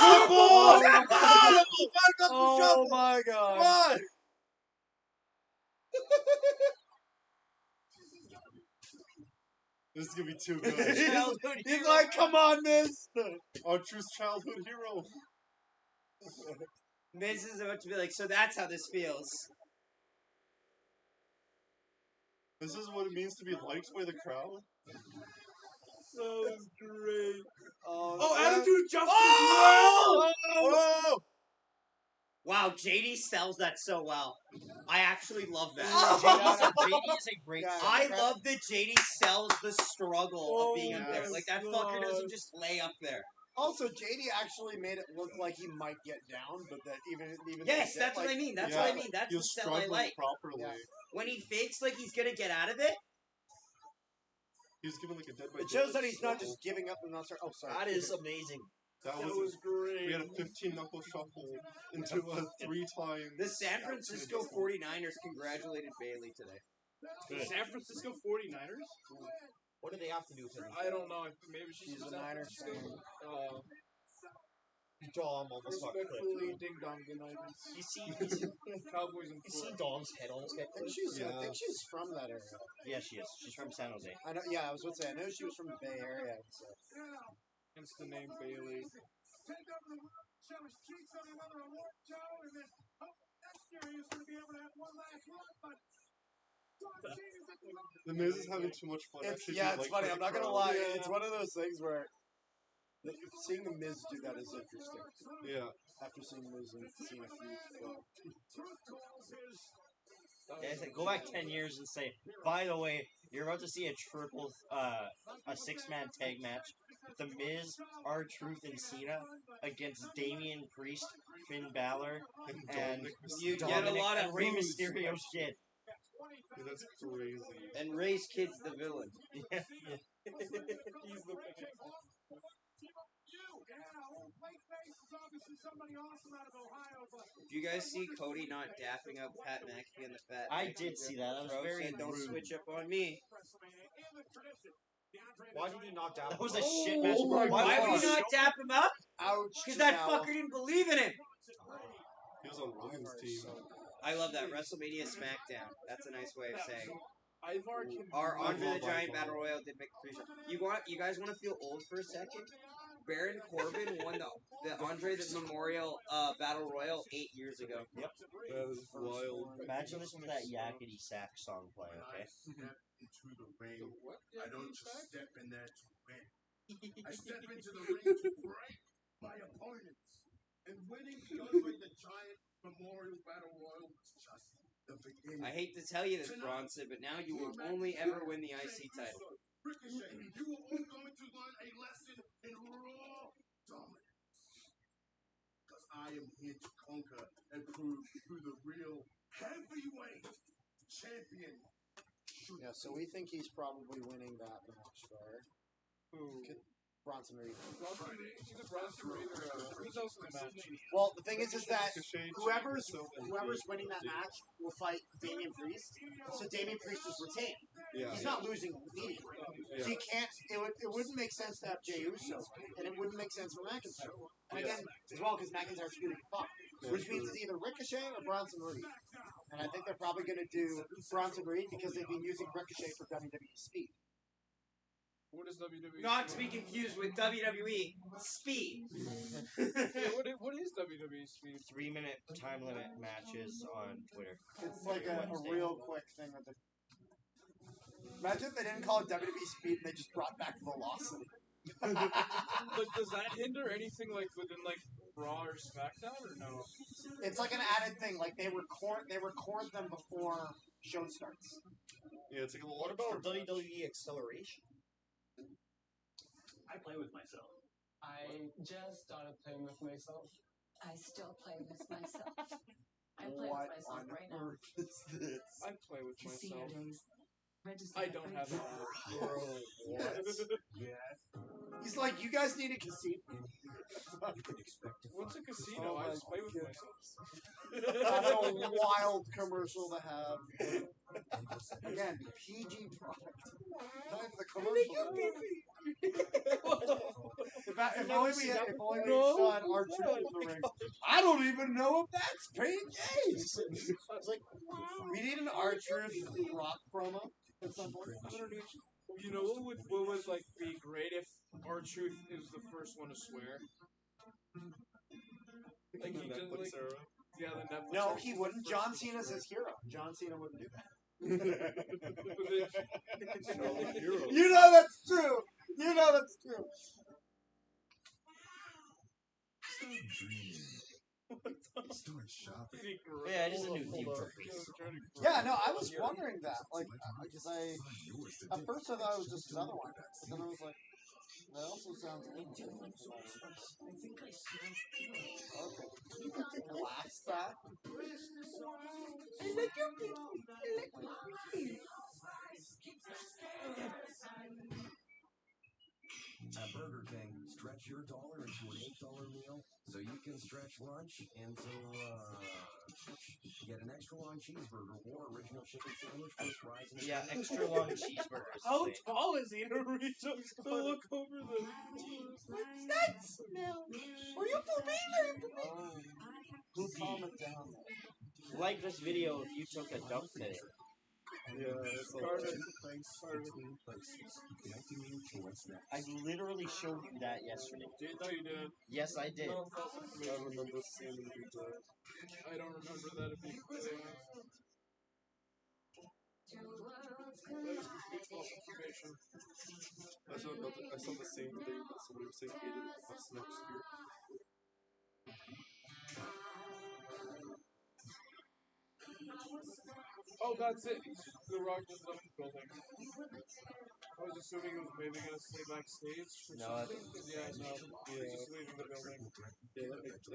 Speaker 3: Oh my god!
Speaker 4: What?
Speaker 7: This is gonna be too good.
Speaker 9: Childhood
Speaker 4: He's
Speaker 9: hero.
Speaker 4: like, come on, Miz.
Speaker 7: Our true childhood hero.
Speaker 9: Miz is about to be like, so that's how this feels.
Speaker 7: This is what it means to be liked by the crowd.
Speaker 3: That was great.
Speaker 4: Oh,
Speaker 3: attitude adjustment!
Speaker 9: Oh!
Speaker 4: Oh!
Speaker 9: Wow, JD sells that so well. I actually love that.
Speaker 10: JD is a great
Speaker 4: Yeah.
Speaker 9: I love that JD sells the struggle of being up there.
Speaker 4: yes.
Speaker 9: Like, that fucker doesn't just lay up there.
Speaker 4: Also, JD actually made it look like he might get down, but that even
Speaker 9: Yes,
Speaker 4: that,
Speaker 9: that's what I mean. That's
Speaker 7: Yeah.
Speaker 9: what I mean. That's
Speaker 7: You're
Speaker 9: the sell I
Speaker 7: struggling
Speaker 9: like.
Speaker 7: properly.
Speaker 4: Yeah.
Speaker 9: When he fakes like he's gonna get out of it,
Speaker 7: He's giving like a dead by
Speaker 4: it shows that he's not just giving up and not start. Oh, sorry.
Speaker 10: That is amazing.
Speaker 7: That
Speaker 3: That
Speaker 7: was
Speaker 3: was great.
Speaker 7: we had a 15 knuckle shuffle into a 3 times.
Speaker 9: the San Francisco 49ers congratulated Bailey today.
Speaker 3: The San Francisco 49ers?
Speaker 10: What do they have to do with it?
Speaker 3: I don't know. Maybe she's
Speaker 4: She's
Speaker 3: a
Speaker 4: a
Speaker 3: San
Speaker 4: Niner
Speaker 3: Francisco.
Speaker 10: Dom almost got clipped.
Speaker 3: Respectfully, ding dong the Niners.
Speaker 10: You see
Speaker 3: Cowboys and
Speaker 10: you see
Speaker 3: Florida.
Speaker 10: Dom's head almost get
Speaker 4: I think
Speaker 10: clipped?
Speaker 4: she's. I think she's from that area.
Speaker 10: Yeah, she is. She's from San Jose.
Speaker 4: I know. Yeah, I was going to say. I know she was from the Bay Area. So.
Speaker 3: Hence the name Bailey.
Speaker 7: The Miz is having too much fun.
Speaker 4: It's,
Speaker 7: Actually,
Speaker 4: yeah,
Speaker 7: do
Speaker 4: it's
Speaker 7: like
Speaker 4: funny.
Speaker 7: for
Speaker 4: I'm
Speaker 7: the
Speaker 4: not gonna
Speaker 7: crowd.
Speaker 4: lie.
Speaker 3: Yeah.
Speaker 4: It's one of those things where seeing the Miz do that is interesting.
Speaker 7: Yeah.
Speaker 4: After seeing Miz and seeing a few.
Speaker 10: Yeah, I said, go back 10 years and say, by the way, you're about to see a six-man tag match with The Miz, R-Truth, and Cena against Damian Priest, Finn Balor, and
Speaker 9: You get a
Speaker 10: Dominic
Speaker 9: lot of
Speaker 10: and Rey
Speaker 9: booze.
Speaker 10: Mysterio's kid.
Speaker 7: Dude, that's crazy.
Speaker 9: And Ray's kid's the villain.
Speaker 3: He's the
Speaker 9: If you guys see Cody not dapping up Pat McAfee in the fat,
Speaker 10: I did see that. That was
Speaker 9: Bro
Speaker 10: very
Speaker 9: said, don't
Speaker 10: rude.
Speaker 9: switch up on me.
Speaker 10: Why did he knock down? That was a
Speaker 4: Oh
Speaker 10: shit match.
Speaker 4: my
Speaker 9: Why would he not dap him up?
Speaker 4: Ouch.
Speaker 9: Because that
Speaker 4: Now.
Speaker 9: fucker didn't believe in him.
Speaker 7: He was on Ryan's team.
Speaker 9: I love that. WrestleMania SmackDown. That's a nice way of saying it.
Speaker 3: Ivar can.
Speaker 9: Our Andre the
Speaker 7: love
Speaker 9: Giant
Speaker 7: Ivar.
Speaker 9: Battle Royal did make a pre-show. You guys want to feel old for a second? Baron Corbin won the Andre the Memorial Battle Royal 8 years ago.
Speaker 10: Yep.
Speaker 7: That is wild.
Speaker 10: Imagine listening to that yakety sack song playing, okay?
Speaker 5: Into the ring, I don't just step in there to win. I step into the ring to break my opponents. And winning the Andre the Giant Memorial Battle Royal was just the beginning.
Speaker 9: I hate to tell you this, Bronson, but now you will only ever win the IC title.
Speaker 5: Ricochet, you are all going to learn a lesson in raw dominance. Because I am here to conquer and prove who the real heavyweight champion should
Speaker 4: Yeah, so we think he's probably winning that match there. Bronson Reed.
Speaker 3: Either Bronson Reed or who's else in the match?
Speaker 4: Well, the thing is that
Speaker 7: Ricochet,
Speaker 4: whoever's
Speaker 7: Jericho,
Speaker 4: winning that match will fight Damian Priest. So Damian Priest is retained.
Speaker 7: Yeah.
Speaker 4: He's not losing immediately. So you can't. It wouldn't make sense to have Jey Uso, and it wouldn't make sense for McIntyre. And again, as well, because McIntyre's good at fuck, which means it's either Ricochet or Bronson Reed. And I think they're probably going to do Bronson Reed because they've been using Ricochet for WWE speed.
Speaker 3: What is WWE?
Speaker 9: Not to be confused with WWE Speed.
Speaker 3: Yeah, what is WWE WWE speed.
Speaker 10: 3-minute time limit matches on Twitter.
Speaker 4: It's like a
Speaker 10: Wednesday.
Speaker 4: real quick thing with the. Imagine if they didn't call it WWE Speed and they just brought back Velocity.
Speaker 3: Like, does that hinder anything like within like Raw or SmackDown or no?
Speaker 4: It's like an added thing. Like they record them before show starts.
Speaker 7: Yeah, it's like a
Speaker 10: What about WWE Acceleration?
Speaker 5: I play with myself. I just started playing with myself.
Speaker 8: I still play with myself. I play
Speaker 4: What
Speaker 8: with myself
Speaker 4: on
Speaker 8: right now.
Speaker 4: earth is this?
Speaker 3: I play with
Speaker 8: Casino
Speaker 3: myself.
Speaker 8: days. Register
Speaker 3: I don't have that.
Speaker 10: Bro, what?
Speaker 5: Yes.
Speaker 4: He's like, you guys need a casino.
Speaker 3: What's a casino?
Speaker 4: Oh
Speaker 3: I
Speaker 4: my
Speaker 3: just play with
Speaker 4: goodness.
Speaker 3: myself.
Speaker 4: That's a wild commercial to have. Again, PG product. Not even the commercial. If only we saw an R-Truth in the ring. I don't even know if that's PG. It's like, we need an R-Truth Rock promo at some point.
Speaker 3: You know what would like be great if R-Truth is the first one to swear? Like he did, like, yeah, the Netflix.
Speaker 4: No, he wouldn't. John Cena's his hero. John Cena wouldn't do that. You know that's true. You know that's true.
Speaker 5: Start shopping.
Speaker 10: Yeah, it is a new theme for Greece.
Speaker 4: Yeah, no, I was wondering that. Like, because at first I thought it was just another one. But then I was like, that also sounds a little different. Okay. Blast that.
Speaker 5: At Burger King, stretch your dollar into an $8 meal so you can stretch lunch into get an extra long cheeseburger or original chicken sandwich with fries and
Speaker 10: Yeah, extra long cheeseburgers.
Speaker 3: How tall is he to reach up to look over the?
Speaker 4: What's that smell? Are you for me? Who calm it down?
Speaker 10: Like this video if you took a dump today.
Speaker 7: Yeah, it's all
Speaker 10: I literally showed you that yesterday.
Speaker 3: No, you didn't.
Speaker 10: Yes, I did.
Speaker 3: No, false
Speaker 7: I
Speaker 3: information.
Speaker 7: remember seeing the
Speaker 3: I don't remember that if you completely honest. It's false information.
Speaker 7: I saw the same thing that somebody was saying hated us next year.
Speaker 3: Oh, that's it. The Rock just left the building. I was assuming he was maybe gonna stay backstage or
Speaker 10: No,
Speaker 3: something. Yeah, no. He's just leaving the building.
Speaker 7: Yeah, that makes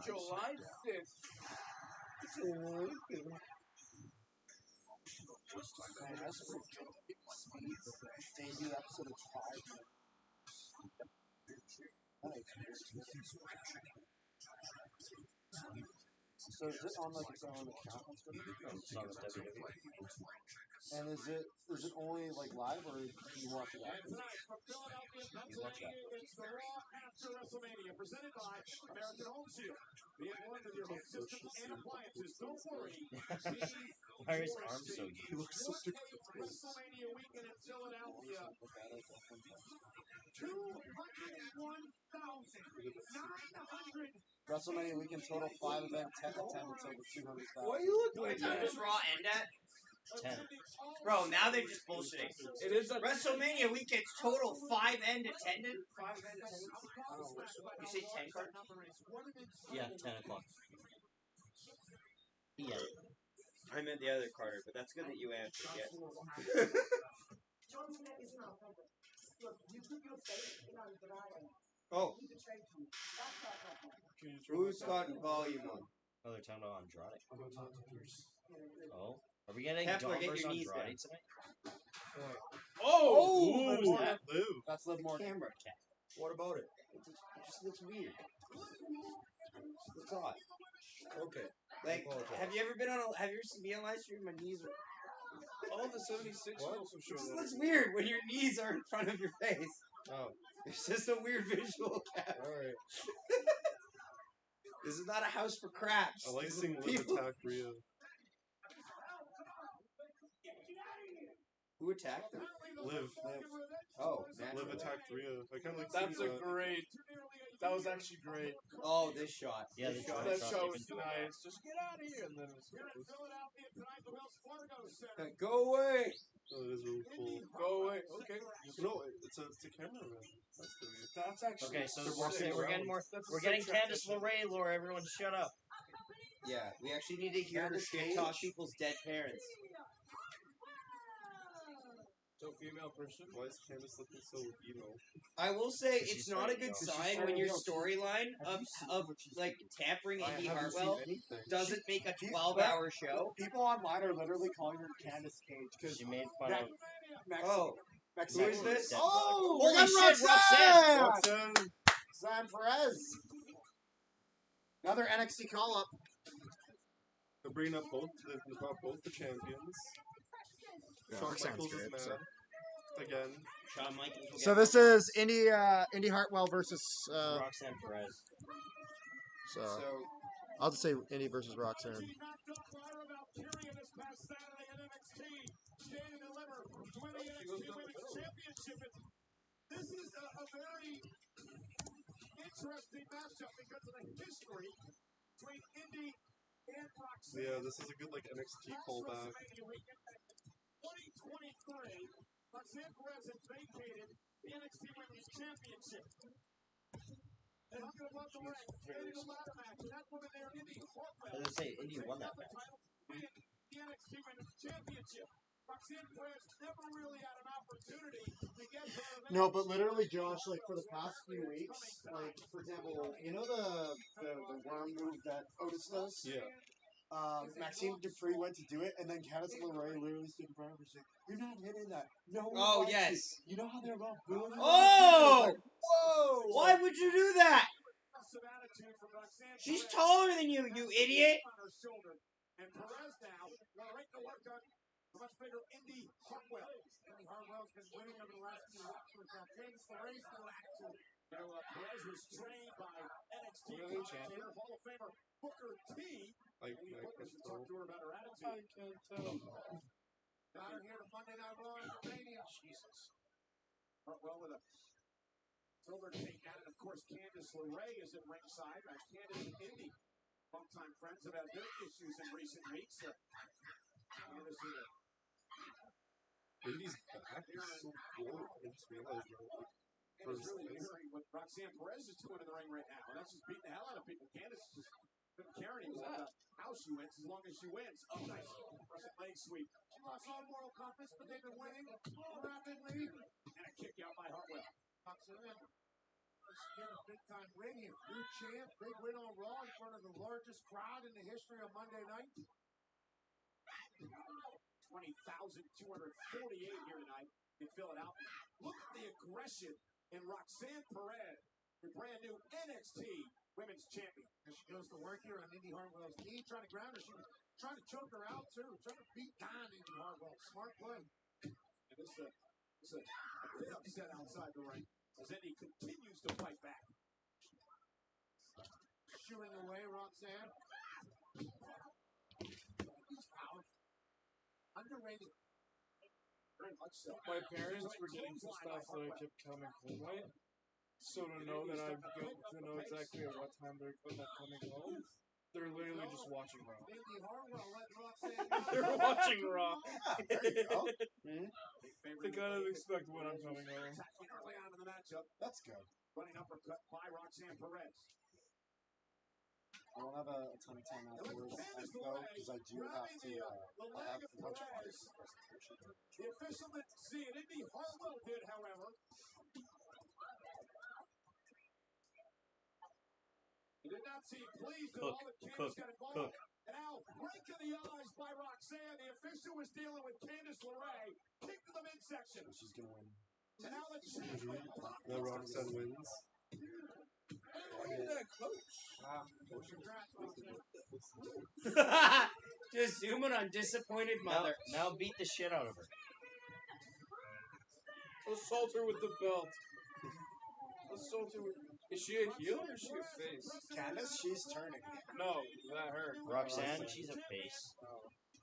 Speaker 3: July 5th.
Speaker 4: Debut episode of 5. So is it on like its own account?
Speaker 10: It's on the WWE.
Speaker 4: And is it only like live or can you watch it after?
Speaker 10: You watch that.
Speaker 5: It's the Raw after WrestleMania, presented by American Home Shield. Be informed of your home systems and appliances. Don't worry.
Speaker 10: Why is his arm so huge?
Speaker 5: WrestleMania weekend in Philadelphia. 201,900.
Speaker 4: WrestleMania weekend total 5 event 10 attendance over 200,000.
Speaker 3: Why you look like
Speaker 9: What time
Speaker 3: that?
Speaker 9: does Raw end at?
Speaker 10: 10.
Speaker 9: Bro, now they're just bullshitting.
Speaker 3: It is a
Speaker 9: WrestleMania weekend's total 5 end attended. You say 10 card?
Speaker 10: Yeah, 10 o'clock. Yeah.
Speaker 9: I meant the other Carter, but that's good that you answered. Yes. Oh. Who's got volume on?
Speaker 10: Oh, they're talking about Andrade. Oh. Are we getting
Speaker 9: Kepler,
Speaker 10: Dom
Speaker 9: get
Speaker 10: versus
Speaker 9: your knees
Speaker 10: Andrade
Speaker 9: down.
Speaker 10: tonight?
Speaker 3: Oh!
Speaker 10: What's that?
Speaker 4: That's Liv Morgan.
Speaker 10: Camera cat. What about it? It just looks weird. It's odd. Okay.
Speaker 9: Like, have you ever seen me on live stream? My knees are.
Speaker 3: All the 76 also show
Speaker 9: It just
Speaker 3: that.
Speaker 9: looks weird when your knees are in front of your face.
Speaker 10: Oh.
Speaker 9: It's just a weird visual, Cap.
Speaker 10: Alright.
Speaker 9: This is not a house for craps.
Speaker 7: I like
Speaker 9: This is
Speaker 7: seeing Liv
Speaker 9: people.
Speaker 7: attack Rhea.
Speaker 9: Who attacked them?
Speaker 7: Liv.
Speaker 2: Oh,
Speaker 7: Liv
Speaker 2: naturally.
Speaker 7: attacked Rhea. I kind of like
Speaker 3: That's
Speaker 7: seeing
Speaker 3: a
Speaker 7: that.
Speaker 3: great. That was actually great.
Speaker 9: Oh, this shot.
Speaker 10: Yeah,
Speaker 9: This
Speaker 10: the
Speaker 9: shot.
Speaker 3: That
Speaker 10: shot
Speaker 3: shot
Speaker 10: they've
Speaker 3: was
Speaker 10: been doing that.
Speaker 3: nice. Just get out of here, and then it's
Speaker 9: Go away.
Speaker 7: Oh, it is really cool.
Speaker 3: go away. Okay.
Speaker 7: No, it's a cameraman. That's the reason.
Speaker 3: That's actually
Speaker 10: Okay, so
Speaker 7: They're
Speaker 10: we're,
Speaker 7: walking
Speaker 10: we're getting
Speaker 7: around.
Speaker 10: more.
Speaker 3: That's a
Speaker 10: We're
Speaker 3: sick
Speaker 10: getting Candice
Speaker 3: transition.
Speaker 10: LeRae, Laura. Everyone, shut up.
Speaker 9: Yeah, we actually need to hear her
Speaker 2: Candace
Speaker 9: shit talk
Speaker 2: Cage?
Speaker 9: people's dead parents.
Speaker 3: So female person.
Speaker 7: Why is Candace looking so emo?
Speaker 9: I will say it's
Speaker 10: She's
Speaker 9: not a
Speaker 10: very
Speaker 9: good
Speaker 10: young.
Speaker 9: sign when your storyline of like tampering
Speaker 4: I
Speaker 9: Indy
Speaker 4: haven't
Speaker 9: Hartwell
Speaker 4: seen anything.
Speaker 9: doesn't make a 12-hour show.
Speaker 4: People online are literally calling her Candace Cage because
Speaker 10: She made fun of.
Speaker 9: Oh, who is this?
Speaker 4: Oh,
Speaker 10: Holy
Speaker 4: we got
Speaker 10: shit,
Speaker 4: Roxanne!
Speaker 7: Roxanne!
Speaker 4: Roxanne Perez. Another NXT call up.
Speaker 7: They're bringing up both. They brought both the champions.
Speaker 1: Yeah,
Speaker 7: Shawn
Speaker 1: Roxanne's
Speaker 7: Michaels is
Speaker 1: great,
Speaker 7: mad
Speaker 1: so.
Speaker 7: again.
Speaker 9: Shawn Michaels. will
Speaker 1: So
Speaker 9: get
Speaker 1: this is Indy Hartwell versus.
Speaker 10: Roxanne Perez.
Speaker 1: So
Speaker 9: So
Speaker 1: I'll just say Indy versus Roxanne.
Speaker 5: This is a very interesting matchup because of the history between Indy and Roxanne.
Speaker 7: Yeah, this is a good like NXT callback.
Speaker 5: 2023, Roxanne Perez has vacated the NXT Women's Championship. And I'm going to love the ring. Getting a ladder match. And that woman there, Indy Hartwell.
Speaker 10: I was gonna say Indy won that match.
Speaker 5: Win the NXT Women's Championship. Roxanne Perez never really had an opportunity to get her.
Speaker 4: No, but literally, Josh, like for the past few weeks, like for example, you know the worm move that Otis does?
Speaker 7: Yeah.
Speaker 4: Maxime Dupree went to do it, and then Candice LeRae literally stood in front of her saying, "You're not hitting that." No one
Speaker 9: Oh,
Speaker 4: likes
Speaker 9: yes.
Speaker 4: You. You know how they're all booing her?
Speaker 9: Oh!
Speaker 4: Like, whoa!
Speaker 9: Why would you do that? She's taller than you, you idiot.
Speaker 5: And Perez now, right to work on a much bigger Indy Hartwell. Indy Hartwell's been winning over the last few weeks with Candice LeRae's still active. Perez was trained by NXT commentator, Hall of Famer Booker T.
Speaker 7: I
Speaker 5: Booker
Speaker 7: can
Speaker 5: should
Speaker 7: tell.
Speaker 5: talk to her about her attitude.
Speaker 7: I can tell.
Speaker 5: Got her here to Monday Night Raw and WrestleMania. Jesus. Hartwell with a silver takedown, and of course Candice LeRae is at ringside. Candice and Indy, longtime friends, have had their issues in recent weeks. Candice in a
Speaker 7: Indy's back is so cool. I just realized that.
Speaker 5: And it's really mirroring what Roxanne Perez is doing in the ring right now. And that's just beating the hell out of people. Candice just couldn't care anymore about how she wins as long as she wins. Oh, nice. First leg sweep. She lost all moral compass, but they've been winning rapidly. And a kick out by Hartwell. Roxanne. Get a big-time win here. New champ, big win on Raw in front of the largest crowd in the history of Monday night. 20,248 here tonight in Philadelphia. Look at the aggression in Roxanne Perez, the brand new NXT Women's Champion. As she goes to work here on Indy Hartwell's knee, trying to ground her. She was trying to choke her out, too. Trying to beat down Indy Hartwell. Smart play. And this is a bit upset outside the ring as Indy continues to fight back. Shooing away, Roxanne. He's powerful. Underrated. Very much so.
Speaker 3: My parents were getting some stuff that I kept coming home late. So to know that I to know exactly at what time they're coming home, they're literally just watching Raw. They're watching Raw.
Speaker 4: There you go.
Speaker 3: They kind of expect when I'm coming home.
Speaker 5: Early on in the matchup,
Speaker 4: That's good.
Speaker 5: running uppercut by Roxanne Perez.
Speaker 4: I won't have a ton of time afterwards, though, because I do have to. I have a bunch of presentation.
Speaker 5: The official didn't see it. Indy Hartwell did, however. He did not seem pleased at all that Candice got involved. And now, break in the eyes by Roxanne. The official was dealing with Candice LeRae. Kick to the midsection.
Speaker 4: She's going to win.
Speaker 5: And now the champion.
Speaker 7: Now Roxanne wins.
Speaker 3: Look at that coach.
Speaker 9: Just zooming on disappointed mother.
Speaker 10: Now beat the shit out of her.
Speaker 3: Assault her with the belt. Assault her with... Is she a heel or is she a face?
Speaker 4: Candice, she's turning.
Speaker 3: No, that her.
Speaker 10: Roxanne, she's a face.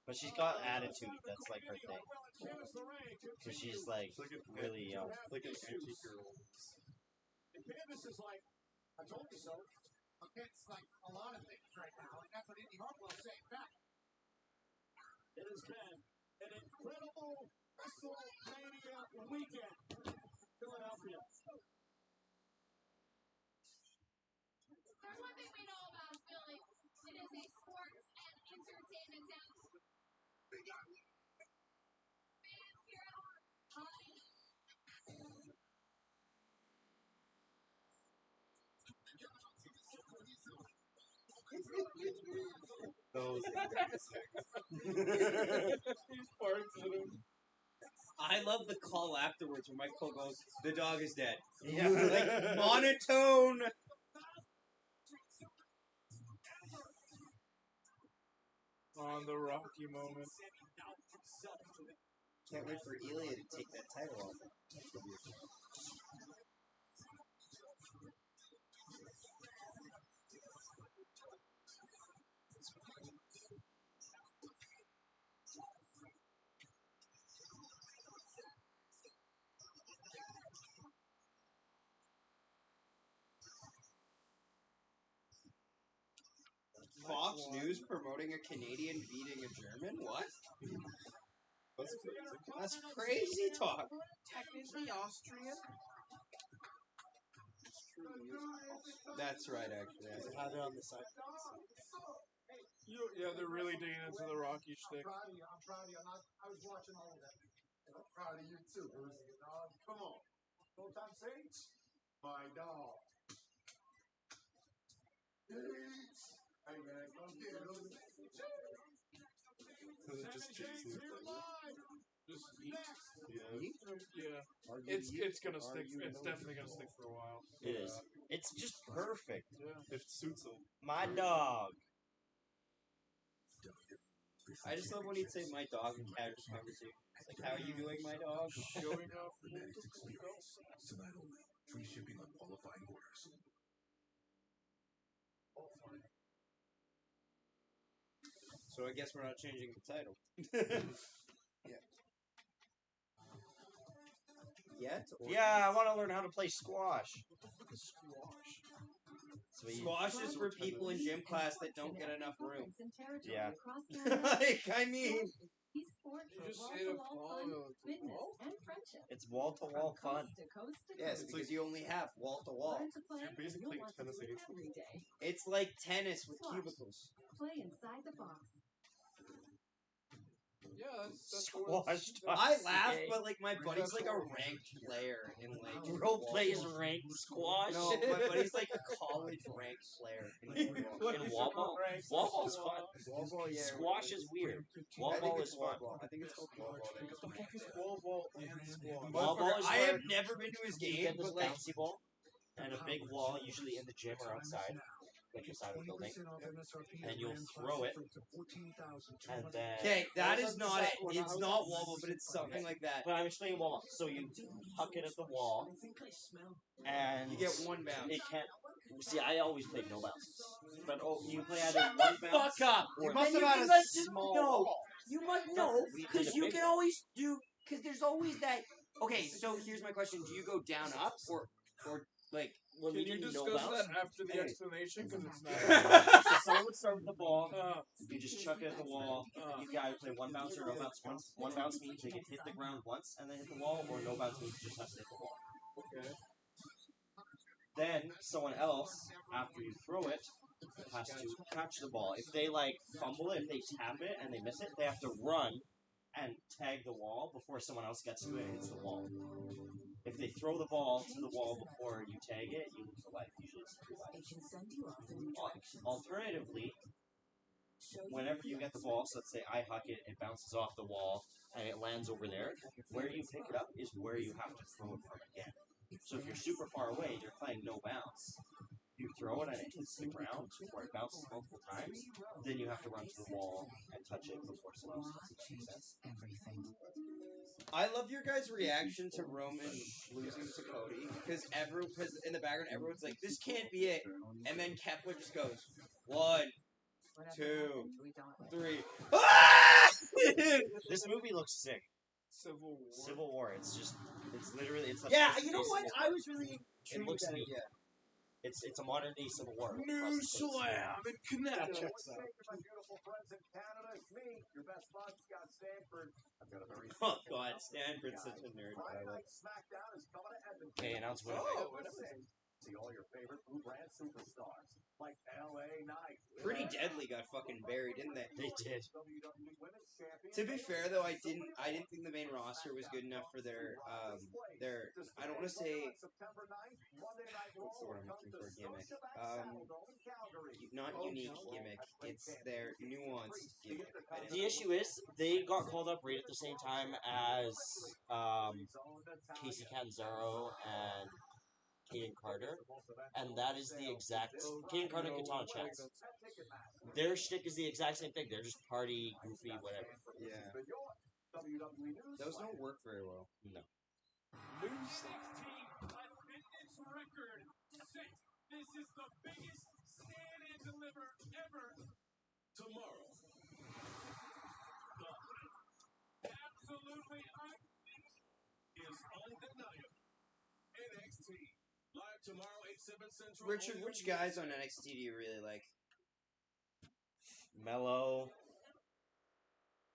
Speaker 10: But she's got attitude. That's like her thing. So she's like really young.
Speaker 7: Like an antique girl.
Speaker 5: Candace is like, I told you so. Against like a lot of things right now, and that's what Indy Hartwell's saying back. It has been an incredible WrestleMania weekend. Philadelphia.
Speaker 6: There's one thing we know about Philly. It is a sports and entertainment town. Fans here at heart.
Speaker 7: Those.
Speaker 3: These parts of him.
Speaker 9: I love the call afterwards where Michael goes, "The dog is dead."
Speaker 10: Yeah.
Speaker 9: Like monotone.
Speaker 3: On the Rocky moment.
Speaker 9: Can't wait for Ilya to take that title off. Fox News promoting a Canadian beating a German? What?
Speaker 7: That's crazy.
Speaker 9: That's crazy talk.
Speaker 4: Technically Austrian.
Speaker 9: That's right, actually.
Speaker 4: Does it have it on the side?
Speaker 3: Yeah, they're really digging into the Rocky shtick.
Speaker 5: I'm proud of you. I was watching all of that. And I'm proud of you too, Bruce. Come on. Full-time Saints? My dog. Saints. Hey man, come get it.
Speaker 7: Because it just chased me.
Speaker 3: Just eat.
Speaker 7: Yeah.
Speaker 3: Yeah. It's gonna stick. It's definitely gonna stick for a while.
Speaker 10: It is. It's just perfect.
Speaker 3: Yeah.
Speaker 7: It suits him.
Speaker 10: My dog.
Speaker 9: I just love when he'd say "my dog" in casual conversation. Like, how are you doing, my dog?
Speaker 3: Showing off.
Speaker 5: Tonight only. Free shipping on qualifying orders.
Speaker 9: So I guess we're not changing the title. Yet? Or
Speaker 10: Yeah, I want to learn how to play squash. Sweet.
Speaker 9: Squash is for people in gym class that don't get enough room.
Speaker 10: Yeah.
Speaker 9: Like, I mean,
Speaker 3: You just hit a ball.
Speaker 10: It's wall-to-wall fun.
Speaker 9: yes, because you only have wall to wall.
Speaker 7: You're basically playing tennis against the wall.
Speaker 9: It's like tennis with cubicles.
Speaker 8: Play inside the box.
Speaker 3: Yeah, that's
Speaker 10: Squash.
Speaker 9: I laugh, but like my buddy's like a ranked player in like
Speaker 10: Bro plays ranked squash.
Speaker 9: No, my buddy's like a college ranked player
Speaker 10: In wall ball. Wall ball's fun.
Speaker 4: Wall ball, yeah.
Speaker 10: Squash is weird. Wall
Speaker 4: I think
Speaker 10: ball
Speaker 4: it's
Speaker 10: is
Speaker 4: wall
Speaker 10: fun.
Speaker 4: ball. I think it's called wall ball.
Speaker 3: What the fuck is wall ball and squash?
Speaker 10: Wall ball is
Speaker 9: I
Speaker 10: where
Speaker 9: have never been to his
Speaker 10: you
Speaker 9: game,
Speaker 10: get this
Speaker 9: but like
Speaker 10: bouncy ball and a big wall, usually in the gym or outside, like inside the building, and you'll throw it, and then.
Speaker 9: okay, that is not it. It's not wall ball, but it's something like that.
Speaker 10: But I'm explaining wall ball. So you huck it at the wall, and
Speaker 9: You get one bounce.
Speaker 10: it can't. See, I always played no bounces, but you can play either one bounce.
Speaker 9: Fuck up!
Speaker 10: Or
Speaker 9: You must have had a small wall.
Speaker 8: You might know,
Speaker 10: We did
Speaker 8: because
Speaker 10: a
Speaker 8: you
Speaker 10: big
Speaker 8: can
Speaker 10: one.
Speaker 8: always do, because there's always that.
Speaker 9: Okay, so here's my question: do you go down up or like?
Speaker 10: When
Speaker 3: Can
Speaker 10: we
Speaker 3: you
Speaker 10: did no
Speaker 3: discuss
Speaker 10: bounce,
Speaker 3: that after the
Speaker 10: Anyways.
Speaker 3: explanation? Because it's not.
Speaker 10: so someone would start with the ball. You just chuck it at the wall. You can either play one bounce or no bounce once. One bounce means they can hit the ground once and then hit the wall, or no bounce means you just have to hit the wall.
Speaker 3: Okay.
Speaker 10: Then someone else, after you throw it, has to catch the ball. If they like fumble it, if they tap it and they miss it, they have to run and tag the wall before someone else gets to it and hits the wall. If they throw the ball to the wall before you tag it, you lose a life. Usually it's 2 lives. Alternatively, whenever you get the ball, so let's say I huck it, it bounces off the wall, and it lands over there, where you pick it up is where you have to throw it from again. So if you're super far away, you're playing no bounce. You throw it and it hits the ground, or it bounces multiple times, then you have to run to the wall and touch it before someone else does it. Makes sense?
Speaker 9: I love your guys' reaction to Roman losing to Cody because in the background everyone's like, "This can't be it," and then Kepler just goes, 1, 2, 3.
Speaker 10: This movie looks sick.
Speaker 3: Civil War.
Speaker 10: Civil War. It's just. It's literally. It's like.
Speaker 9: Yeah, you know what? I was really
Speaker 10: It
Speaker 9: intrigued
Speaker 10: looks
Speaker 9: with that
Speaker 10: neat.
Speaker 9: idea.
Speaker 10: It's a modern day Civil War.
Speaker 3: New Slam and Connect.
Speaker 5: My beautiful friends in Canada, it's me, your best bud, Scott Stanford. I've got a very
Speaker 9: Oh God, Stanford's such a nerd.
Speaker 5: Friday Night SmackDown is coming to Edmonton.
Speaker 10: Okay, announce winner.
Speaker 5: See all your favorite Blue Brand superstars like LA Knight.
Speaker 9: Pretty Deadly got fucking buried, didn't they?
Speaker 10: They did.
Speaker 5: WWE Women's Champion.
Speaker 9: To be fair though, I didn't think the main roster was good enough for their I don't want to say
Speaker 5: September 9th, Monday Night
Speaker 9: what's the word I'm
Speaker 5: Raw
Speaker 9: looking for,
Speaker 5: comes to
Speaker 9: gimmick.
Speaker 5: Saddledome in Calgary.
Speaker 9: Not unique gimmick. It's their nuanced gimmick.
Speaker 10: The issue is they got called up right at the same time as Casey Catanzaro and Caden Carter, and that is the exact Caden Carter and Katana Chance. Their shtick is the exact same thing. They're just party, goofy, whatever.
Speaker 9: Yeah. Those don't work very well.
Speaker 10: No.
Speaker 6: New 16, attendance record set. This is the biggest stand and deliver ever. Tomorrow. Absolutely is undeniable. NXT. Live tomorrow, 8/7 Central.
Speaker 9: Richard, which guys on NXT do you really like?
Speaker 10: Mellow,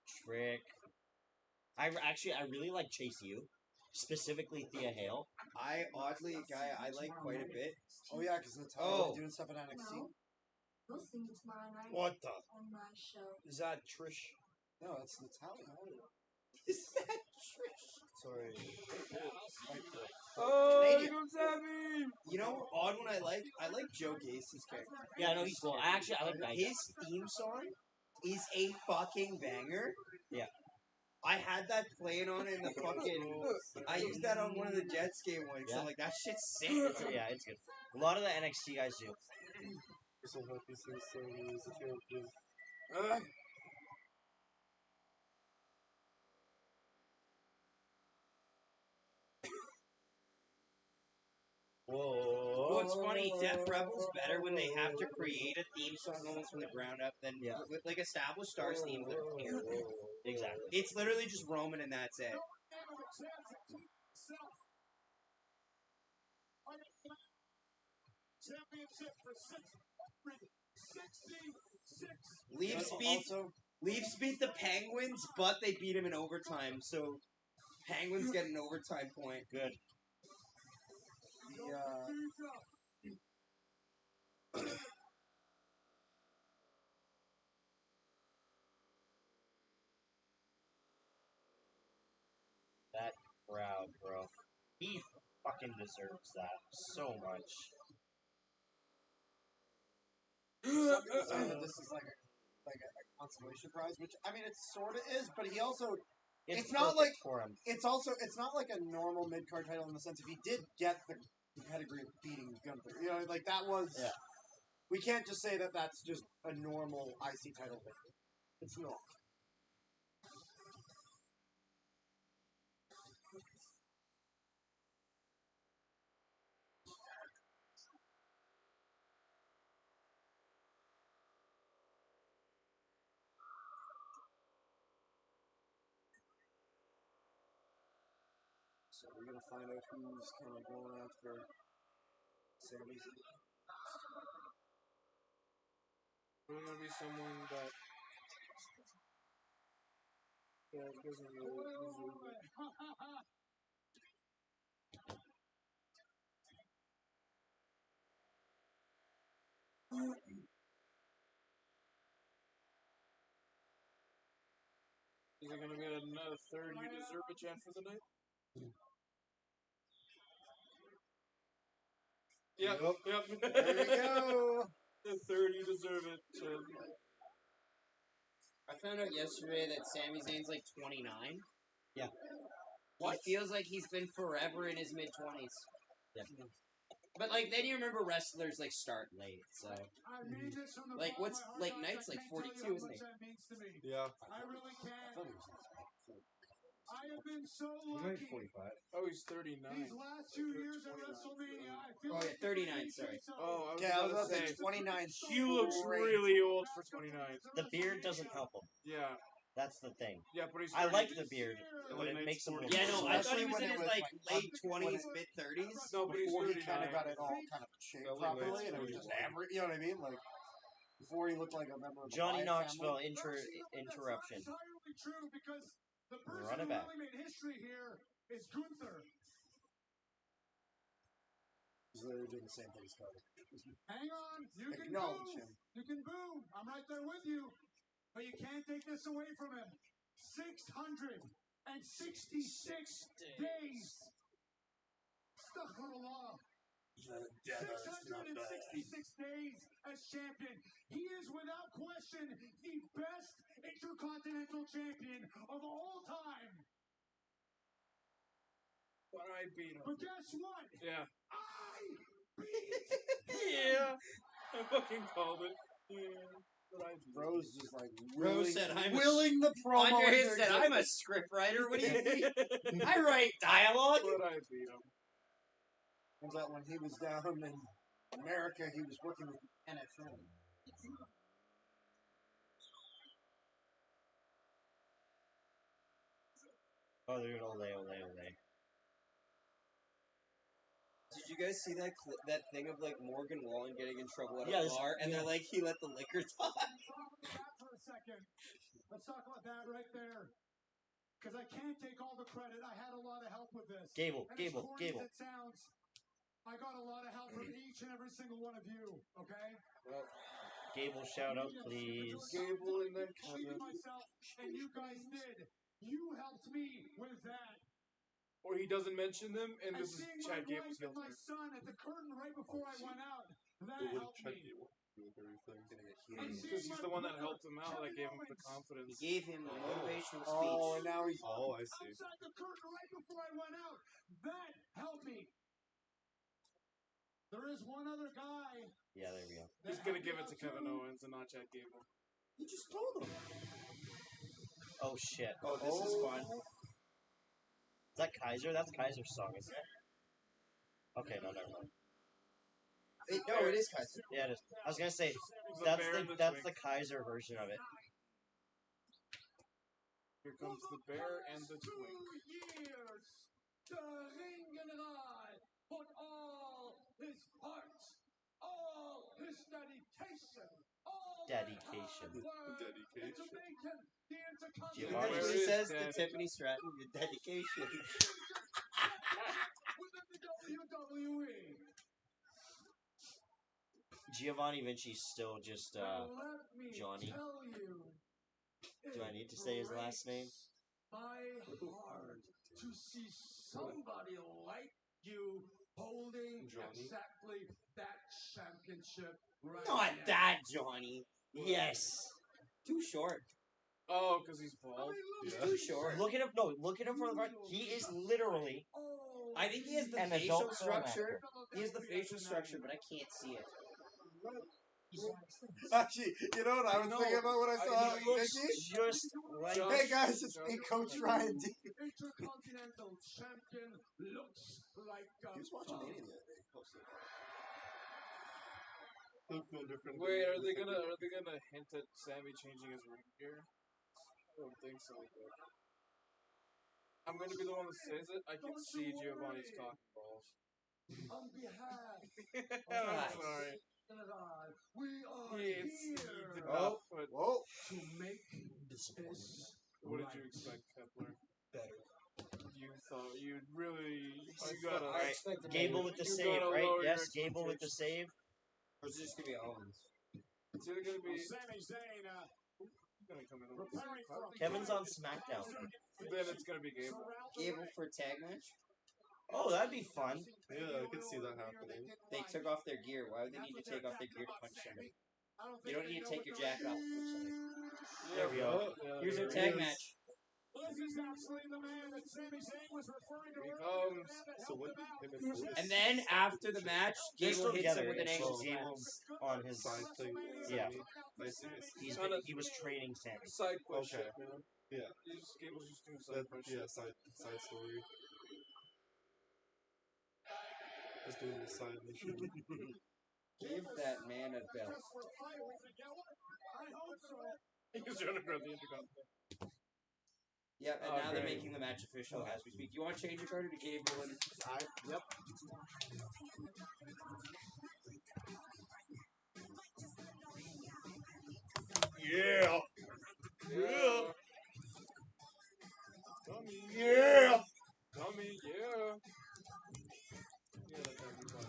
Speaker 10: Trick. I really like Chase U, specifically Thea Hale.
Speaker 9: Oddly, a guy I like quite a bit.
Speaker 4: Oh yeah, because Natalya's doing stuff at NXT.
Speaker 11: Hosting you tomorrow night
Speaker 1: What the?
Speaker 11: on my show.
Speaker 1: Is that Trish?
Speaker 4: No, it's Natalia.
Speaker 9: Is that Trish?
Speaker 4: Sorry.
Speaker 3: Oh,
Speaker 9: Canadian.
Speaker 3: here comes Sammy!
Speaker 9: You know, odd one I like Joe Gacy's character.
Speaker 10: Yeah, no, he's cool. I like that.
Speaker 9: His theme song is a fucking banger.
Speaker 10: Yeah.
Speaker 9: I had that playing on in the fucking. I used that on one of the Jets game once.
Speaker 10: Yeah.
Speaker 9: So like that shit's sick.
Speaker 10: It's good. A lot of the NXT guys do.
Speaker 7: So happy since Sammy is a champion.
Speaker 10: Whoa.
Speaker 9: What's funny, Death Rebel's better when they have to create a theme song almost from the ground up than with like established stars themes that are terrible.
Speaker 10: Exactly.
Speaker 9: It's literally just Roman and that's it. Leafs beat the Penguins, but they beat him in overtime, so Penguins get an overtime point.
Speaker 10: Good. That crowd, bro. He fucking deserves that so much.
Speaker 4: Some people say that this is like a consolation prize, which I mean it sort of is, but he also it's not like
Speaker 10: for him.
Speaker 4: it's not like a normal mid card title in the sense if he did get the pedigree of beating Gunther, you know, like that was.
Speaker 10: Yeah.
Speaker 4: We can't just say that that's just a normal IC title victory. It's not. So we're gonna find out who's kind of going after Sami Zayn.
Speaker 3: There's gonna be someone that doesn't really deserve it. Is it gonna get another third "You Deserve It" chant for the night? Yep.
Speaker 4: There we go.
Speaker 3: The third "You Deserve It" chant.
Speaker 9: I found out yesterday that Sami Zayn's like 29.
Speaker 10: Yeah.
Speaker 9: What? He feels like he's been forever in his mid-20s.
Speaker 10: Yeah.
Speaker 9: But like, then you remember wrestlers like start late, so. Like, what's like Knight's like 42, isn't he?
Speaker 7: Yeah.
Speaker 5: I really can. I have been so
Speaker 1: He's only
Speaker 5: lucky.
Speaker 1: 45.
Speaker 3: Oh, he's 39.
Speaker 5: These last 2 years at WrestleMania, I've
Speaker 9: Oh yeah, 39. Sorry.
Speaker 3: Oh,
Speaker 4: Okay, I was
Speaker 3: gonna
Speaker 4: about to say 29.
Speaker 3: He looks really old for 29.
Speaker 10: The beard doesn't help him.
Speaker 3: Yeah.
Speaker 10: That's the thing.
Speaker 3: Yeah, but he's
Speaker 10: I
Speaker 3: 30.
Speaker 10: like the beard, but it makes him look
Speaker 9: Yeah, no, I thought
Speaker 4: Especially
Speaker 9: he was
Speaker 4: when
Speaker 9: in
Speaker 4: it
Speaker 9: his
Speaker 4: was,
Speaker 9: like
Speaker 4: like,
Speaker 9: late 20s, mid 30s.
Speaker 3: No, but he's
Speaker 4: Before he
Speaker 3: 39.
Speaker 4: kind of got it all kind of shaped
Speaker 7: Probably
Speaker 4: properly,
Speaker 7: late
Speaker 4: and it was just
Speaker 7: 21.
Speaker 4: every, you know what I mean? Like, before he looked like a member of the
Speaker 10: Johnny
Speaker 4: Wyatt
Speaker 10: Knoxville
Speaker 4: family.
Speaker 10: interruption.
Speaker 5: entirely true because the person
Speaker 10: Run it
Speaker 5: who
Speaker 10: back.
Speaker 5: really made history here is Gunther.
Speaker 4: He's literally doing the same thing as Cody.
Speaker 5: Hang on, you can
Speaker 4: Acknowledge
Speaker 5: boo.
Speaker 4: him.
Speaker 5: You can boo. I'm right there with you. But you can't take this away from him. 666 days. Astaghfirullah. 666 days as champion. He is without question the best intercontinental champion of all time.
Speaker 3: But I beat him.
Speaker 5: But guess what?
Speaker 3: Yeah.
Speaker 5: I beat
Speaker 3: Yeah. I fucking called it. Yeah. But I beat him.
Speaker 4: Rose just like
Speaker 9: Rose said, "I'm
Speaker 4: willing the promo.
Speaker 9: Andre
Speaker 4: into
Speaker 9: said, "I'm a
Speaker 4: existence.
Speaker 9: script writer. What do you mean? I write dialogue."
Speaker 3: But I beat him.
Speaker 4: Turns out when he was down in America, he was working with the NFL.
Speaker 10: Oh, they're gonna ole.
Speaker 9: Did you guys see that thing of like Morgan Wallen getting in trouble at
Speaker 10: Yeah,
Speaker 9: a
Speaker 10: this-
Speaker 9: bar, and they're like, he let the liquor talk?
Speaker 5: for a second. Let's talk about that right there. Because I can't take all the credit. I had a lot of help with this.
Speaker 10: Gable.
Speaker 5: As corny as it sounds, I got a lot of help from each and every single one of you. Okay.
Speaker 3: Well,
Speaker 10: Gable, shout out, please.
Speaker 3: Gable and then
Speaker 5: I believed in
Speaker 3: Kevin.
Speaker 5: myself, and you guys did. You helped me with that.
Speaker 3: Or he doesn't mention them, and
Speaker 5: And
Speaker 3: this is
Speaker 5: seeing
Speaker 3: Chad
Speaker 5: my
Speaker 3: Gable's
Speaker 5: wife and
Speaker 3: heel
Speaker 5: my
Speaker 3: turn.
Speaker 5: son at the curtain right before I went out. That
Speaker 7: But what
Speaker 5: helped
Speaker 7: Chad
Speaker 5: me.
Speaker 7: Gable do with everything?
Speaker 3: Because he's the one that helped him out, that gave him the confidence.
Speaker 9: He gave him the motivational
Speaker 4: Oh,
Speaker 9: speech.
Speaker 4: and now he's
Speaker 7: Oh, I see.
Speaker 5: Outside the curtain right before I went out. That helped me. There is one other guy.
Speaker 10: Yeah, there we go.
Speaker 3: He's gonna give it to Kevin Owens and not Chad Gable.
Speaker 4: You just told him.
Speaker 10: Oh shit.
Speaker 9: Oh, this is fun.
Speaker 10: Is that Kaiser? That's Kaiser's song, isn't it? Okay, no, never mind.
Speaker 9: No, it is Kaiser.
Speaker 10: Yeah, it is. I was gonna say
Speaker 3: The
Speaker 10: that's
Speaker 3: bear and the
Speaker 10: that's
Speaker 3: twink.
Speaker 10: the Kaiser version of it.
Speaker 3: Here comes the bear and the
Speaker 5: 2
Speaker 3: twink.
Speaker 5: years, the Ring General put all his heart, all his dedication, all
Speaker 10: Dedication.
Speaker 5: that hard work
Speaker 7: Dedication.
Speaker 5: into making the
Speaker 9: He
Speaker 5: Intercontinental
Speaker 3: Where
Speaker 9: literally
Speaker 3: is
Speaker 9: says to
Speaker 3: Daddy?
Speaker 9: Tiffany Stratton, your dedication.
Speaker 5: within the WWE.
Speaker 10: Giovanni Vinci's still just
Speaker 5: Now let me
Speaker 10: Johnny.
Speaker 5: tell you,
Speaker 10: Do I need to say his last name?
Speaker 5: my heart to see somebody like you holding
Speaker 7: Johnny.
Speaker 5: exactly that championship right
Speaker 9: Not
Speaker 5: now.
Speaker 9: that, Johnny. Yes. Too short.
Speaker 3: Oh, because he's bald.
Speaker 7: Yeah.
Speaker 9: Too short.
Speaker 10: Look at him. No, look at him from the front. He is literally
Speaker 9: I think he has the
Speaker 10: an
Speaker 9: facial
Speaker 10: adult film
Speaker 9: structure.
Speaker 10: actor.
Speaker 9: He has the facial structure, but I can't see it.
Speaker 4: Actually, you know what I was thinking about when I saw
Speaker 10: He looks
Speaker 4: Nikki?
Speaker 10: just like.
Speaker 3: Josh-
Speaker 4: Hey guys, it's me, Coach Ryan D.
Speaker 5: Intercontinental champion looks like a
Speaker 4: He was watching
Speaker 5: thug.
Speaker 4: Mania the other day. He posted it.
Speaker 7: Look no different.
Speaker 3: Wait, are they gonna hint at Sammy changing his ring gear? I don't think so. But I'm gonna be the one that says it. I can see Giovanni's cock and balls.
Speaker 5: On behalf
Speaker 3: I'm sorry.
Speaker 5: of God, we are
Speaker 3: He
Speaker 5: here
Speaker 3: did not put.
Speaker 4: Whoa.
Speaker 5: to make this
Speaker 3: What did
Speaker 5: right.
Speaker 3: you expect, Kepler?
Speaker 5: Better.
Speaker 3: You thought you'd really. You gotta.
Speaker 10: All right, Gable with the
Speaker 3: You
Speaker 10: save,
Speaker 3: gotta
Speaker 10: right?
Speaker 3: lower your
Speaker 10: Yes, Gable with the save.
Speaker 9: Or is it just gonna be Owens?
Speaker 3: It's either gonna be.
Speaker 5: Sami Zayn
Speaker 3: Gonna come in.
Speaker 5: preparing for a
Speaker 10: Kevin's on SmackDown.
Speaker 3: Then it's gonna be Gable.
Speaker 9: Gable for a tag match?
Speaker 10: Oh, that'd be fun.
Speaker 7: Yeah, I could see that happening.
Speaker 9: They took off their gear. Why would they need to take off their gear to punch somebody? You don't need to take your jacket off to punch somebody.
Speaker 10: There we go.
Speaker 9: Here's your
Speaker 3: there
Speaker 9: tag
Speaker 3: it is.
Speaker 9: match.
Speaker 5: This is absolutely the man that Sami Zayn was referring to
Speaker 3: Here he
Speaker 5: earlier.
Speaker 3: comes.
Speaker 5: The man that
Speaker 7: So
Speaker 5: helped
Speaker 7: what?
Speaker 5: him out.
Speaker 7: Him and Bruce
Speaker 9: And then after the match,
Speaker 10: They're
Speaker 9: Gable
Speaker 10: still
Speaker 9: hits him
Speaker 10: together.
Speaker 9: with an
Speaker 10: It's
Speaker 9: ankle
Speaker 10: just
Speaker 9: slam.
Speaker 10: Gable's on his.
Speaker 7: side thing.
Speaker 10: Yeah.
Speaker 7: I see.
Speaker 10: He was training Sammy.
Speaker 3: Side quest
Speaker 7: Okay.
Speaker 3: shit, man.
Speaker 7: Yeah.
Speaker 3: Gable's just doing side
Speaker 7: That,
Speaker 3: quest
Speaker 7: yeah,
Speaker 3: shit.
Speaker 7: side story. Just doing the side mission.
Speaker 9: Give that man a belt.
Speaker 3: He's trying to grab the intercom.
Speaker 9: Yeah, and now they're
Speaker 3: great.
Speaker 9: making the match official as we speak. You want to change your card to Gable and...
Speaker 4: Yep.
Speaker 7: Yeah!
Speaker 3: Yeah. Dummy.
Speaker 7: Yeah!
Speaker 3: Dummy, yeah. Yeah, that's how we talk.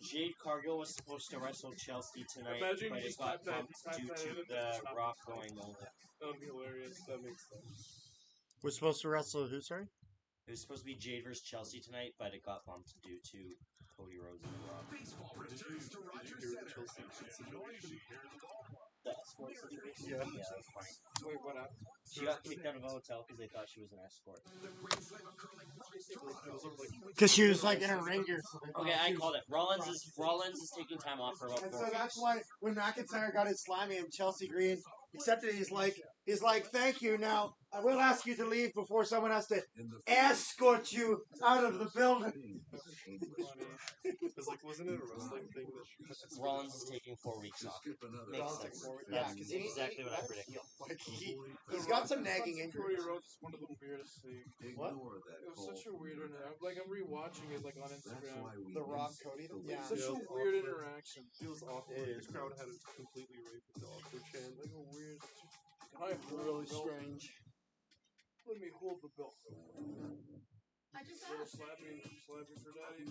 Speaker 10: Jade Cargill was supposed to wrestle Chelsea tonight,
Speaker 3: Imagine
Speaker 10: but
Speaker 3: you
Speaker 10: it
Speaker 3: just
Speaker 10: got
Speaker 3: type that-
Speaker 10: bumped
Speaker 3: type
Speaker 10: due
Speaker 3: that
Speaker 10: to
Speaker 3: in and
Speaker 10: the
Speaker 3: just chop
Speaker 10: Rock
Speaker 3: it.
Speaker 10: going over.
Speaker 3: That would be hilarious. That makes sense.
Speaker 1: We're supposed to wrestle who, sorry?
Speaker 10: It was supposed to be Jade versus Chelsea tonight, but it got bumped due to Cody Rhodes and The Rock.
Speaker 5: Baseball returns to
Speaker 7: Did
Speaker 5: Rogers
Speaker 7: you hear the
Speaker 5: Center.
Speaker 7: Chelsea situation?
Speaker 10: The escort situation?
Speaker 7: Yeah.
Speaker 10: Yeah, that was funny.
Speaker 3: Wait, what happened?
Speaker 10: She got kicked out of the hotel because they thought she was an escort.
Speaker 7: It was over like
Speaker 1: Because she was like in a ringer.
Speaker 10: Okay, I called it. Rollins is taking time off for about
Speaker 4: And
Speaker 10: 4
Speaker 4: so
Speaker 10: weeks.
Speaker 4: that's why when McIntyre got his slimy and Chelsea Green accepted, he's like, thank you. Now I will ask you to leave before someone has to escort you out of the building.
Speaker 7: It's like, wasn't it a wrestling thing that she had to
Speaker 10: Rollins is taking 4 weeks off. Makes sense. That's exactly what I predicted.
Speaker 4: Like he's got some nagging
Speaker 3: Cody
Speaker 4: injuries.
Speaker 3: Rhodes is one of the weirdest things.
Speaker 4: What?
Speaker 3: It was such a weird interaction. Like, I'm rewatching it, like, on Instagram.
Speaker 4: The Rock Cody. Yeah.
Speaker 3: Such a weird interaction.
Speaker 7: Feels awkward. The crowd had it completely right with the awkward chant.
Speaker 3: Like a weird... Can I hold
Speaker 1: Really
Speaker 3: the belt?
Speaker 1: strange.
Speaker 3: Let me hold the belt.
Speaker 6: I just
Speaker 3: Little
Speaker 6: asked.
Speaker 3: slapping for daddy.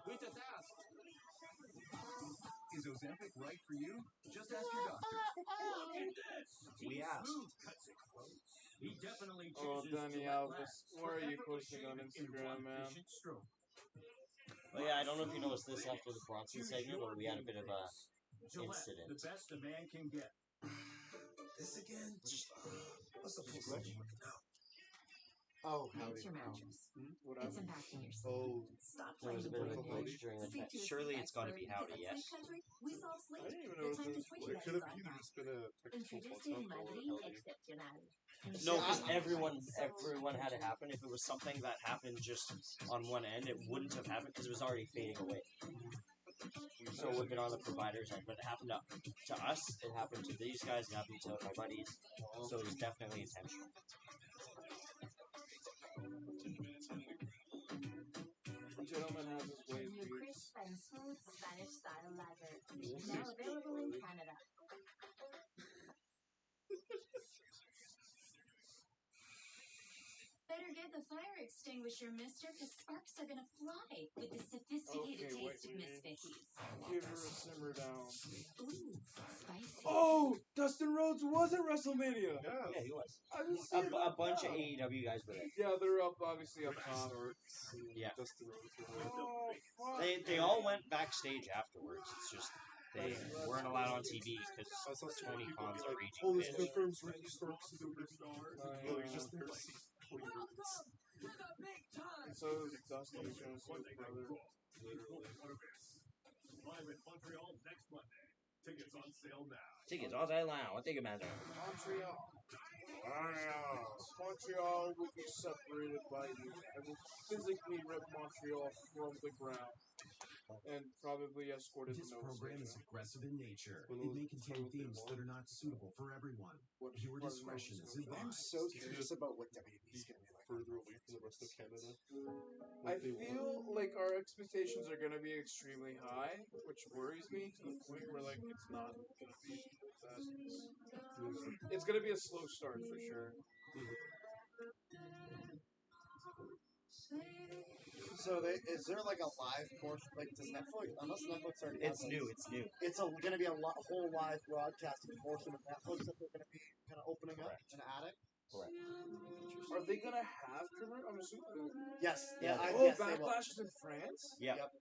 Speaker 5: We just asked. Is Ozempic right for you? Just ask your doctor. We asked. He definitely
Speaker 3: Oh,
Speaker 5: chooses
Speaker 3: Danny
Speaker 5: to let
Speaker 3: Alves.
Speaker 5: labs
Speaker 3: Why are you
Speaker 5: effortlessly
Speaker 3: posting on
Speaker 5: shave in
Speaker 3: Instagram,
Speaker 5: one
Speaker 3: man?
Speaker 5: patient stroke.
Speaker 10: Well, yeah, I don't know if you noticed this after the Bronson segment, but we had a bit of a
Speaker 5: Gillette,
Speaker 10: incident.
Speaker 5: the best a man can get. This again? What's the switch?
Speaker 4: Oh,
Speaker 8: It's your mattress.
Speaker 3: What
Speaker 8: It's
Speaker 3: happened?
Speaker 8: impacting your sleep.
Speaker 7: Oh,
Speaker 8: Stop
Speaker 10: There was a bit of a
Speaker 8: playing
Speaker 10: glitch during the
Speaker 8: Speak
Speaker 10: match.
Speaker 8: to a
Speaker 10: Surely
Speaker 8: sleep
Speaker 10: it's got to be
Speaker 8: expert,
Speaker 10: Howdy,
Speaker 8: because at
Speaker 10: yes?
Speaker 8: Sleep Country, we solve sleep.
Speaker 3: I didn't even know
Speaker 8: The
Speaker 3: it
Speaker 8: time to
Speaker 3: was
Speaker 8: switch
Speaker 7: it
Speaker 8: it
Speaker 7: could
Speaker 8: is
Speaker 7: have
Speaker 8: right
Speaker 7: either
Speaker 8: now.
Speaker 7: just been a technical fuck
Speaker 8: Introducing
Speaker 7: up or
Speaker 8: Melody
Speaker 7: Howdy.
Speaker 8: Exceptional.
Speaker 10: No, because everyone had it happen. If it was something that happened just on one end, it wouldn't have happened because it was already fading away. So it would have been on the provider's end. But it happened to us, it happened to these guys, it happened to my buddies. So it was definitely intentional.
Speaker 3: Gentleman has his ways,
Speaker 8: New
Speaker 3: dude.
Speaker 8: crisp and smooth Spanish style lager. Now available in Canada. Better get the fire extinguisher, mister, because sparks are gonna fly with the sophisticated
Speaker 3: Okay,
Speaker 8: taste of
Speaker 3: wait.
Speaker 8: Miss Vicky's.
Speaker 3: Give her a simmer down.
Speaker 8: Ooh, spicy.
Speaker 3: Oh! Dustin Rhodes was at WrestleMania!
Speaker 10: Yeah, he was.
Speaker 3: I just
Speaker 10: A bunch of AEW guys were there.
Speaker 3: Yeah, they're obviously up top.
Speaker 10: Yeah.
Speaker 7: Dustin Rhodes was there.
Speaker 3: Oh, fuck.
Speaker 10: They all went backstage afterwards. It's just they weren't allowed on TV
Speaker 7: I
Speaker 10: because
Speaker 7: saw some
Speaker 10: Tony
Speaker 7: people
Speaker 10: Khan's
Speaker 7: be
Speaker 10: a
Speaker 7: like,
Speaker 10: raging
Speaker 7: oh, this
Speaker 10: bitch.
Speaker 7: confirms Ricky Starks is WWE. Well, he's just there to see Cody Rhodes.
Speaker 3: And so is Dustin is going to see his brother.
Speaker 5: Live in Montreal next Monday. Tickets on sale now.
Speaker 10: Tickets all day long. What think about that?
Speaker 3: Montreal. Montreal will be separated by me. I will physically rip Montreal from the ground. And probably escorted to
Speaker 5: This
Speaker 3: Nova
Speaker 5: program is
Speaker 3: Scotia.
Speaker 5: aggressive in nature.
Speaker 7: When
Speaker 5: It
Speaker 7: was-
Speaker 5: may contain themes that are not suitable for everyone. Viewer
Speaker 3: part of
Speaker 5: discretion
Speaker 3: Nova
Speaker 5: is
Speaker 3: Scotia?
Speaker 4: I'm
Speaker 5: advised.
Speaker 4: so curious about what WWE's going to be like.
Speaker 7: Further away from the rest of Canada.
Speaker 3: I feel like our expectations are going to be extremely high, which worries me to the point where, like, it's not going to be the best. It's going to be a slow start for sure.
Speaker 4: So is there like a live portion? Like does Netflix? Unless Netflix already has
Speaker 10: It's new. It's new.
Speaker 4: It's going to be a whole live broadcasting portion of Netflix that they're going to be kind of opening up and adding.
Speaker 10: Correct.
Speaker 3: Are they going to have commercials? I'm assuming.
Speaker 4: Yes.
Speaker 10: Yeah.
Speaker 3: Oh,
Speaker 4: Yes, they will.
Speaker 3: Backlash is in France?
Speaker 10: Yeah.
Speaker 4: Yep.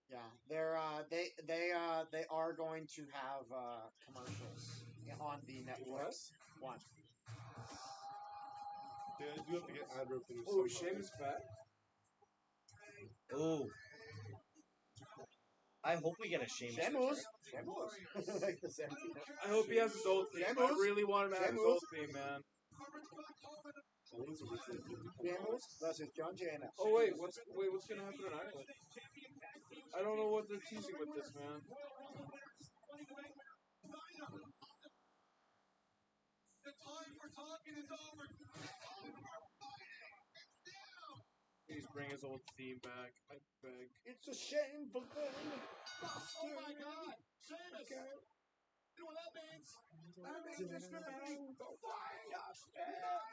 Speaker 4: Yeah, they are going to have commercials on the Netflix one.
Speaker 7: Yeah, I do have to get ad revenue
Speaker 3: Oh,
Speaker 7: somehow.
Speaker 3: Sheamus back?
Speaker 10: Oh. I hope we get a Sheamus.
Speaker 4: Shamus. Like the same thing.
Speaker 3: I hope he has his old theme. I
Speaker 4: Shamus.
Speaker 3: really want him to have his old theme, man.
Speaker 4: Shamus versus John Jana.
Speaker 3: Oh what's gonna happen in Ireland? I don't know what they're teasing with this, man.
Speaker 5: The time for talking is over.
Speaker 3: Please bring his old theme back. I beg.
Speaker 4: It's a shame for them.
Speaker 5: Oh my God, Sheamus! You know what that means? That means it's gonna be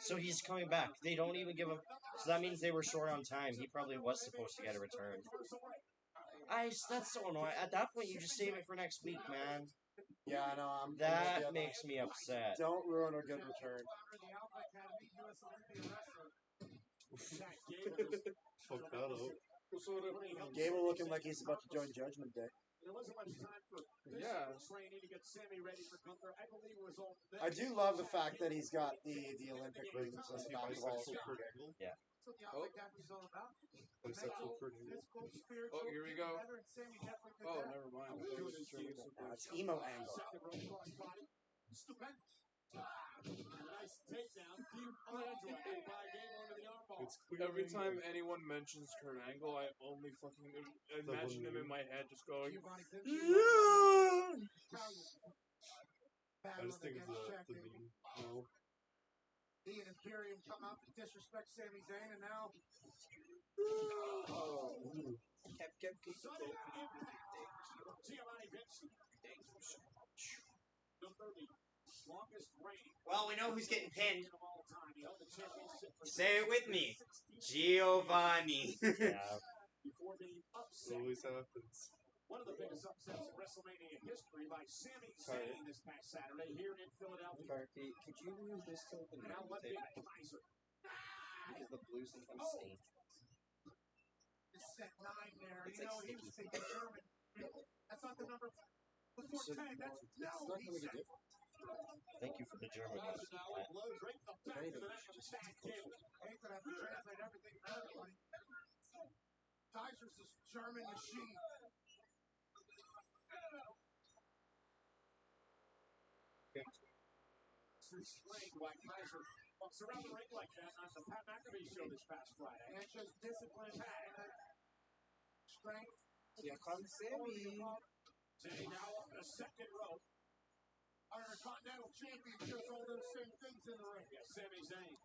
Speaker 10: So he's coming back. They don't even give him. So that means they were short on time. He probably was supposed to get a return. That's so annoying. At that point, you just save it for next week, man.
Speaker 4: Yeah, I know.
Speaker 10: That makes me upset.
Speaker 4: Don't ruin a good return.
Speaker 7: Fuck that up.
Speaker 4: Gable looking like he's about to join Judgment Day.
Speaker 5: There wasn't much time for training to get Sammy ready for Gunther. I believe it was all.
Speaker 4: I do love the fact that he's got the Olympic rings and basketball.
Speaker 10: Yeah.
Speaker 3: Oh, here we go. Oh, never mind.
Speaker 4: It's emo angle.
Speaker 5: Nice takedown.
Speaker 3: Every time anyone mentions Kurt Angle, I only fucking imagine him in my head just going,
Speaker 7: I just think it's the meme. No.
Speaker 5: He and Imperium come out to disrespect Sami Zayn, and now.
Speaker 9: Well, we know who's getting pinned. Say it with me. Giovanni.
Speaker 10: Yeah.
Speaker 7: Always happens.
Speaker 5: One of the biggest upsets in WrestleMania history by Sami Zayn this past Saturday here in Philadelphia.
Speaker 10: Carthy, could you move this to the
Speaker 5: Now let
Speaker 10: table?
Speaker 5: Kaiser.
Speaker 10: Because the blues think I'm stained.
Speaker 5: Set 9 there.
Speaker 10: It's
Speaker 5: You
Speaker 10: like
Speaker 5: know, he was
Speaker 10: sticky.
Speaker 5: thinking German. That's not the number. Before
Speaker 4: So,
Speaker 5: 10, that's
Speaker 4: it's not going to make a difference.
Speaker 10: Thank you for the German.
Speaker 5: Now blows right in the back of the neck of the back cable. Ain't gonna have to translate everything for everybody. Kaiser's this German machine. Explained why Kaiser walks around the ring like that on the Pat McAfee show this past Friday. And just discipline and strength.
Speaker 10: Here comes Sammy.
Speaker 5: Sammy now up in the second row. Our Intercontinental Champion shows all those same things in the ring. Yeah, Sami Zayn.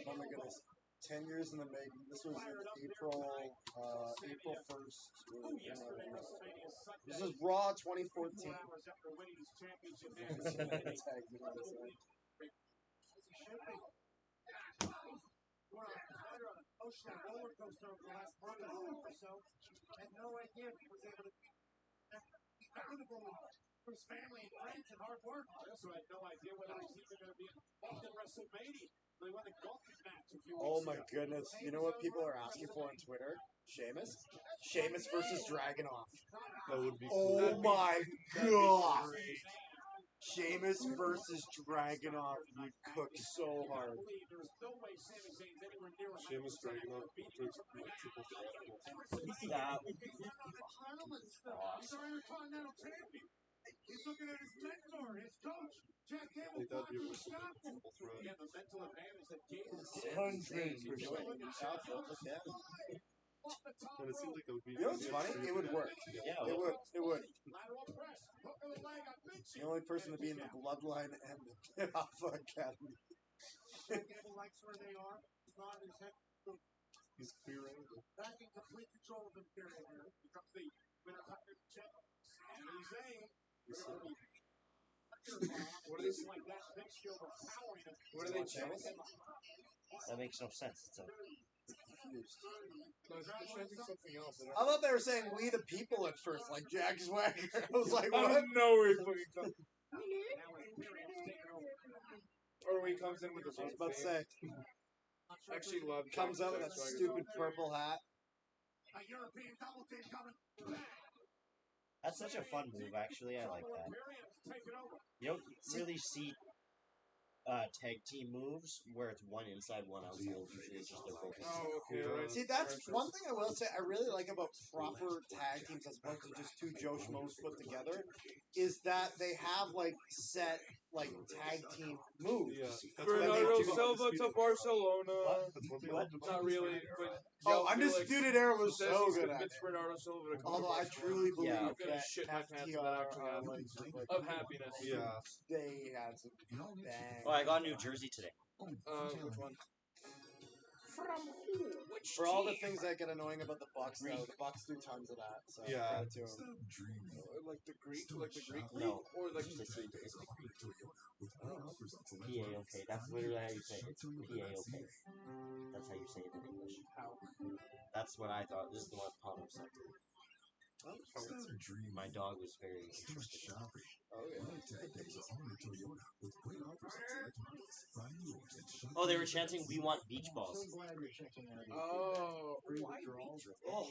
Speaker 4: Oh my goodness. 10 years in the making. This was April 1st. This is Raw 2014.
Speaker 5: Emotional roller coaster over the last month and a half or so. Had no idea if he was able to be accountable for his family and friends and hard work. I also had no idea whether he was even going to be involved in WrestleMania. They won the golf match a few weeks
Speaker 4: Oh my
Speaker 5: ago.
Speaker 4: goodness. You know what people are asking for on Twitter? Sheamus? Sheamus versus Dragunov.
Speaker 7: That would be cool.
Speaker 4: Oh my god! Sheamus versus Dragunov would cook so hard.
Speaker 7: Sheamus Dragunov triple threat.
Speaker 10: That
Speaker 5: He's our Intercontinental Champion. He's looking at his mentor, his coach, Jack Gable.
Speaker 7: Like that'd be a triple threat.
Speaker 5: Yeah, the mental advantage that Gable
Speaker 4: 100%.
Speaker 7: And it seems like it would be.
Speaker 4: You know what's funny? It would work.
Speaker 10: Yeah,
Speaker 4: It would. It would.
Speaker 5: lateral press, hook of the leg, I beat
Speaker 4: The
Speaker 5: you.
Speaker 4: only person to be in the Bloodline and the Alpha Academy.
Speaker 5: Jack Gable likes where they are. He's nodding his head.
Speaker 7: He's clear angle.
Speaker 5: Back in complete control of Imperium here. Becomes the Intercontinental Champion. Sami Zayn.
Speaker 3: What are they?
Speaker 5: Like that mixture of powering him.
Speaker 3: What are they chanting?
Speaker 10: that makes no sense. It's a
Speaker 3: No, they're chanting something else.
Speaker 4: I thought they were saying "We the People" at first, like Jack Swagger. I was like,
Speaker 3: I
Speaker 4: what?
Speaker 3: don't know where he fucking comes. Or he comes in with the
Speaker 4: I was about to say,
Speaker 3: I actually love
Speaker 4: comes out with that stupid purple hat.
Speaker 5: A European double team coming.
Speaker 10: That's such a fun move, actually. I like that. You don't really see tag team moves where it's one inside, one outside. Usually it's just their focus.
Speaker 3: Oh, okay, right.
Speaker 4: See, that's one thing I will say I really like about proper tag teams as opposed to just two Joe Schmoes put together is that they have like set like tag team moves.
Speaker 7: Yeah, that's
Speaker 3: Bernardo
Speaker 7: what
Speaker 3: Silva to Barcelona.
Speaker 7: That's one thing.
Speaker 3: Not really, but
Speaker 4: Oh, Undisputed Era was
Speaker 3: says
Speaker 4: so
Speaker 3: he's
Speaker 4: good at
Speaker 3: convinced
Speaker 4: it.
Speaker 3: Bernardo Silva to come
Speaker 4: Although
Speaker 3: to
Speaker 4: I
Speaker 3: Barcelona.
Speaker 4: truly believe
Speaker 10: Yeah.
Speaker 3: I'm gonna
Speaker 4: that
Speaker 3: shit my pants if that actually
Speaker 4: FTR
Speaker 3: happens.
Speaker 4: like
Speaker 3: Of happiness.
Speaker 7: Yeah.
Speaker 4: they had some bang.
Speaker 10: Oh, I got a new jersey today.
Speaker 3: Which one?
Speaker 4: From who? For all the things that get annoying about the Bucks, though, the Bucks do tons of that. So
Speaker 7: Yeah.
Speaker 4: credit to them.
Speaker 3: Like the Greek league?
Speaker 10: No.
Speaker 3: Or like
Speaker 10: It's the Greek. P-A-O-K. That's literally how you say it. It's P-A-O-K. That's how you say it in English.
Speaker 3: How?
Speaker 10: That's what I thought. This is the one Connor said. My dog was very interested.
Speaker 3: Oh, yeah.
Speaker 10: Oh, they were chanting, "We want beach balls."
Speaker 3: Oh.
Speaker 10: Oh.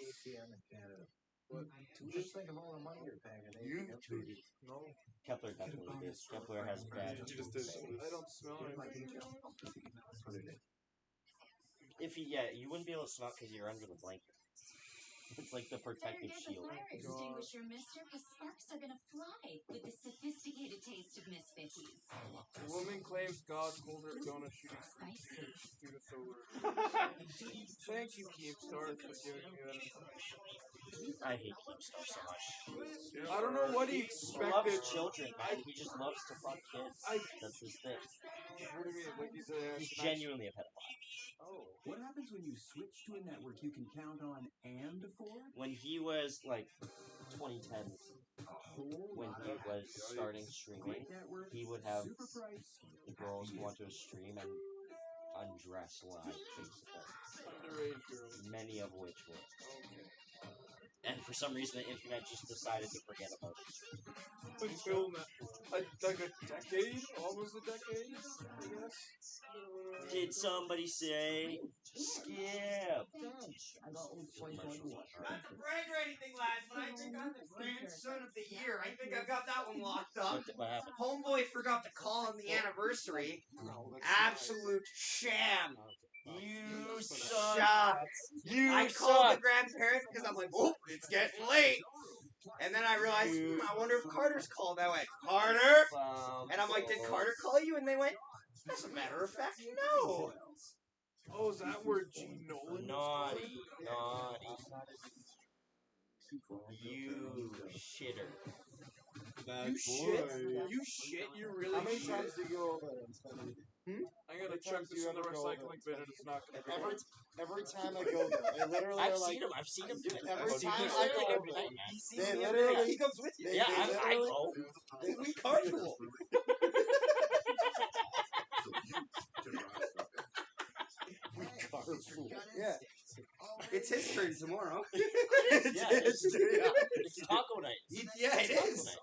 Speaker 5: Just think of all the money you're paying.
Speaker 3: No.
Speaker 10: Kepler definitely did. Kepler has bad.
Speaker 7: You just did.
Speaker 3: I don't smell anything.
Speaker 10: If he, yeah, you wouldn't be able to smell because you're under the blanket. It's like the protective shield.
Speaker 8: Fire extinguisher, mister, because sparks are gonna fly with the sophisticated taste of Misfitties.
Speaker 3: Woman claims God told her to go on a shooting student sober. Thank you, Keemstar, for giving me that information.
Speaker 10: I hate Keemstar so much.
Speaker 3: I don't know what he
Speaker 10: He
Speaker 3: expected.
Speaker 10: loves children, man. He just loves to fuck kids. That's his thing.
Speaker 3: What do you mean? Like
Speaker 10: He's genuinely a pedophile.
Speaker 5: Oh. What happens when you switch to a network you can count on and afford?
Speaker 10: When he was like 2010s, when he was starting streaming, he would have the girls go onto his stream and undress live, basically.
Speaker 3: Underage girls.
Speaker 10: Many of which were.
Speaker 3: Okay.
Speaker 10: And for some reason, the internet just decided to forget about it.
Speaker 3: Until like a decade? Almost a decade, I guess?
Speaker 10: Did somebody say skip?
Speaker 5: I got old Swank on the watch.
Speaker 9: Not to brag or anything, lads, but I think I'm the grandson of the year. I think I've got that one locked up.
Speaker 10: What happened?
Speaker 9: Homeboy forgot to call on the anniversary. Absolute sham.
Speaker 10: You suck.
Speaker 9: I called the grandparents because I'm like, oh, it's getting late. And then I realized, I wonder if Carter's called. I went, Carter? And I'm like, did Carter call you? And they went, as a matter of fact, no.
Speaker 3: Oh, is that where G. Nolan
Speaker 10: Naughty. You shitter.
Speaker 3: You shit? You shit? You really
Speaker 4: How many
Speaker 3: shit?
Speaker 4: times do you go over there and spend
Speaker 3: I gotta check this in the recycling bin and it's not gonna be
Speaker 4: every time I go there, they literally
Speaker 10: I've
Speaker 4: are like,
Speaker 10: seen him do it.
Speaker 4: every
Speaker 10: I've seen
Speaker 4: time
Speaker 10: him
Speaker 4: I
Speaker 10: do
Speaker 4: go
Speaker 10: it
Speaker 4: over
Speaker 10: every
Speaker 4: there,
Speaker 10: night, man.
Speaker 4: they
Speaker 9: He
Speaker 4: literally,
Speaker 9: comes with you.
Speaker 10: Yeah, I go.
Speaker 9: We carpool.
Speaker 4: Yeah.
Speaker 9: It's his turn tomorrow.
Speaker 10: It's taco night.
Speaker 9: Yeah, it
Speaker 10: Taco
Speaker 9: is.
Speaker 10: night.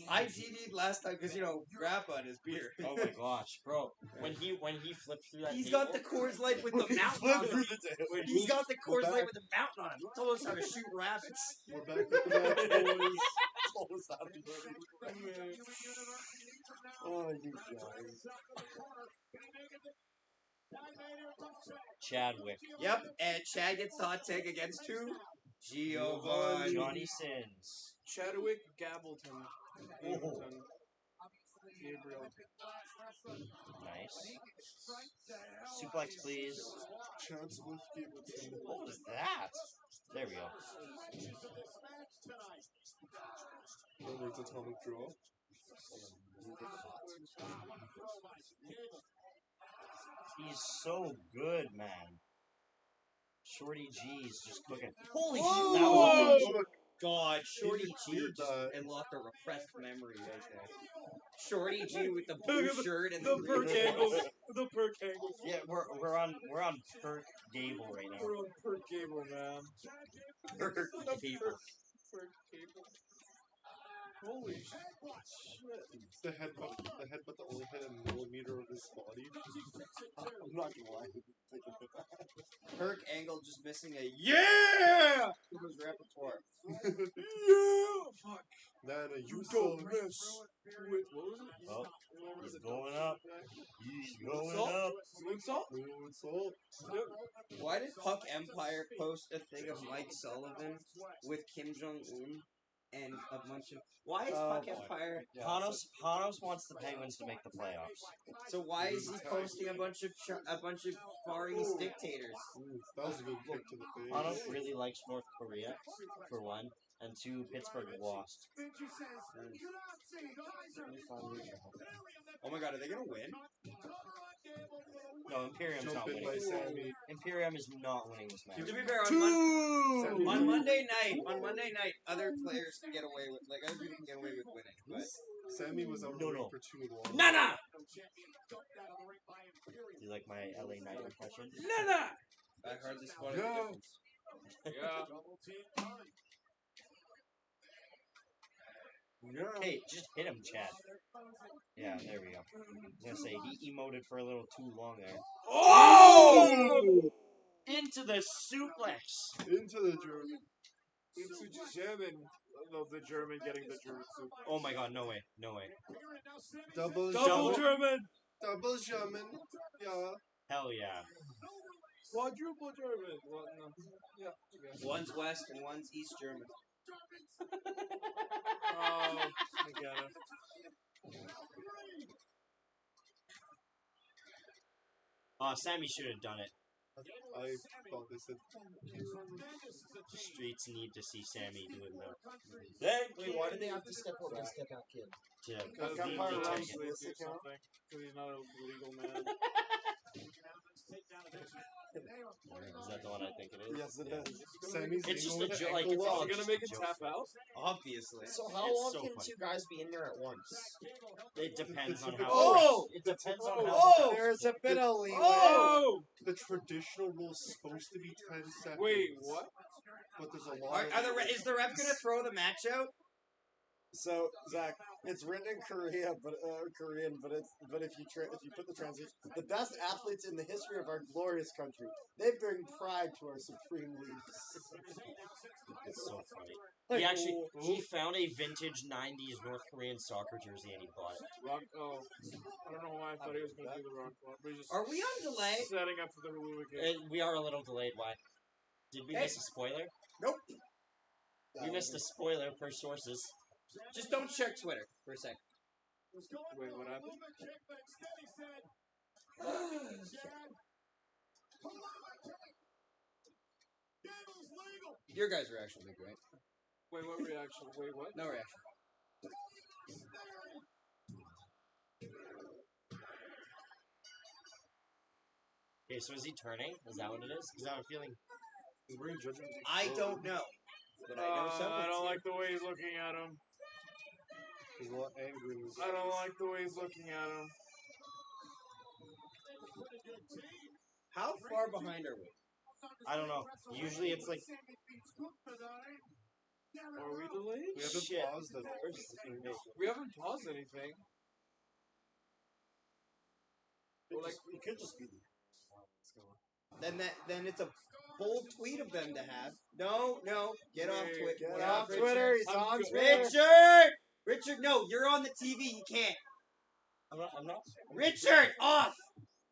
Speaker 9: I GD'd last time because, Grandpa and his beer.
Speaker 10: Oh my gosh, bro! When he flipped through that,
Speaker 9: He's
Speaker 10: table,
Speaker 9: got the Coors Light with the mountain on it. He's got the Coors Light with the mountain on it. He told us how to shoot rabbits.
Speaker 7: We're back with the match, boys. Told us how to do it.
Speaker 4: Oh, you guys.
Speaker 10: Chadwick,
Speaker 9: Yep, and Chad gets the hot take against who? Giovanni.
Speaker 10: Johnny Sins.
Speaker 3: Chadwick Gabrielton.
Speaker 10: Oh.
Speaker 3: Gabriel.
Speaker 10: Nice. Suplex, please.
Speaker 7: Chancellor Stevenson.
Speaker 10: What was that? There we go.
Speaker 7: Remember it's Atomic Draw?
Speaker 10: He's so good, man. Shorty G's just cooking. Holy shit!
Speaker 9: Whoa!
Speaker 10: That was
Speaker 9: Oh, God, Shorty G
Speaker 7: Weird,
Speaker 9: just
Speaker 7: uh,
Speaker 9: unlocked a repressed memory right there. Shorty G with the
Speaker 3: Look
Speaker 9: blue
Speaker 3: at
Speaker 9: shirt and
Speaker 3: the perk angle. The perk angle.
Speaker 10: yeah, we're on Perk Gable right now.
Speaker 3: We're on perk cable, man.
Speaker 10: Perk Gable.
Speaker 3: Perk cable. Holy shit.
Speaker 7: The headbutt that only hit a millimeter of his body.
Speaker 4: I'm not gonna lie.
Speaker 9: Kirk Angle just missing a yeah from his repertoire.
Speaker 3: Yeah! Fuck.
Speaker 7: Nana, you
Speaker 3: Don't
Speaker 7: suck.
Speaker 3: miss. Wait, what was it?
Speaker 10: Oh, he's going up. He's going
Speaker 3: Salt?
Speaker 10: up.
Speaker 3: Moonsault?
Speaker 7: Moonsault.
Speaker 3: Yep.
Speaker 9: Why did Puck Empire post a thing of Mike Sullivan with Kim Jong Un and a bunch of? Why is Puck Empire?
Speaker 10: Panos wants the Penguins to make the playoffs.
Speaker 9: So why is he posting a bunch of Far East dictators?
Speaker 7: That was a good kick to the face.
Speaker 10: Panos really likes North Korea, for one, and two, Pittsburgh lost.
Speaker 9: Oh my God, are they gonna win?
Speaker 10: No, Imperium's not
Speaker 7: Jump in by
Speaker 10: winning.
Speaker 7: Sammy.
Speaker 10: Imperium is not winning this match.
Speaker 9: To be fair, on Monday night, other players can get away with other people can get away with winning. But
Speaker 7: Sammy was out for too long.
Speaker 9: Nana!
Speaker 10: Do you like my LA Knight impression?
Speaker 9: Nana! I hardly spotted the difference.
Speaker 10: Hey, just hit him, Chad. Yeah, there we go. I was gonna say, he emoted for a little too long there.
Speaker 3: Oh!
Speaker 10: Into the suplex!
Speaker 7: Into the German.
Speaker 3: Into German. No, the German getting the German soup.
Speaker 10: Oh my God, no way, no way.
Speaker 7: Double
Speaker 3: German!
Speaker 7: Double German. Yeah.
Speaker 10: Hell yeah.
Speaker 3: Quadruple German. Well, no. Yeah.
Speaker 9: One's West and one's East German.
Speaker 3: Oh, I get it.
Speaker 10: Sammy should have done it.
Speaker 7: I thought they said.
Speaker 10: Streets need to see Sammy doing that.
Speaker 4: Wait, why did they have to step out and step out, kid?
Speaker 3: Because
Speaker 10: he
Speaker 3: Empire
Speaker 10: take
Speaker 3: runs
Speaker 10: it.
Speaker 3: this account. Because he's not a legal man.
Speaker 10: Is that the one I think it is?
Speaker 4: Yes, it is.
Speaker 7: Sammy's
Speaker 10: It's just
Speaker 7: legal
Speaker 10: a
Speaker 7: with
Speaker 10: joke.
Speaker 7: the
Speaker 10: Like,
Speaker 7: ankle
Speaker 10: it's
Speaker 7: lock.
Speaker 10: all
Speaker 3: You're gonna make it tap out?
Speaker 9: Obviously.
Speaker 4: So how
Speaker 10: It's
Speaker 4: long
Speaker 10: so
Speaker 4: can
Speaker 10: funny.
Speaker 4: two guys be in there at once?
Speaker 10: It depends on how.
Speaker 9: Oh!
Speaker 10: It depends on how.
Speaker 9: Oh!
Speaker 4: There's a bit of leeway.
Speaker 3: Oh!
Speaker 7: The traditional rule is supposed to be 10 seconds.
Speaker 3: Wait, what?
Speaker 7: But there's a lot
Speaker 9: Is the ref gonna throw the match out?
Speaker 4: So Zach, it's written in Korean, but if you put the translation, the best athletes in the history of our glorious country, they bring pride to our supreme leagues.
Speaker 10: It's so funny. He found a vintage '90s North Korean soccer jersey and he bought it.
Speaker 3: Rock, I don't know why I thought he was going to do the rock ball. But he's just
Speaker 9: Are we on delay?
Speaker 3: setting up for the Hulu game.
Speaker 10: We are a little delayed. Why? Did we miss a spoiler?
Speaker 9: Nope.
Speaker 10: We missed a spoiler per sources.
Speaker 9: Just don't check Twitter for a second.
Speaker 3: Wait, what happened?
Speaker 9: Your guys' reaction will be great.
Speaker 3: Wait, what reaction? Wait, what?
Speaker 9: No reaction.
Speaker 10: Okay, so is he turning? Is that what it is? Because I have a feeling.
Speaker 9: I don't know. But I know something.
Speaker 3: I don't like the way he's looking at him.
Speaker 7: He's a lot angry.
Speaker 3: I don't like the way he's looking at him.
Speaker 9: How far behind are we?
Speaker 10: I don't know. Usually it's like.
Speaker 3: Are we delayed?
Speaker 7: We haven't
Speaker 10: Shit.
Speaker 7: paused at all.
Speaker 3: We haven't paused anything.
Speaker 4: It could just be.
Speaker 9: Then it's a bold tweet of them to have. No, get off Twitter.
Speaker 4: Get off Twitter. He's on Twitter.
Speaker 9: Richard, no, you're on the TV. You can't.
Speaker 10: I'm not.
Speaker 9: Richard, off.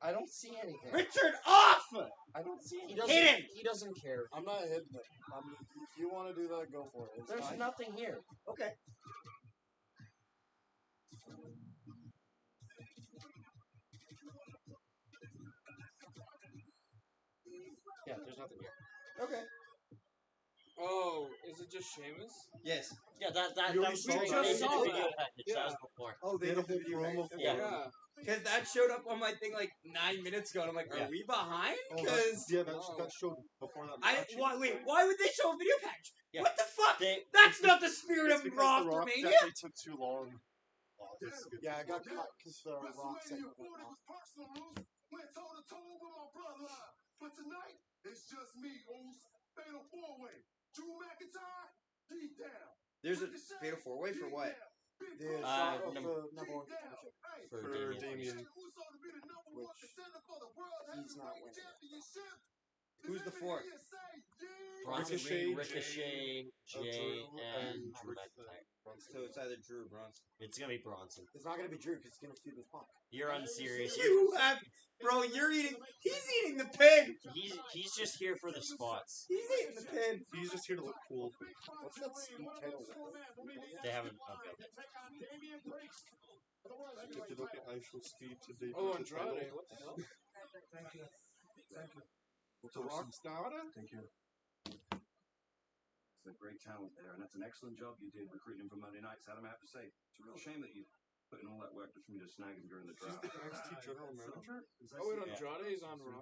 Speaker 4: I don't see anything.
Speaker 9: Richard, off.
Speaker 4: I don't see anything.
Speaker 9: Hit him.
Speaker 4: He doesn't care. I'm not hitting it. If you want to do that, go for it. It's
Speaker 10: There's
Speaker 4: fine.
Speaker 10: nothing here.
Speaker 9: Okay.
Speaker 10: Yeah, there's nothing here.
Speaker 9: Okay.
Speaker 3: Oh, is it just Sheamus?
Speaker 9: Yes.
Speaker 10: Yeah, that
Speaker 7: You
Speaker 10: was
Speaker 3: we
Speaker 10: very
Speaker 3: just saw
Speaker 10: video
Speaker 3: that.
Speaker 10: package that was before.
Speaker 9: Oh,
Speaker 7: They had a whole promo for
Speaker 10: Yeah.
Speaker 3: Yeah.
Speaker 9: Because that showed up on my thing like 9 minutes ago, and I'm like, are
Speaker 10: Yeah.
Speaker 9: we behind?
Speaker 7: Oh,
Speaker 9: Because
Speaker 7: that showed before that match.
Speaker 9: why would they show a video package?
Speaker 10: Yeah.
Speaker 9: What the fuck?
Speaker 10: They-
Speaker 9: That's not the spirit
Speaker 7: It's
Speaker 9: of
Speaker 7: because
Speaker 9: Raw
Speaker 7: The Rock
Speaker 9: WrestleMania.
Speaker 7: definitely took too long.
Speaker 4: Yeah, I got caught because the Rock segment went off.
Speaker 5: Went toe to toe with my bloodline. But tonight, it's just me, Oos. Fatal 4-way. Drew McIntyre, deep down.
Speaker 9: There's a fatal four-way for what?
Speaker 4: The shot of the number one championship.
Speaker 10: For
Speaker 7: Damien.
Speaker 4: Which he's not winning.
Speaker 9: Who's the fourth?
Speaker 10: Bronson
Speaker 7: Ricochet,
Speaker 10: Reed, Ricochet, Jay, and Drew
Speaker 7: Bronson.
Speaker 10: McIntyre.
Speaker 9: So it's either Drew or Bronson.
Speaker 10: It's gonna be Bronson.
Speaker 4: It's not going to be Drew because he's going to feud with Punk.
Speaker 10: You're unserious.
Speaker 9: You have, bro. You're eating. He's eating the pin.
Speaker 10: He's just here for the spots.
Speaker 9: He's eating the pin.
Speaker 7: He's just here to look cool.
Speaker 4: What's that speed title?
Speaker 10: They haven't unveiled it.
Speaker 7: If you look at actual speed to debut
Speaker 3: Oh,
Speaker 7: the title.
Speaker 3: Andrade. What the hell?
Speaker 5: Thank you. Thank you.
Speaker 7: The Rock's Nada?
Speaker 5: Thank you. It's a great talent there, and that's an excellent job you did recruiting him for Monday nights, Adam. I have to say, it's a real shame that you put in all that work for me to snag him during the
Speaker 7: She's
Speaker 5: draft.
Speaker 7: the NXT general manager?
Speaker 3: Oh, wait, Andrade is on Raw.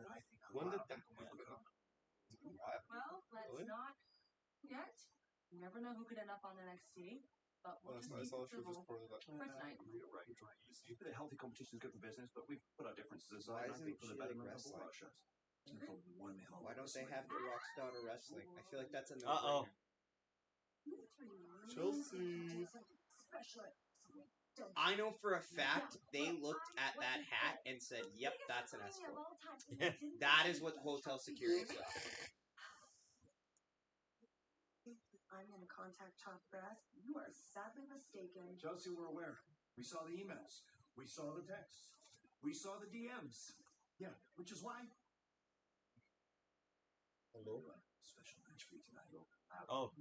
Speaker 7: When did that come?
Speaker 11: Well, let's not yet. You never know who could end up on NXT, but we'll just
Speaker 7: I
Speaker 11: keep
Speaker 7: saw she was
Speaker 11: civil
Speaker 7: just part of that.
Speaker 11: for tonight.
Speaker 5: You're right. A bit of healthy competition is good for business, but we've put our differences aside.
Speaker 9: Why
Speaker 5: and I
Speaker 9: isn't
Speaker 5: think for the
Speaker 9: she, like,
Speaker 5: betterment of
Speaker 9: wrestling?
Speaker 5: all our shows.
Speaker 9: Why don't they have the Rock's daughter wrestling? I feel like that's a
Speaker 10: Uh-oh.
Speaker 9: no-brainer.
Speaker 7: Chelsea.
Speaker 9: I know for a fact they looked at that hat and said, "Yep, that's an escort." That is what hotel security saw.
Speaker 11: I'm going to contact Top Brass. You are sadly mistaken.
Speaker 5: Chelsea, we're aware. We saw the emails. We saw the texts. We saw the DMs. Yeah, which is why.
Speaker 10: Hello?
Speaker 5: Special match for you tonight.
Speaker 10: Oh,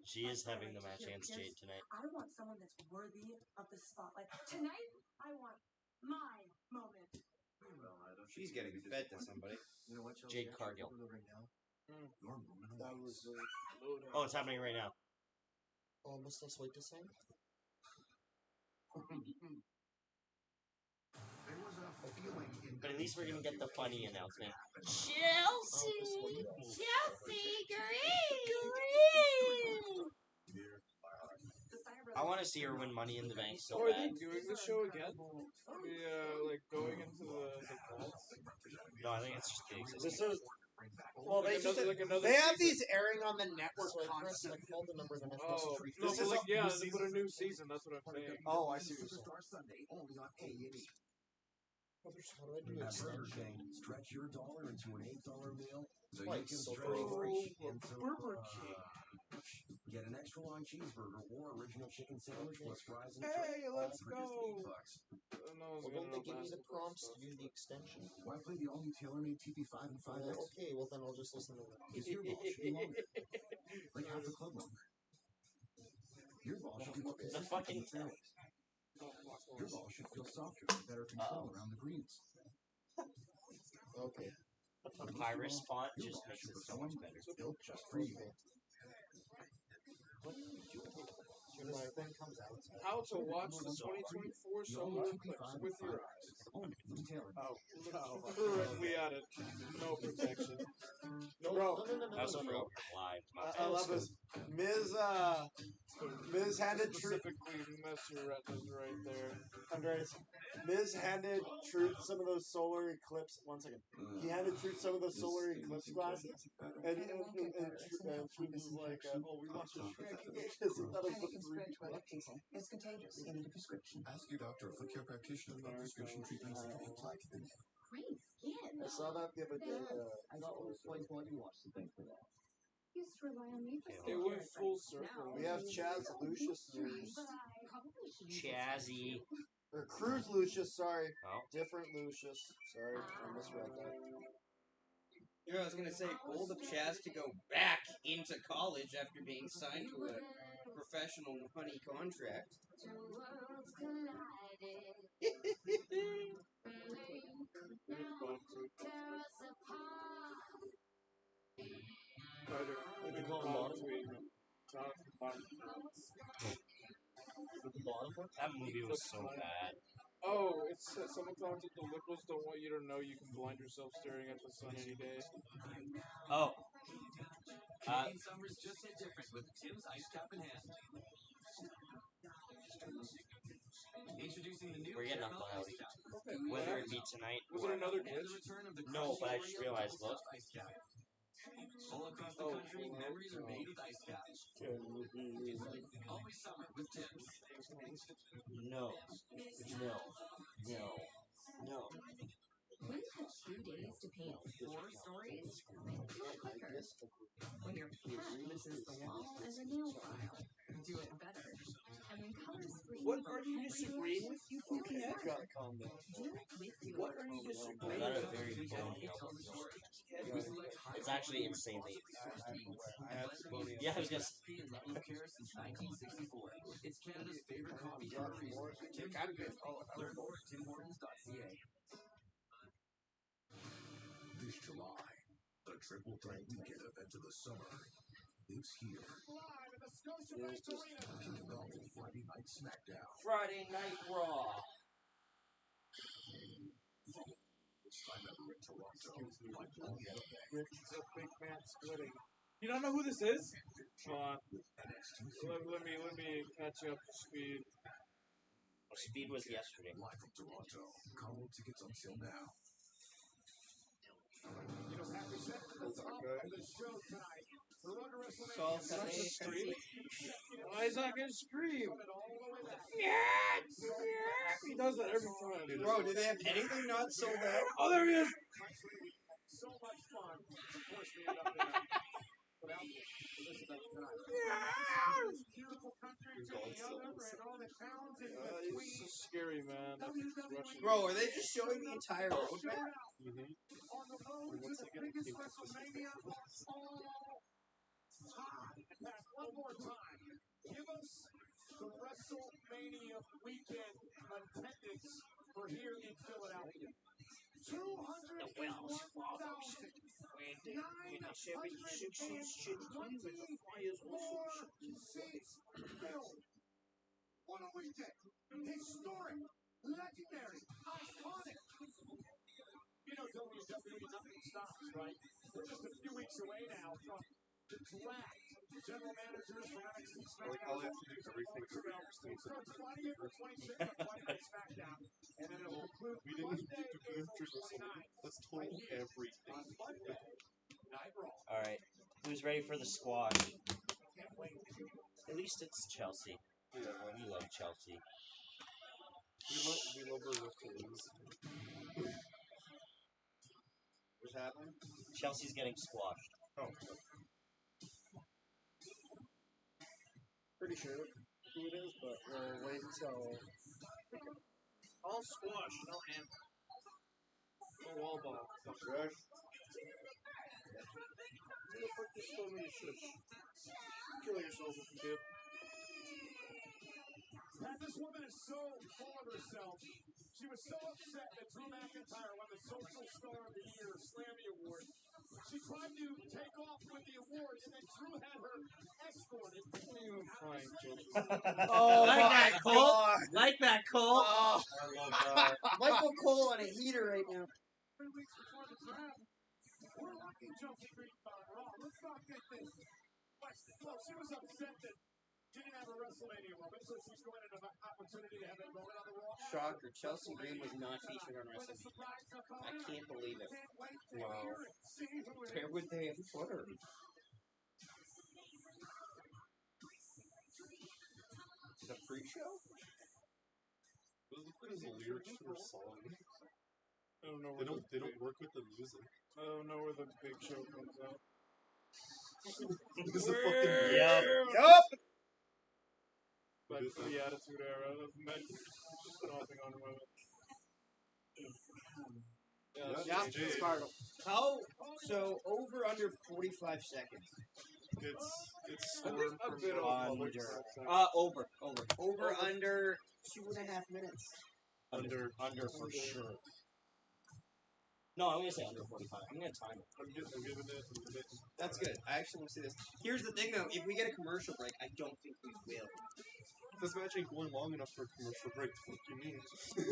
Speaker 10: she is having the match against Jade tonight.
Speaker 11: I want someone that's worthy of the spotlight. Tonight, I want my moment.
Speaker 9: She's getting fed to somebody.
Speaker 5: You know what, Chelsea?
Speaker 10: Jade
Speaker 5: Actually,
Speaker 10: Cargill.
Speaker 5: right now, your moment
Speaker 4: That
Speaker 5: awaits.
Speaker 4: was
Speaker 10: Oh, it's happening right now.
Speaker 1: Oh, must I wait to say?
Speaker 5: There was a feeling in
Speaker 10: But at least we're gonna get the funny announcement.
Speaker 6: Chelsea! Chelsea Green!
Speaker 10: I want to see her win Money in the Bank so
Speaker 3: Oh, are
Speaker 10: bad.
Speaker 3: they doing this show again? Like going into the vaults?
Speaker 10: No, I think it's just the existing.
Speaker 4: This is. Well,
Speaker 3: Like
Speaker 4: they just
Speaker 3: another- like another
Speaker 4: they have
Speaker 3: season?
Speaker 4: these airing on the network
Speaker 1: So I pressed
Speaker 4: constantly.
Speaker 1: I called the number then I pressed
Speaker 3: Oh,
Speaker 1: three.
Speaker 3: no,
Speaker 4: This
Speaker 3: but
Speaker 4: is
Speaker 3: like,
Speaker 4: a
Speaker 3: yeah,
Speaker 4: new
Speaker 3: they put a new season, that's what I'm saying.
Speaker 4: Oh, I see what you're saying.
Speaker 5: Superstar Sunday only on A&E.
Speaker 1: How do I do
Speaker 5: At Burger
Speaker 1: extension?
Speaker 5: King, stretch your dollar into an $8 meal so you
Speaker 1: Twice.
Speaker 5: can
Speaker 1: So
Speaker 5: stretch
Speaker 1: $30.
Speaker 5: into
Speaker 3: Burger King.
Speaker 5: Get an extra long cheeseburger or original chicken sandwich plus fries and
Speaker 3: Hey,
Speaker 5: drink,
Speaker 3: let's
Speaker 5: all for just
Speaker 3: go.
Speaker 5: $8.
Speaker 3: No,
Speaker 1: Well, don't they give me the prompts to use the extension?
Speaker 5: Why play the all-new tailor-made TP5 and 5X?
Speaker 1: Well, okay, well then I'll just listen to that.
Speaker 5: Because your ball should be longer. Like half the club longer. Your ball should be more
Speaker 10: The
Speaker 5: consistent
Speaker 10: fucking
Speaker 5: in the fairways. Your ball should feel softer with better control around the greens.
Speaker 1: Okay.
Speaker 10: Papyrus font just makes it so much better.
Speaker 5: Built just for you.
Speaker 4: When my thing comes out.
Speaker 3: How to watch the 2024 solar eclipse with your eyes.
Speaker 4: Oh, no.
Speaker 3: Correctly added. No protection.
Speaker 4: Bro,
Speaker 10: That's what we're live.
Speaker 4: I love this. Miz handed Truth.
Speaker 3: Specifically, mess your retinas right there.
Speaker 4: Andreas, Miz handed Truth some of those solar eclipse. 1 second. He handed Truth some of those solar eclipse glasses, and Truth is like, "Oh, we watched the Shrek because he thought it was a 3D glasses."
Speaker 8: It's contagious. You need a prescription.
Speaker 5: Ask your doctor or foot care practitioner about prescription treatments that can apply to the neck.
Speaker 11: Great skin.
Speaker 4: I saw that the other day.
Speaker 8: I got all points what you watch to think for that.
Speaker 11: Used to rely on me for
Speaker 3: It went full circle.
Speaker 4: We have Chaz Lucius news.
Speaker 10: Chazzy.
Speaker 4: Or Cruz Lucius, sorry.
Speaker 10: Oh.
Speaker 4: Different Lucius. Sorry, I misread that.
Speaker 9: You know, I was gonna say, bold of Chaz to go back into college after being signed to a professional money contract.
Speaker 6: Two worlds collided. Tear us apart.
Speaker 10: That movie was so bad.
Speaker 3: Oh, it's someone commented the liberals don't want you to know you can blind yourself staring at the sun any day.
Speaker 10: Oh.
Speaker 5: Summer's just hit different with Tim's Ice Cap in hand. Introducing the new
Speaker 10: We're getting up
Speaker 5: Caramel
Speaker 10: on
Speaker 5: Ice Cap.
Speaker 10: Whether it be tonight
Speaker 3: Was
Speaker 10: or...
Speaker 3: it another
Speaker 5: And
Speaker 3: glitch?
Speaker 5: the return of the
Speaker 10: No, but I
Speaker 5: crunchy
Speaker 10: just
Speaker 5: Oreo
Speaker 10: realized,
Speaker 5: Double
Speaker 10: look.
Speaker 5: Stuffed Ice Cap.
Speaker 12: All across the country, memories are made with ice caps. Always summer with Tim's.
Speaker 10: No. No.
Speaker 8: When you have 2 days to paint 4 stories, do it quicker. When your cat uses the wall as a nail file, do it better. And when color screen
Speaker 2: What are you disagreeing with, you fucking F?
Speaker 8: do it with your
Speaker 2: What are you
Speaker 10: I
Speaker 2: disagreeing
Speaker 10: got a
Speaker 2: with?
Speaker 10: very bony elbow. It's actually insanely. Yeah, I was gonna say.
Speaker 12: Since 1964. It's Canada's favorite coffee for a reason. Learn more at timhortons.ca.
Speaker 5: This July, the triple threat weekend event of the summer is here. Kicking off with Friday Night SmackDown.
Speaker 2: Friday Night Raw.
Speaker 5: This time ever in Toronto. Like only the
Speaker 1: It's a big man splitting.
Speaker 3: You don't know who this is?
Speaker 5: with NXT
Speaker 3: Let me catch you up to speed.
Speaker 10: Speed was yesterday.
Speaker 5: live from Toronto. Combo tickets on sale now.
Speaker 3: Why is not gonna scream? He does that every time.
Speaker 2: Bro, do they have anything not sold out?
Speaker 3: Oh, there he is!
Speaker 4: So much fun. Of course, we end up in this beautiful country to the other and all the towns in between.
Speaker 3: He's so scary, man.
Speaker 2: Bro, are they just showing the entire roadmap?
Speaker 4: On the road to the biggest WrestleMania of all time. One more time. Give us the WrestleMania weekend attendance for here in Philadelphia. 201,920 seats filled on a weekend. Historic, legendary, iconic. You know, WWE, nothing stops, right? We're just a few weeks away now from the draft. General managers from NXT SmackDown. Friday, April 26th on Friday Night SmackDown. And then it'll conclude Monday, April 29th.
Speaker 7: That's total everything.
Speaker 4: On Monday, Night Raw.
Speaker 10: Alright. Who's ready for the squash?
Speaker 4: Can't wait.
Speaker 10: At least it's Chelsea.
Speaker 7: Yeah.
Speaker 10: We love Chelsea.
Speaker 7: We love her with the lose.
Speaker 2: What's happening?
Speaker 10: Chelsea's getting squashed.
Speaker 7: Oh.
Speaker 1: Pretty sure who it is, but we'll wait until.
Speaker 3: All squash, no hand. No wall ball.
Speaker 7: Rush.
Speaker 3: Who the fuck just told me to shush? Kill yourself if you did.
Speaker 4: And this woman is so full of herself. She was so upset that Drew McIntyre won the Social Star of the Year Slammy Award. She tried to take off with the award, and then Drew had her escorted.
Speaker 3: Fine,
Speaker 2: Oh,
Speaker 9: Like
Speaker 2: my
Speaker 9: that, Cole?
Speaker 2: God.
Speaker 9: Like that, Cole?
Speaker 2: Oh,
Speaker 7: I love that.
Speaker 2: Michael Cole on a heater right now.
Speaker 4: 3 weeks before the draft, we're lucky Chelsea beat Raw. Let's not get this. Well, she was upset that she didn't have a WrestleMania moment, so she's going to have an opportunity to have a moment on the Raw.
Speaker 2: Shocker, Chelsea Green was not featured on WrestleMania. I can't believe it.
Speaker 7: Wow.
Speaker 2: Where would they have put her? The pre-show?
Speaker 7: What is the lyrics to her song?
Speaker 3: I don't know
Speaker 7: They
Speaker 3: where
Speaker 7: don't work with the music.
Speaker 3: I don't know where the big show comes out.
Speaker 7: This is a fucking
Speaker 10: Yeah.
Speaker 2: Yup!
Speaker 3: But for the Attitude Era of men stomping on women.
Speaker 2: Yeah, smart. How? So, over under 45 seconds.
Speaker 7: It's
Speaker 3: I think
Speaker 7: Storm
Speaker 3: a
Speaker 7: from
Speaker 3: bit
Speaker 7: Public
Speaker 10: under.
Speaker 7: Sector.
Speaker 2: Over. Over under 2.5 minutes.
Speaker 10: Under for sure. No, I'm gonna say under 45. I'm gonna time it.
Speaker 7: I'm giving it a minute.
Speaker 2: That's good. I actually want to see this. Here's the thing, though. If we get a commercial break, I don't think we will.
Speaker 7: This match ain't going long enough for a commercial break. What do you mean?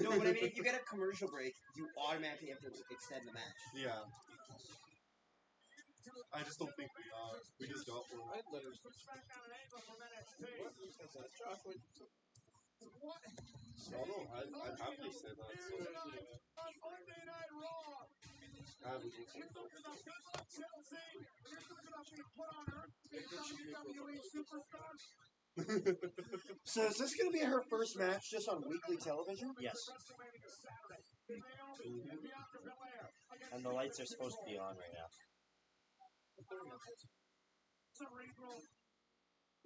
Speaker 2: No, but I mean, if you get a commercial break, you automatically have to extend the match.
Speaker 7: Yeah. I just don't think we are. We just got one.
Speaker 3: I'd let her.
Speaker 7: I don't know. I'd happily say that. So.
Speaker 4: On Monday Night Raw,
Speaker 1: So is this going to be her first match just on weekly television?
Speaker 10: Yes. And the lights are supposed to be on right now.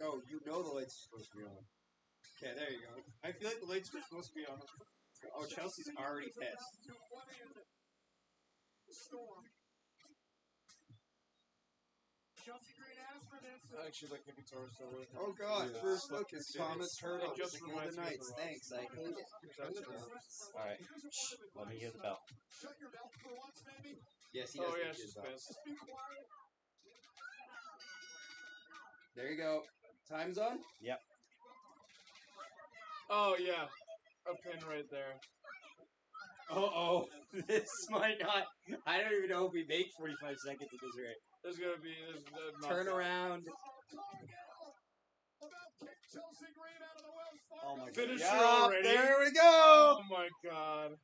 Speaker 1: Oh, you know the lights are supposed to be on.
Speaker 9: Okay, there you go. I feel like the lights were supposed to be on. Oh, Chelsea's already pissed.
Speaker 3: I actually like the guitar solo.
Speaker 4: Oh god,
Speaker 3: Yeah.
Speaker 4: first look is Thomas
Speaker 3: It
Speaker 4: Turtle.
Speaker 3: just
Speaker 4: The
Speaker 3: reminds
Speaker 4: Golden
Speaker 3: me of
Speaker 4: Knights.
Speaker 3: the
Speaker 4: Thanks, I hate it.
Speaker 10: Alright. Let me get the belt.
Speaker 9: Yes, he
Speaker 3: Oh
Speaker 9: does.
Speaker 3: yeah,
Speaker 9: think
Speaker 3: she's
Speaker 9: he's up.
Speaker 3: pissed.
Speaker 9: There you go. Time zone?
Speaker 10: Yep.
Speaker 3: Oh yeah, a pin right there.
Speaker 9: Oh, this might not. I don't even know if we make 45 seconds of this right.
Speaker 3: There's gonna be
Speaker 9: Turn around. Oh my god.
Speaker 3: Finish her
Speaker 9: Yup,
Speaker 3: already.
Speaker 9: there we go.
Speaker 3: Oh my god.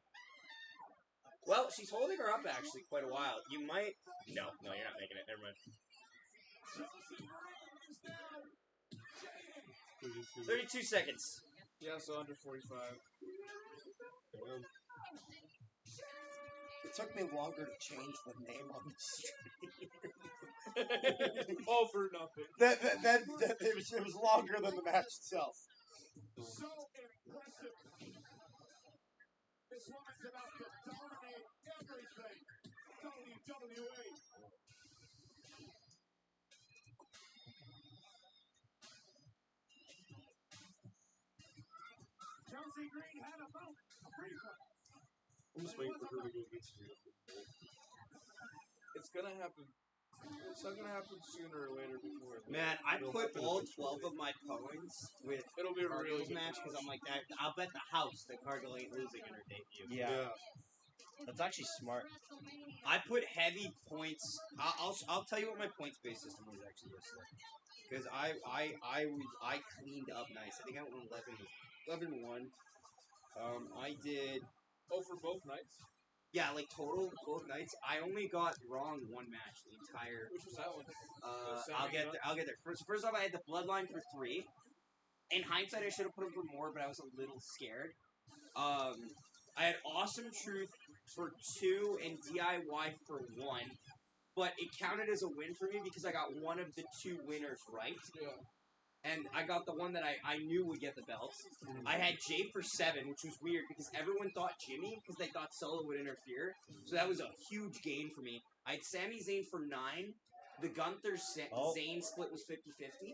Speaker 9: Well, she's holding her up actually quite a while. You might. No, you're not making it. Never mind. 32 seconds.
Speaker 3: Yeah, so under 45.
Speaker 1: It took me longer to change the name on the stream.
Speaker 3: All for nothing.
Speaker 1: It was longer than the match itself.
Speaker 5: So impressive. This woman's about to dominate everything. WWE. Chelsea Green had a belt.
Speaker 7: I'm just waiting for her to go get you.
Speaker 3: It's gonna happen. It's not gonna happen sooner or later before.
Speaker 9: Man, I put all 12 of my coins with
Speaker 3: It'll be a really
Speaker 9: Cardinals
Speaker 3: good
Speaker 9: match because I'm like that. I'll bet the house that Cardinal ain't losing in her debut.
Speaker 10: Yeah. That's actually smart.
Speaker 9: I put heavy points. I'll tell you what my points based system was actually yesterday. Because I cleaned up nice. I think I went 11-1. I did.
Speaker 3: Oh, for both nights?
Speaker 9: Yeah, like total both nights. I only got wrong one match the entire.
Speaker 3: Which was that one?
Speaker 9: I'll get there. I'll get there. First off, I had the Bloodline for 3. In hindsight, I should have put him for more, but I was a little scared. I had Awesome Truth for 2 and DIY for 1, but it counted as a win for me because I got one of the 2 winners right.
Speaker 3: Yeah.
Speaker 9: And I got the one that I knew would get the belts. I had Jay for 7, which was weird because everyone thought Jimmy because they thought Solo would interfere. So that was a huge gain for me. I had Sami Zayn for 9. The Gunther Zayn split was 50-50.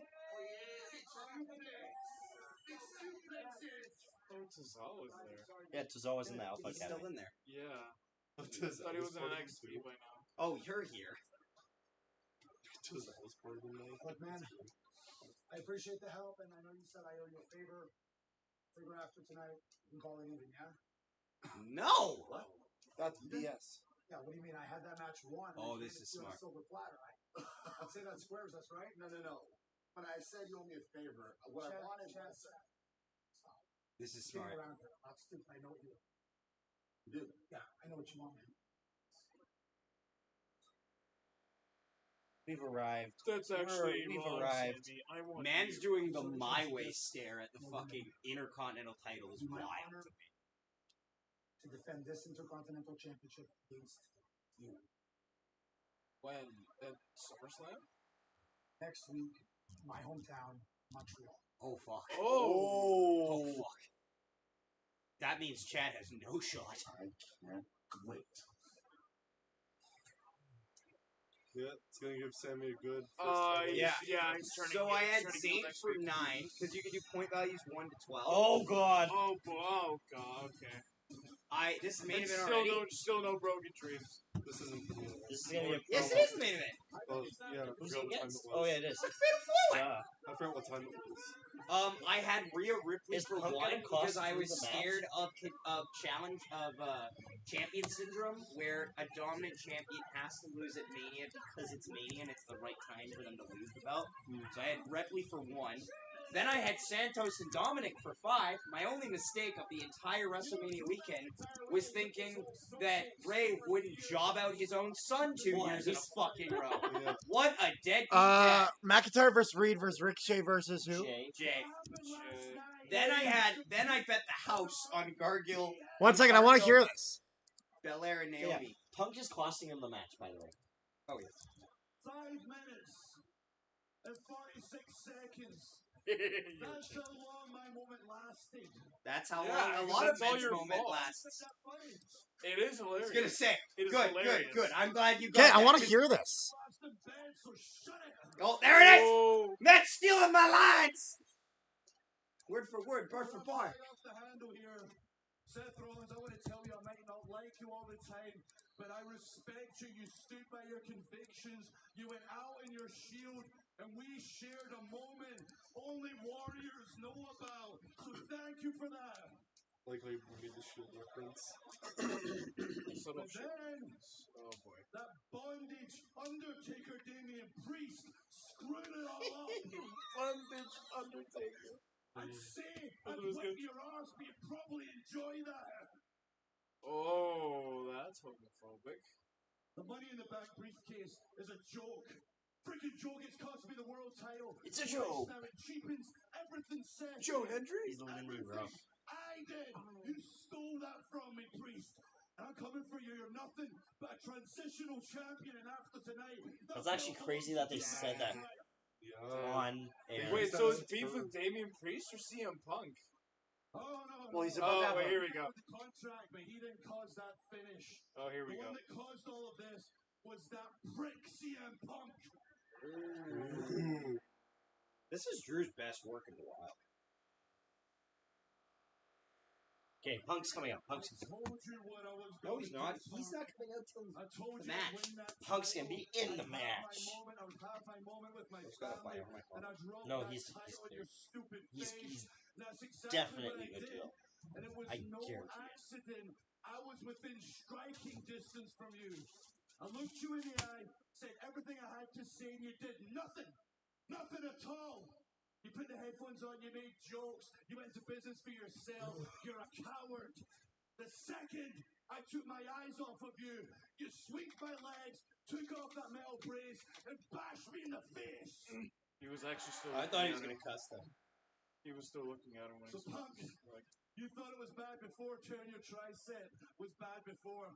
Speaker 3: Oh, Tozawa's there.
Speaker 10: Yeah, Tozawa's in the Alpha
Speaker 9: He's
Speaker 10: Academy.
Speaker 9: still in there.
Speaker 3: Yeah. I thought he was in NXT by now.
Speaker 9: Oh, you're here.
Speaker 7: Tozawa's part of the night.
Speaker 5: Look, man, I appreciate the help, and I know you said I owe you a favor. Figure after tonight, we can call it even, yeah?
Speaker 9: No! What?
Speaker 1: That's BS.
Speaker 5: Yeah, what do you mean? I had that match won.
Speaker 9: Oh,
Speaker 5: and
Speaker 9: this
Speaker 5: you
Speaker 9: is
Speaker 5: gave it to you on
Speaker 9: smart.
Speaker 5: a silver platter. I'd say that squares us, right?
Speaker 4: No. When I said you owe me a favor, what I wanted was...
Speaker 9: This is
Speaker 5: Stay
Speaker 9: smart.
Speaker 5: around here. I'm not stupid. I know what you want.
Speaker 4: You do?
Speaker 5: Yeah, I know what you want, man.
Speaker 10: We've arrived.
Speaker 3: That's actually
Speaker 10: We've
Speaker 3: wrong,
Speaker 10: arrived.
Speaker 3: Sandy. I want
Speaker 9: Man's
Speaker 3: you.
Speaker 9: doing the My Way stare at the fucking Intercontinental title is
Speaker 5: My
Speaker 9: wild
Speaker 5: honor
Speaker 9: to me.
Speaker 5: to defend this Intercontinental Championship against you.
Speaker 3: When? At SummerSlam?
Speaker 5: Next week, my hometown, Montreal.
Speaker 9: Oh, fuck.
Speaker 3: Oh!
Speaker 9: Oh, fuck. That means Chad has no shot.
Speaker 4: I can't wait.
Speaker 7: Yeah, it's gonna give Sammy a good.
Speaker 9: Yeah.
Speaker 3: He's trying
Speaker 9: So
Speaker 3: to
Speaker 9: I
Speaker 3: get,
Speaker 9: had
Speaker 3: trying to
Speaker 9: Zayn
Speaker 3: get next
Speaker 9: for
Speaker 3: week.
Speaker 9: 9, because you can do point values 1 to 12.
Speaker 10: Oh god.
Speaker 3: Oh, god, okay.
Speaker 9: This is main
Speaker 3: And
Speaker 9: event
Speaker 3: still
Speaker 9: already.
Speaker 3: still no broken dreams.
Speaker 7: This isn't the main event.
Speaker 10: This is gonna be a
Speaker 9: Yes,
Speaker 10: promo.
Speaker 9: it is the main event.
Speaker 7: Oh, yeah, I
Speaker 10: Who's
Speaker 7: forgot
Speaker 10: it
Speaker 7: what time it
Speaker 10: against?
Speaker 7: was.
Speaker 10: Oh yeah, it is.
Speaker 9: It's Fatal 4.
Speaker 10: Yeah.
Speaker 7: I forgot what time it was.
Speaker 9: I had Rhea Ripley
Speaker 10: Is
Speaker 9: for
Speaker 10: Punk
Speaker 9: 1
Speaker 10: gonna cost
Speaker 9: because I was
Speaker 10: the match?
Speaker 9: scared of champion syndrome, where a dominant champion has to lose at Mania because it's Mania and it's the right time for them to lose the belt. So I had Ripley for 1. Then I had Santos and Dominic for 5. My only mistake of the entire WrestleMania weekend was thinking that Ray wouldn't job out his own son 2 years in a fucking row.
Speaker 7: Yeah.
Speaker 9: What a deadbeat dad.
Speaker 1: McIntyre versus Reed versus Ricochet versus who?
Speaker 9: Jay. Then I bet the house on Gargill.
Speaker 1: One second, I want to hear this.
Speaker 9: Belair and
Speaker 10: Yeah,
Speaker 9: Naomi.
Speaker 10: Punk is costing him the match, by the way.
Speaker 9: Oh, yeah.
Speaker 5: 5 minutes and 46 seconds. That's how long my moment lasted.
Speaker 9: That's how
Speaker 3: Yeah,
Speaker 9: long a
Speaker 3: because
Speaker 9: lot of
Speaker 3: that's all
Speaker 9: men's
Speaker 3: your
Speaker 9: moment
Speaker 3: fault.
Speaker 9: lasts.
Speaker 3: It is hilarious.
Speaker 9: I was gonna say,
Speaker 3: It is
Speaker 9: good,
Speaker 3: hilarious.
Speaker 9: good. I'm glad you got
Speaker 1: Okay,
Speaker 9: that.
Speaker 1: I want to hear this.
Speaker 9: Oh, there it is!
Speaker 3: Oh,
Speaker 9: Matt's stealing my lines! Word for word, bar for bar.
Speaker 5: Off the handle here. Seth Rollins, I want to tell you, I might not like you all the time, but I respect you. You stood by your convictions. You went out in your shield, and we shared a moment only warriors know about. So thank you for that.
Speaker 7: Like how you made the shield reference.
Speaker 5: But then,
Speaker 3: oh boy.
Speaker 5: that bondage Undertaker Damian Priest screwed it all up.
Speaker 3: Bondage Undertaker.
Speaker 5: I'd say I'd whip your ass, but you'd probably enjoy that.
Speaker 3: Oh, that's homophobic.
Speaker 5: The Money in the Bank briefcase is a joke. Freaking joke, it's cost me the world title.
Speaker 10: It's a joke.
Speaker 5: Now it cheapens everything said.
Speaker 3: Joe Hendry?
Speaker 10: He's the Lindy Rock.
Speaker 5: I did. You stole that from me, Priest. And I'm coming for you. You're nothing but a transitional champion. And after tonight,
Speaker 10: It's actually crazy that they said that on air.
Speaker 3: Wait, so is beef with Damian Priest or CM Punk?
Speaker 5: Oh no!
Speaker 4: Well, he's about to have
Speaker 3: here we go.
Speaker 5: The contract, but he didn't cause that finish.
Speaker 3: Oh, here we
Speaker 5: The
Speaker 3: go.
Speaker 5: one that caused all of this was that prick CM Punk.
Speaker 10: This is Drew's best work in a while. Okay, Punk's coming out. Punk's
Speaker 5: Told you what I was
Speaker 9: No,
Speaker 5: going
Speaker 9: he's not.
Speaker 5: to do.
Speaker 9: He's not coming out till
Speaker 5: I told
Speaker 9: the
Speaker 5: you
Speaker 9: match.
Speaker 5: when that
Speaker 10: Punk's gonna be in the
Speaker 5: I
Speaker 10: match.
Speaker 5: would have my moment with my
Speaker 10: Just gotta
Speaker 5: family,
Speaker 10: fire my phone.
Speaker 5: and I'd roll
Speaker 10: No,
Speaker 5: that
Speaker 10: he's
Speaker 5: title in
Speaker 10: clear.
Speaker 5: your stupid
Speaker 10: He's
Speaker 5: face. That's exactly
Speaker 10: definitely
Speaker 5: what I
Speaker 10: good to
Speaker 5: did.
Speaker 10: go.
Speaker 5: And it was
Speaker 10: I
Speaker 5: no
Speaker 10: guarantee it.
Speaker 5: accident. I was within striking distance from you. I looked you in the eye, said everything I had to say, and you did nothing. Nothing at all. You put the headphones on, you made jokes, you went into business for yourself. You're a coward. The second I took my eyes off of you, you swept my legs, took off that metal brace, and bashed me in the face.
Speaker 3: He was actually still.
Speaker 9: I thought he was gonna cuss them.
Speaker 3: He was still looking at him when
Speaker 5: So
Speaker 3: he
Speaker 5: Punk,
Speaker 3: like.
Speaker 5: you thought it was bad before, turn your tricep was bad before.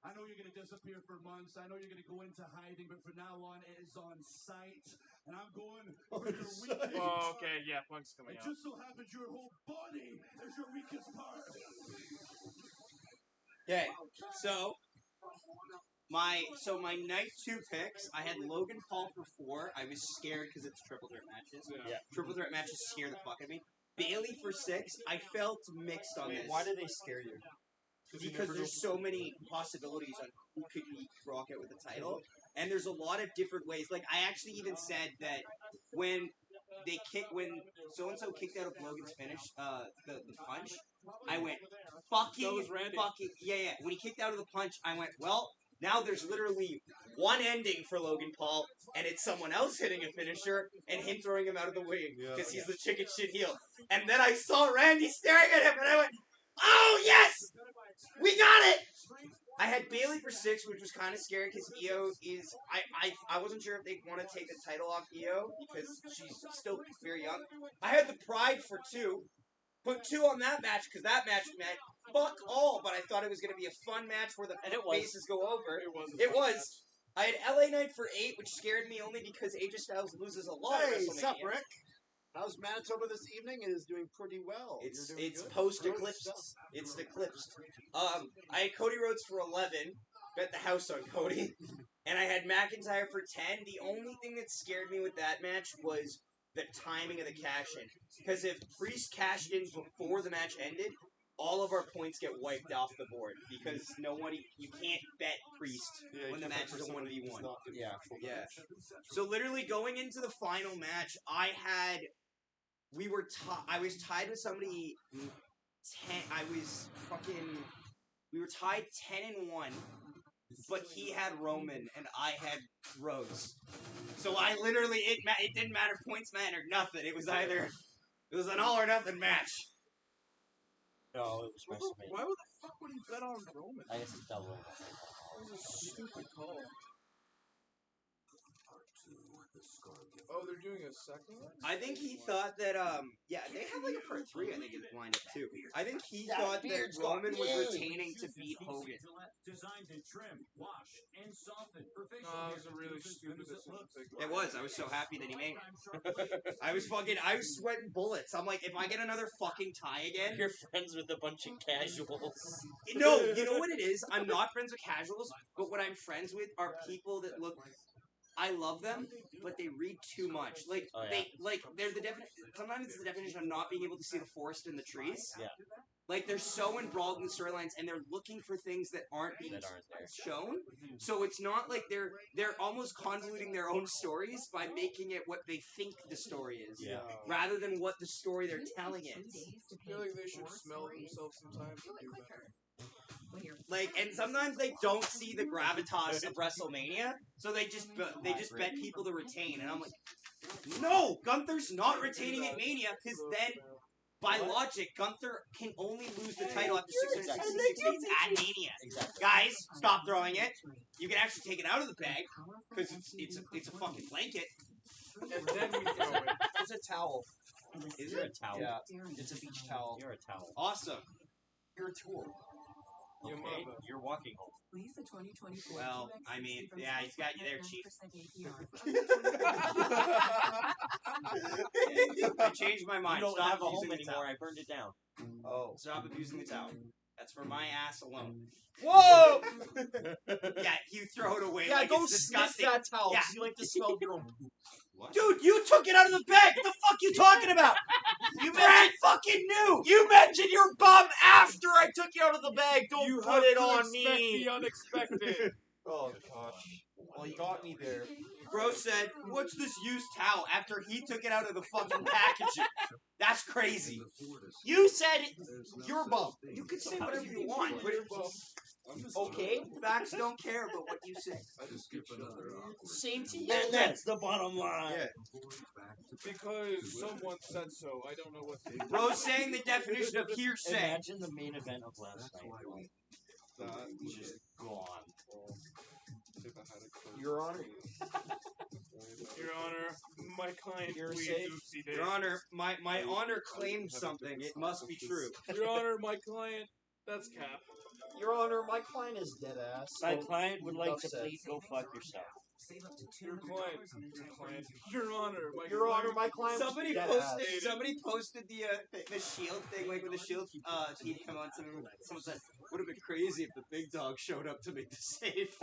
Speaker 5: I know you're going to disappear for months. I know you're going to go into hiding, but from now on, it is on sight. And I'm going for your weakest
Speaker 3: Oh,
Speaker 5: part.
Speaker 3: okay, yeah, Punk's coming
Speaker 5: It
Speaker 3: out.
Speaker 5: just so happens your whole body is your weakest part.
Speaker 9: Okay, so my night 2 picks, I had Logan Paul for 4. I was scared because it's triple threat matches.
Speaker 3: Yeah.
Speaker 9: Triple threat matches scare the fuck out of me. Bailey for 6. I felt mixed on this.
Speaker 10: Why did they scare you?
Speaker 9: Because there's so many possibilities on who could beat Rock out with the title, and there's a lot of different ways. Like I actually even said that when so and so kicked out of Logan's finish, the punch, I went
Speaker 3: That was Randy.
Speaker 9: fucking yeah. When he kicked out of the punch, I went, well, now there's literally one ending for Logan Paul, and it's someone else hitting a finisher and him throwing him out of the ring because he's the chicken shit heel. And then I saw Randy staring at him, and I went, oh yes! We got it! I had Bailey for 6, which was kind of scary because Io is... I wasn't sure if they'd want to take the title off Io because she's still very young. I had the Pride for 2. Put 2 on that match because that match meant fuck all, but I thought it was going to be a fun match where the bases go over. It was. I had LA Knight for 8, which scared me only because AJ Styles loses a lot at
Speaker 4: Hey,
Speaker 9: WrestleMania.
Speaker 4: sup, Rick? How's Manitoba this evening? It is doing pretty well.
Speaker 9: It's
Speaker 4: You're doing good.
Speaker 9: post-eclipsed. It's eclipsed. I had Cody Rhodes for 11. Bet the house on Cody. And I had McIntyre for 10. The only thing that scared me with that match was the timing of the cash-in. Because if Priest cashed in before the match ended, all of our points get wiped off the board. Because you can't bet Priest when the match is a 1v1. Yeah. So literally going into the final match, I was tied with somebody 10. We were tied 10-1, but he had Roman and I had Rhodes. So I literally, it didn't matter points mattered, nothing. It was either, it was an all or nothing match.
Speaker 10: No, it was WrestleMania.
Speaker 3: Why the fuck would he bet on Roman?
Speaker 10: I guess it's double.
Speaker 3: That was a stupid call. Oh, they're doing a second one?
Speaker 9: I think he thought that, yeah, they have like a part 3, I think, is lined up too. I think he thought that Roman was retaining to beat Hogan.
Speaker 5: Designed to trim, wash, and soften.
Speaker 3: No, that was a really stupid decision.
Speaker 9: It was. I was so happy that he made it. I was sweating bullets. I'm like, if I get another fucking tie again.
Speaker 10: You're friends with a bunch of casuals.
Speaker 9: No, you know what it is? I'm not friends with casuals, but what I'm friends with are people that look. I love them, but they read too much. Like they're the definition. Sometimes it's the definition of not being able to see the forest and the trees.
Speaker 10: Yeah.
Speaker 9: Like they're so enthralled in the storylines, and they're looking for things that aren't being shown. So it's not like they're almost convoluting their own stories by making it what they think the story is, rather than what the story they're telling is.
Speaker 3: I feel like they should smell themselves sometimes and do better.
Speaker 9: Like, and sometimes they don't see the gravitas of WrestleMania, so they just bet people to retain, and I'm like, no, Gunther's not retaining at Mania, because then, by logic, Gunther can only lose the title after 666 days at Mania.
Speaker 10: Exactly.
Speaker 9: Guys, stop throwing it. You can actually take it out of the bag, because it's a fucking blanket.
Speaker 3: And then we throw it.
Speaker 4: It's a towel.
Speaker 9: Is it a towel?
Speaker 4: Yeah, it's a beach towel.
Speaker 10: You're a towel.
Speaker 9: Awesome.
Speaker 4: You're a tool.
Speaker 10: Okay, you're walking home.
Speaker 8: Lisa 2024.
Speaker 9: Well, I mean, yeah, he's got you there, Chief. I changed my mind.
Speaker 10: You don't
Speaker 9: Stop
Speaker 10: have a home
Speaker 9: using the
Speaker 10: anymore.
Speaker 9: towel.
Speaker 10: I burned it down.
Speaker 4: Oh.
Speaker 9: Stop abusing the towel. That's for my ass alone.
Speaker 4: Whoa!
Speaker 9: Yeah, you throw it away.
Speaker 4: Yeah,
Speaker 9: like
Speaker 4: go
Speaker 9: it's
Speaker 4: sniff
Speaker 9: disgusting.
Speaker 4: that towel.
Speaker 9: Yeah.
Speaker 4: 'Cause you like to smell your own poop.
Speaker 9: What? Dude, you took it out of the bag. What the fuck you talking about? You Brad fucking knew.
Speaker 4: You mentioned your bum after I took you out of the bag. Don't
Speaker 3: You
Speaker 4: put
Speaker 3: have
Speaker 4: it
Speaker 3: to
Speaker 4: on
Speaker 3: expect
Speaker 4: me.
Speaker 3: the unexpected.
Speaker 4: Oh gosh. Well, you got me there.
Speaker 9: Bro said, "What's this used towel?" After he took it out of the fucking packaging. That's crazy.
Speaker 4: You said your bum.
Speaker 9: You can say whatever you want. But
Speaker 4: Okay.
Speaker 9: Facts don't care about what you say.
Speaker 4: Same to you.
Speaker 10: And that's the bottom line.
Speaker 9: Yeah.
Speaker 3: Because someone said so. I don't know what they
Speaker 9: Bro saying the definition of hearsay.
Speaker 10: Imagine the main event of last night. He's just gone.
Speaker 4: Your Honor.
Speaker 3: Your Honor, my client
Speaker 4: You're
Speaker 3: pleads
Speaker 4: safe.
Speaker 3: oopsie daisy.
Speaker 9: Your Honor, my honor claims something. It must be true.
Speaker 3: Your Honor, my client. That's Cap.
Speaker 4: Your Honor, my client is dead ass.
Speaker 10: My client would like to
Speaker 4: Upset.
Speaker 10: please go fuck yourself.
Speaker 3: Your client. Your Honor, my
Speaker 4: Your
Speaker 3: client.
Speaker 4: Honor, my client
Speaker 9: Somebody
Speaker 4: was dead
Speaker 9: posted. Somebody posted the Shield thing, like when the Shield team come on. Someone said, "Would have been crazy if the big dog showed up to make the save."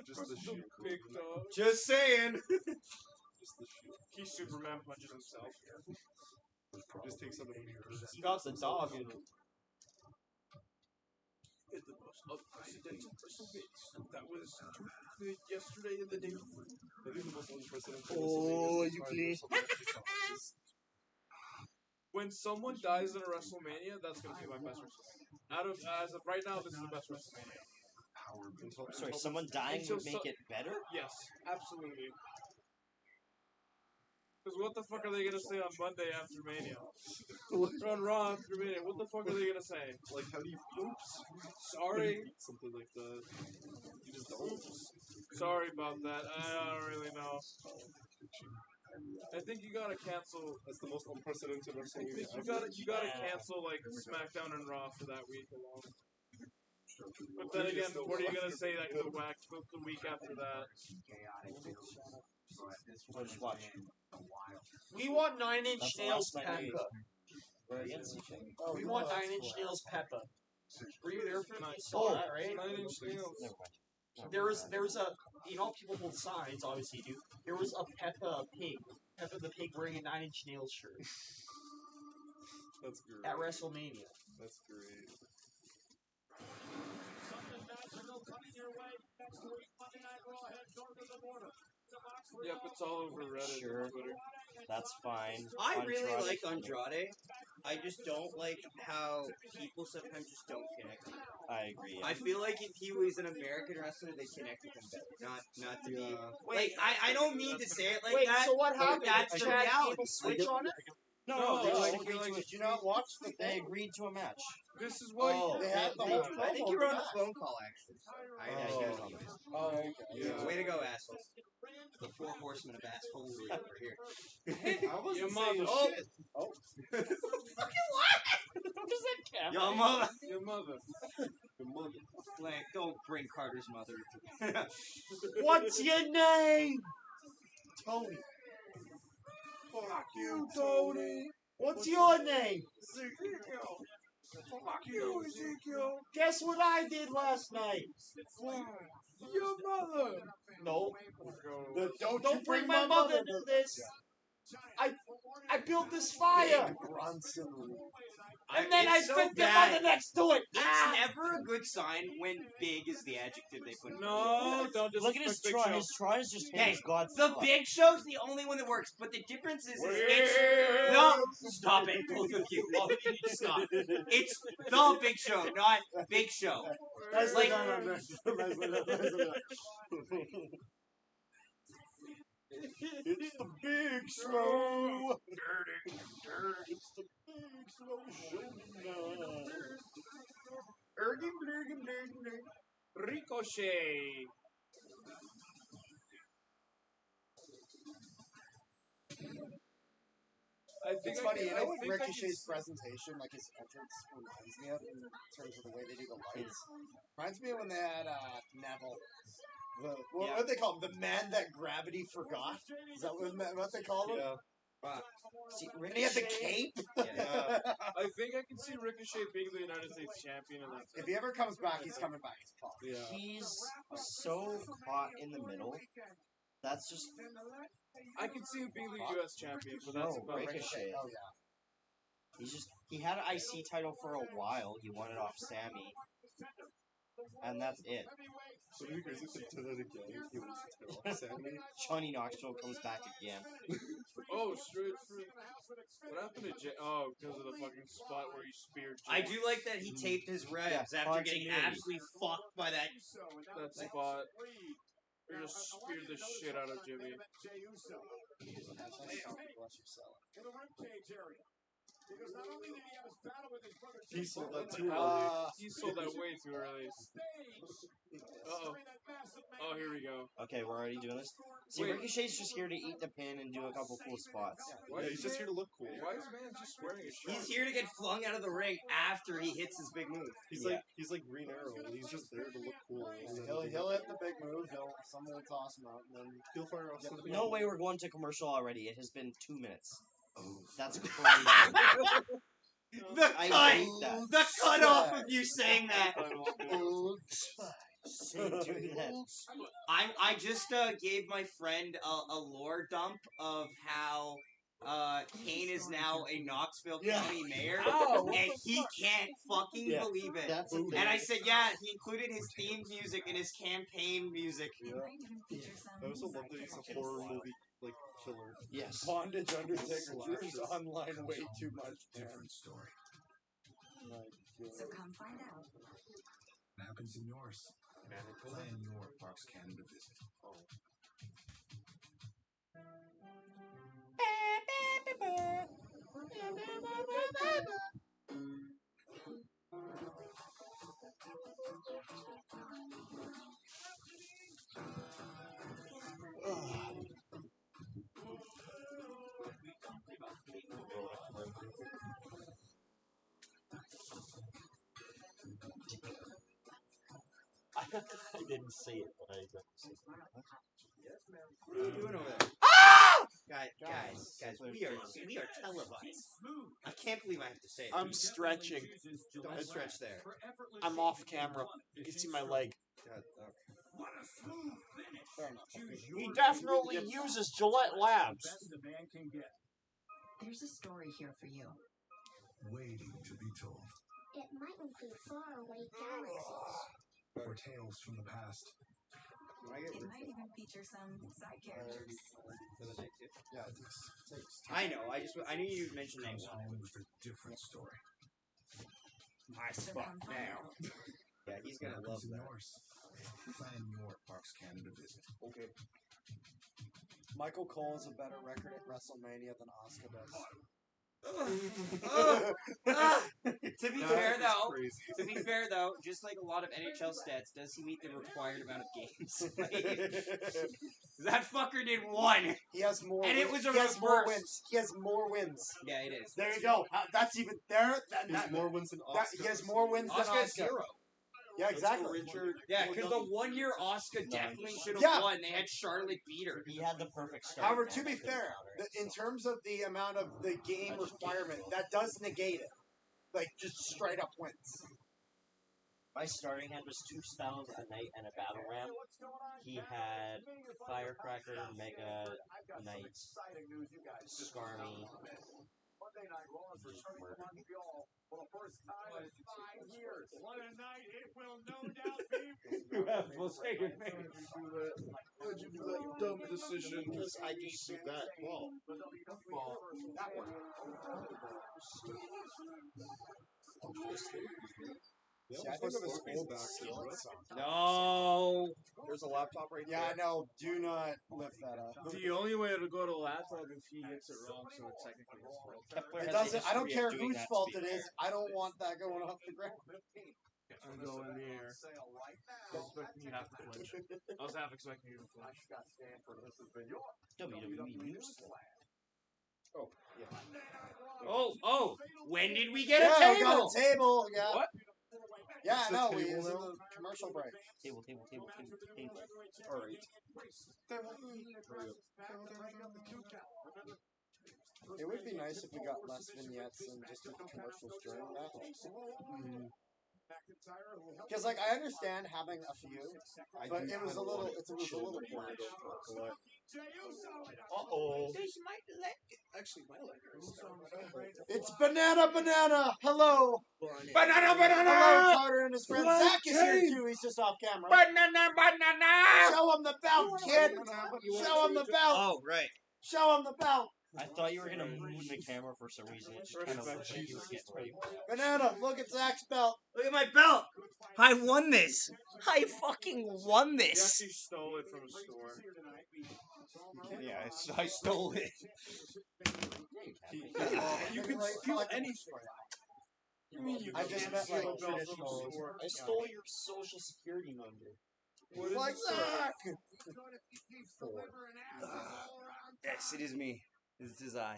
Speaker 7: Just the shoe.
Speaker 3: Big dog.
Speaker 9: Just saying.
Speaker 7: Just the shoe.
Speaker 3: He Superman punches himself.
Speaker 7: Just take some of the mirrors.
Speaker 4: He got the dog in it.
Speaker 3: It's the most unprecedented WrestleMania. That was yesterday and the day before.
Speaker 7: That is the most unprecedented.
Speaker 10: Oh, you clean.
Speaker 3: When someone dies in a WrestleMania, that's gonna be my best WrestleMania. As of right now, this is the best WrestleMania.
Speaker 10: Sorry, someone dying would make it better?
Speaker 3: Yes, absolutely. Because what the fuck are they gonna say on Monday after Mania? Or on Raw after Mania? What the fuck are they gonna say?
Speaker 7: Like, how do you... Oops.
Speaker 3: Sorry.
Speaker 7: Something like that. You just don't.
Speaker 3: Sorry about that. I don't really know. I think you gotta cancel.
Speaker 7: That's the most unprecedented
Speaker 3: I think
Speaker 7: WrestleMania.
Speaker 3: you gotta cancel like SmackDown and Raw for that week alone. But then again, what are you gonna say like the week after that?
Speaker 10: We'll just watch.
Speaker 4: We want 9 Inch
Speaker 10: That's the
Speaker 4: Nails
Speaker 10: last night
Speaker 4: Peppa.
Speaker 10: We're against each other.
Speaker 4: We want 9 Inch Nails Peppa. Were you there for that?
Speaker 3: Nice.
Speaker 4: Saw that, right?
Speaker 3: 9 Inch Nails.
Speaker 10: Never mind.
Speaker 4: There was a, you know, people hold signs, obviously you do. There was a Peppa Pig. Peppa the Pig wearing a 9 Inch Nails shirt
Speaker 7: That's great.
Speaker 4: at WrestleMania.
Speaker 7: That's great.
Speaker 3: Yep, it's all over Reddit
Speaker 10: Sure.
Speaker 3: and Twitter.
Speaker 10: That's fine.
Speaker 9: I really
Speaker 10: Andrade,
Speaker 9: like Andrade. I just don't like how people sometimes just don't connect with him.
Speaker 10: I agree.
Speaker 9: I feel like if he was an American wrestler, they connect with him better. Not to be
Speaker 1: Wait,
Speaker 9: like I don't mean to say it like
Speaker 1: Wait,
Speaker 9: that.
Speaker 1: so what
Speaker 9: but
Speaker 1: happened?
Speaker 9: That's the
Speaker 1: Chad
Speaker 9: reality.
Speaker 1: Gable switch on it?
Speaker 10: No, they
Speaker 1: No,
Speaker 10: just
Speaker 1: like-
Speaker 10: agreed to it. Did you not watch the thing? They agreed to a match.
Speaker 3: This is why
Speaker 1: They had the whole
Speaker 9: I think you were on the phone call actually.
Speaker 10: Yeah, he was on this.
Speaker 1: Oh, okay.
Speaker 3: Yeah.
Speaker 9: Way to go, assholes. The four horsemen of assholery over here.
Speaker 3: I wasn't
Speaker 9: Your
Speaker 3: saying
Speaker 9: mother.
Speaker 3: shit.
Speaker 1: Oh.
Speaker 9: Fucking what? What does that count? Your mother.
Speaker 3: Your mother.
Speaker 7: The mother.
Speaker 9: Blank, don't bring Carter's mother.
Speaker 10: What's your name? Tony.
Speaker 1: Fuck you, Tony.
Speaker 10: What's your name?
Speaker 1: Ezekiel. Fuck you, Ezekiel.
Speaker 10: Guess what I did last night?
Speaker 1: Your mother.
Speaker 10: No.
Speaker 1: Don't
Speaker 10: bring my mother into this. I built this fire.
Speaker 1: Bronson.
Speaker 10: And then I
Speaker 9: It's so
Speaker 10: fit their
Speaker 9: bad.
Speaker 10: mother next to it.
Speaker 9: It's never a good sign when big is the adjective they put.
Speaker 3: No, don't
Speaker 10: Look at his
Speaker 3: disrespect Big
Speaker 10: Tron.
Speaker 3: Show.
Speaker 10: His Tron is just him
Speaker 9: Hey,
Speaker 10: as God's
Speaker 9: the
Speaker 10: son.
Speaker 9: Big Show's the only one that works, but the difference is it's no. Stop it, both of you. All of you need to stop. It's the Big Show, not Big Show.
Speaker 1: Nicely
Speaker 9: Like-
Speaker 1: done. Nicely done. It's the big slow. It's the big slow show.
Speaker 3: Ricochet. I think
Speaker 1: It's
Speaker 3: I
Speaker 1: funny,
Speaker 3: can-
Speaker 1: you
Speaker 3: I
Speaker 1: know what
Speaker 3: think I can
Speaker 1: Ricochet's presentation, like his entrance, reminds me of in terms of the way they do the lights? Reminds me of when they had Neville. What they call him? The man that gravity forgot? Is that what they call him?
Speaker 7: Yeah.
Speaker 10: See,
Speaker 1: And he had the cape?
Speaker 3: Yeah. I think I can see Ricochet being the United States champion in that.
Speaker 1: If he ever comes back, he's coming back. He's Paul.
Speaker 3: Yeah.
Speaker 10: He's so hot in the middle. That's just
Speaker 3: I can see him being the U.S. champion, but that's
Speaker 10: no
Speaker 3: about it.
Speaker 10: Ricochet.
Speaker 1: Oh, yeah.
Speaker 10: He had an IC title for a while. He won it off Sammy, and that's it.
Speaker 7: So it'd be crazy if they did it again. He wins the title off Sammy.
Speaker 10: Johnny Knoxville comes back again.
Speaker 3: Oh, straight through. What happened to Jay? Oh, because of the fucking spot where he speared Jay.
Speaker 9: I do like that he taped his revs
Speaker 10: Yeah,
Speaker 9: after getting
Speaker 10: continuity.
Speaker 9: absolutely fucked by that.
Speaker 3: That spot. They just speared the shit out of Jimmy.
Speaker 7: He sold that too early.
Speaker 3: He sold that way too early. Uh-oh. Oh, here we go.
Speaker 10: Okay, we're already doing this. See,
Speaker 3: Wait.
Speaker 10: Ricochet's just here to eat the pin and do a couple cool spots.
Speaker 3: Why
Speaker 7: Yeah, he's just here to look cool.
Speaker 3: Why is man just wearing a shirt?
Speaker 9: He's here to get flung out of the ring after he hits his big move.
Speaker 7: He's like Green Arrow. He's just there to look cool. And then
Speaker 1: He'll hit the big move. Someone will toss him out, and then
Speaker 7: he'll fire off something.
Speaker 10: No way we're going to commercial already. It has been 2 minutes. That's crazy.
Speaker 9: The
Speaker 10: I
Speaker 9: cut!
Speaker 10: hate that.
Speaker 9: The cut off of you saying that.
Speaker 10: Do that.
Speaker 9: I just gave my friend a lore dump of how Kane is now a Knoxville County mayor, and he can't fucking believe it.
Speaker 10: That's a thing.
Speaker 9: And I said, yeah, he included his theme music in his campaign music.
Speaker 7: Yeah. I also love that he's a horror movie like killer.
Speaker 10: Yes.
Speaker 1: Bondage Undertaker dreams online way too much.
Speaker 12: Different story.
Speaker 8: So come find out.
Speaker 12: Now Senors, plan your Parks Canada visit.
Speaker 10: I didn't see it, but I didn't see it.
Speaker 9: What are you doing over there? Guys, we are televised. I can't believe I have to say it.
Speaker 1: I'm stretching.
Speaker 9: Don't stretch there.
Speaker 1: I'm off camera. You can see my leg. Fair enough.
Speaker 10: He definitely uses Gillette Labs.
Speaker 8: There's a story here for you.
Speaker 12: Waiting to be told.
Speaker 6: It might include faraway galaxies.
Speaker 12: Or tales from the past.
Speaker 8: It might even feature some side characters.
Speaker 4: Yeah, it takes
Speaker 9: I know. I knew you'd mention names.
Speaker 5: Challenged a different story.
Speaker 9: My spot now. Yeah, he's gonna love
Speaker 5: Happens in
Speaker 9: that.
Speaker 5: yours. Plan your Parks Canada visit.
Speaker 4: Okay. Michael Cole has a better record at WrestleMania than Asuka does.
Speaker 9: To be fair though, just like a lot of NHL stats, does he meet the required amount of games? That fucker did one.
Speaker 4: He has more.
Speaker 9: And it was a
Speaker 4: he has more
Speaker 9: reverse.
Speaker 4: wins. He has more wins.
Speaker 9: Yeah, it is.
Speaker 4: There you go. That's even there.
Speaker 7: He has more wins than Oscar.
Speaker 4: He has more wins than
Speaker 9: Oscar had
Speaker 4: Oscar.
Speaker 9: 0.
Speaker 4: Yeah, exactly.
Speaker 9: Yeah, because the 1 year Oscar definitely should have won. They had Charlotte beat her.
Speaker 10: He had the perfect start.
Speaker 4: However, to be fair, in terms of the amount of the game requirement, that does negate it. Like, just straight up wins.
Speaker 10: My starting hand was 2 styles, a knight, and a battle ram. He had Firecracker, Mega Knight, Skarmy.
Speaker 5: Monday Night Raw is returning to Montreal for the first time in 5 years. What a night it will no doubt be.
Speaker 9: You have full second
Speaker 7: Why'd you do that dumb decision?
Speaker 10: Because I gave you that ball.
Speaker 4: See, I think of his old stealing something.
Speaker 9: No.
Speaker 7: There's a laptop right
Speaker 4: Yeah, I know. Do not lift that up.
Speaker 3: The only way to go to laptop if he hits it wrong, so it's technically his fault.
Speaker 4: It doesn't. I don't care whose fault it is. I don't want that going off the ground.
Speaker 3: I'm going in the air. I was expecting you to have to flinch. I was half expecting you to flinch.
Speaker 10: WWE News.
Speaker 7: Oh, yeah.
Speaker 9: Oh, when did we get a
Speaker 4: Yeah,
Speaker 9: table?
Speaker 4: we got a table. Yeah.
Speaker 3: What?
Speaker 4: Yeah,
Speaker 7: It's a
Speaker 4: no, we
Speaker 7: table
Speaker 4: was in
Speaker 7: now?
Speaker 4: the commercial break.
Speaker 10: Table.
Speaker 7: Alright.
Speaker 4: It would be nice if we got less vignettes and just did the commercials during that. Because, like, I understand having a few, but it was a little boring.
Speaker 7: Uh-oh.
Speaker 3: Actually, my leg hurts.
Speaker 4: It's Banana! Hello!
Speaker 9: Banana!
Speaker 4: Hello, Carter and his friend.
Speaker 3: Black
Speaker 4: Zach is here,
Speaker 3: tape.
Speaker 4: too. He's just off camera.
Speaker 9: Banana!
Speaker 4: Show him the belt, kid! Show him the belt!
Speaker 9: Oh, right.
Speaker 4: Show him the belt!
Speaker 10: I thought you were gonna move the camera for some reason. It just kind of looked like you were getting ready.
Speaker 4: Banana, look at Zach's belt.
Speaker 9: Look at my belt. I won this. I fucking won
Speaker 3: He
Speaker 9: this.
Speaker 3: actually stole it from a store.
Speaker 9: Yeah, I stole it.
Speaker 3: You can steal any store.
Speaker 4: I just meant like traditional.
Speaker 10: I stole your social security number.
Speaker 3: What is
Speaker 4: Like Zach!
Speaker 9: Yes, it is me. This is I.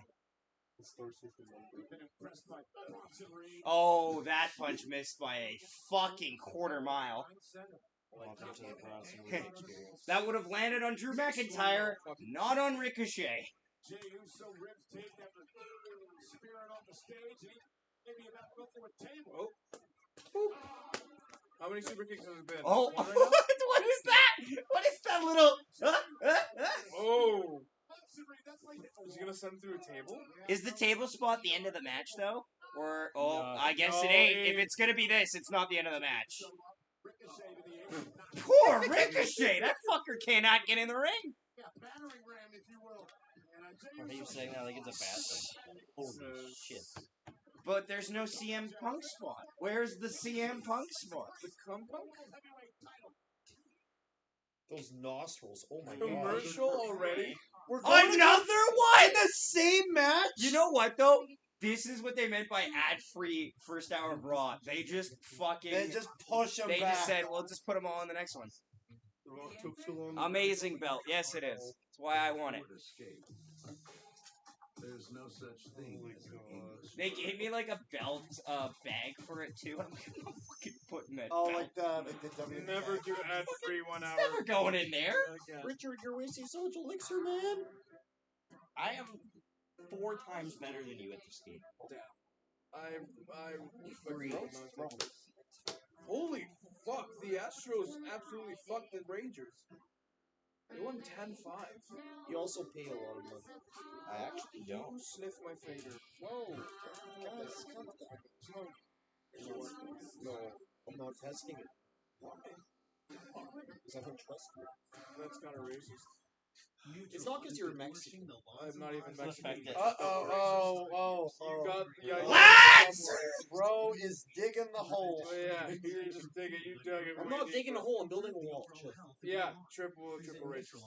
Speaker 9: Oh, that punch missed by a fucking quarter mile.
Speaker 10: Welcome to the Bronson experience.
Speaker 9: That would have landed on Drew McIntyre, not on Ricochet.
Speaker 3: Oh. How many super kicks has it been?
Speaker 9: Oh,
Speaker 3: One right now?
Speaker 9: what is that? What is that little?
Speaker 3: Oh. Is he gonna send through a table?
Speaker 9: Is the table spot the end of the match though? Or
Speaker 3: No.
Speaker 9: I guess
Speaker 3: No,
Speaker 9: it ain't.
Speaker 3: it-
Speaker 9: If it's gonna be this, it's not the end of the match. Poor Ricochet! That fucker cannot get in the ring.
Speaker 10: Are you saying that like it's a bad thing? Holy shit.
Speaker 9: But there's no CM Punk spot. Where's the CM Punk spot?
Speaker 3: The cum punk?
Speaker 7: Those nostrils. Oh my god.
Speaker 3: Commercial already?
Speaker 4: We're going
Speaker 9: Another one!
Speaker 4: in the same match?
Speaker 9: You know what though? This is what they meant by ad-free first hour of Raw. They just fucking.
Speaker 4: They just push him
Speaker 9: They
Speaker 4: back.
Speaker 9: just said, "We'll just put them all in the next one."
Speaker 7: The Raw took too long.
Speaker 9: Amazing belt. Yes, it is. That's why I want it.
Speaker 5: There's no such thing as an English.
Speaker 9: They gave me like a belt bag for it too. I'm gonna fucking put in that
Speaker 4: Oh,
Speaker 9: belt.
Speaker 4: like the WWE.
Speaker 3: Never do ad-free 1 hour.
Speaker 9: Never going in there.
Speaker 10: Richard, you're wasting social elixir, man. I am 4 times better than you at this game.
Speaker 3: I'm
Speaker 10: Three.
Speaker 3: Holy fuck, the Astros absolutely fucked the Rangers. They won 10-5.
Speaker 7: You also pay a lot of money.
Speaker 10: I actually don't.
Speaker 3: You sniff my finger. Whoa.
Speaker 4: Guys, come on.
Speaker 7: No, I'm not testing it.
Speaker 3: That's kind of racist.
Speaker 1: It's not because you're Mexican.
Speaker 3: I'm not even Mexican.
Speaker 4: Oh.
Speaker 3: You got, yeah,
Speaker 4: What? Bro is digging the hole.
Speaker 3: Oh yeah, you're just digging. You dug it.
Speaker 1: I'm
Speaker 3: right
Speaker 1: not
Speaker 3: deep.
Speaker 1: digging a hole. I'm building a wall. Chill.
Speaker 3: Yeah, triple racist.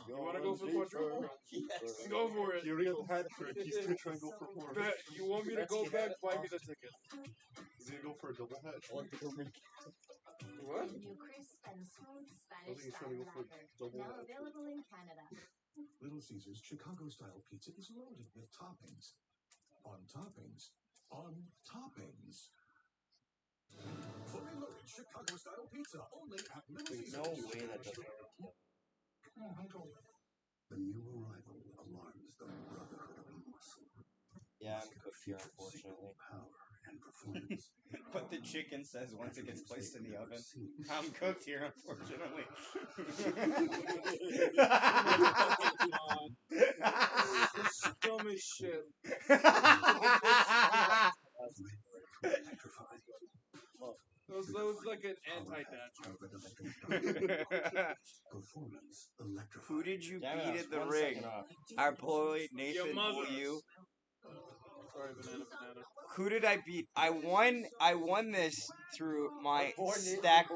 Speaker 3: You want to go for the quadruple?
Speaker 1: Yes.
Speaker 3: Go for it.
Speaker 7: You already got the hat trick. He's gonna try and go for more.
Speaker 3: Bet you want me to go back? Buy me the ticket.
Speaker 7: He's gonna go for a double hat.
Speaker 1: I like the government.
Speaker 3: What?
Speaker 8: The new crisp and smooth
Speaker 7: I think
Speaker 8: Spanish
Speaker 7: he's trying to go for a
Speaker 8: lager,
Speaker 7: double
Speaker 8: now
Speaker 7: hat.
Speaker 8: available in Canada.
Speaker 5: Little Caesars Chicago-style pizza is loaded with toppings. On toppings. On toppings. Fully loaded Chicago-style pizza only at Little
Speaker 10: There's
Speaker 5: Caesars.
Speaker 10: no way that doesn't work.
Speaker 5: The new arrival alarms the brotherhood of muscle.
Speaker 10: Yeah, I'm cooked here, unfortunately.
Speaker 5: Power and performance.
Speaker 9: But the chicken says once it gets placed in the oven, I'm cooked here, unfortunately.
Speaker 3: Dumb as shit. That was like an anti-dad joke.
Speaker 5: Performance electrifying.
Speaker 9: Who did you
Speaker 10: Damn it,
Speaker 9: beat
Speaker 10: I was
Speaker 9: at the
Speaker 10: 1
Speaker 9: ring?
Speaker 10: second off.
Speaker 9: Our boy Nathan
Speaker 3: Your mother.
Speaker 9: you.
Speaker 3: Sorry, banana.
Speaker 9: Who did I beat? I won this through my stacked,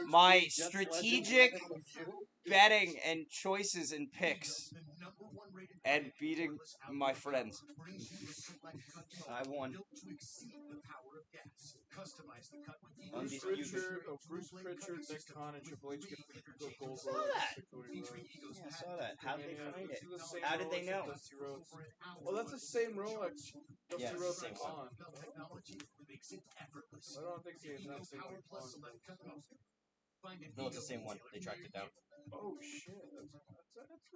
Speaker 9: my strategic betting and choices and picks, and beating my friends. I won.
Speaker 3: Bruce Pritchard, Nick Khan, and Triple H get the gold
Speaker 9: Saw that. Yeah, I saw that. How did they find it? How did they know?
Speaker 3: Dusty Rhodes. Well, that's the same Rolex. Dusty
Speaker 10: Yeah,
Speaker 3: Rhodes
Speaker 10: same
Speaker 3: and
Speaker 10: one.
Speaker 3: Khan. I don't think the exact same one.
Speaker 10: No, it's the same one. They tracked it down.
Speaker 3: Oh shit!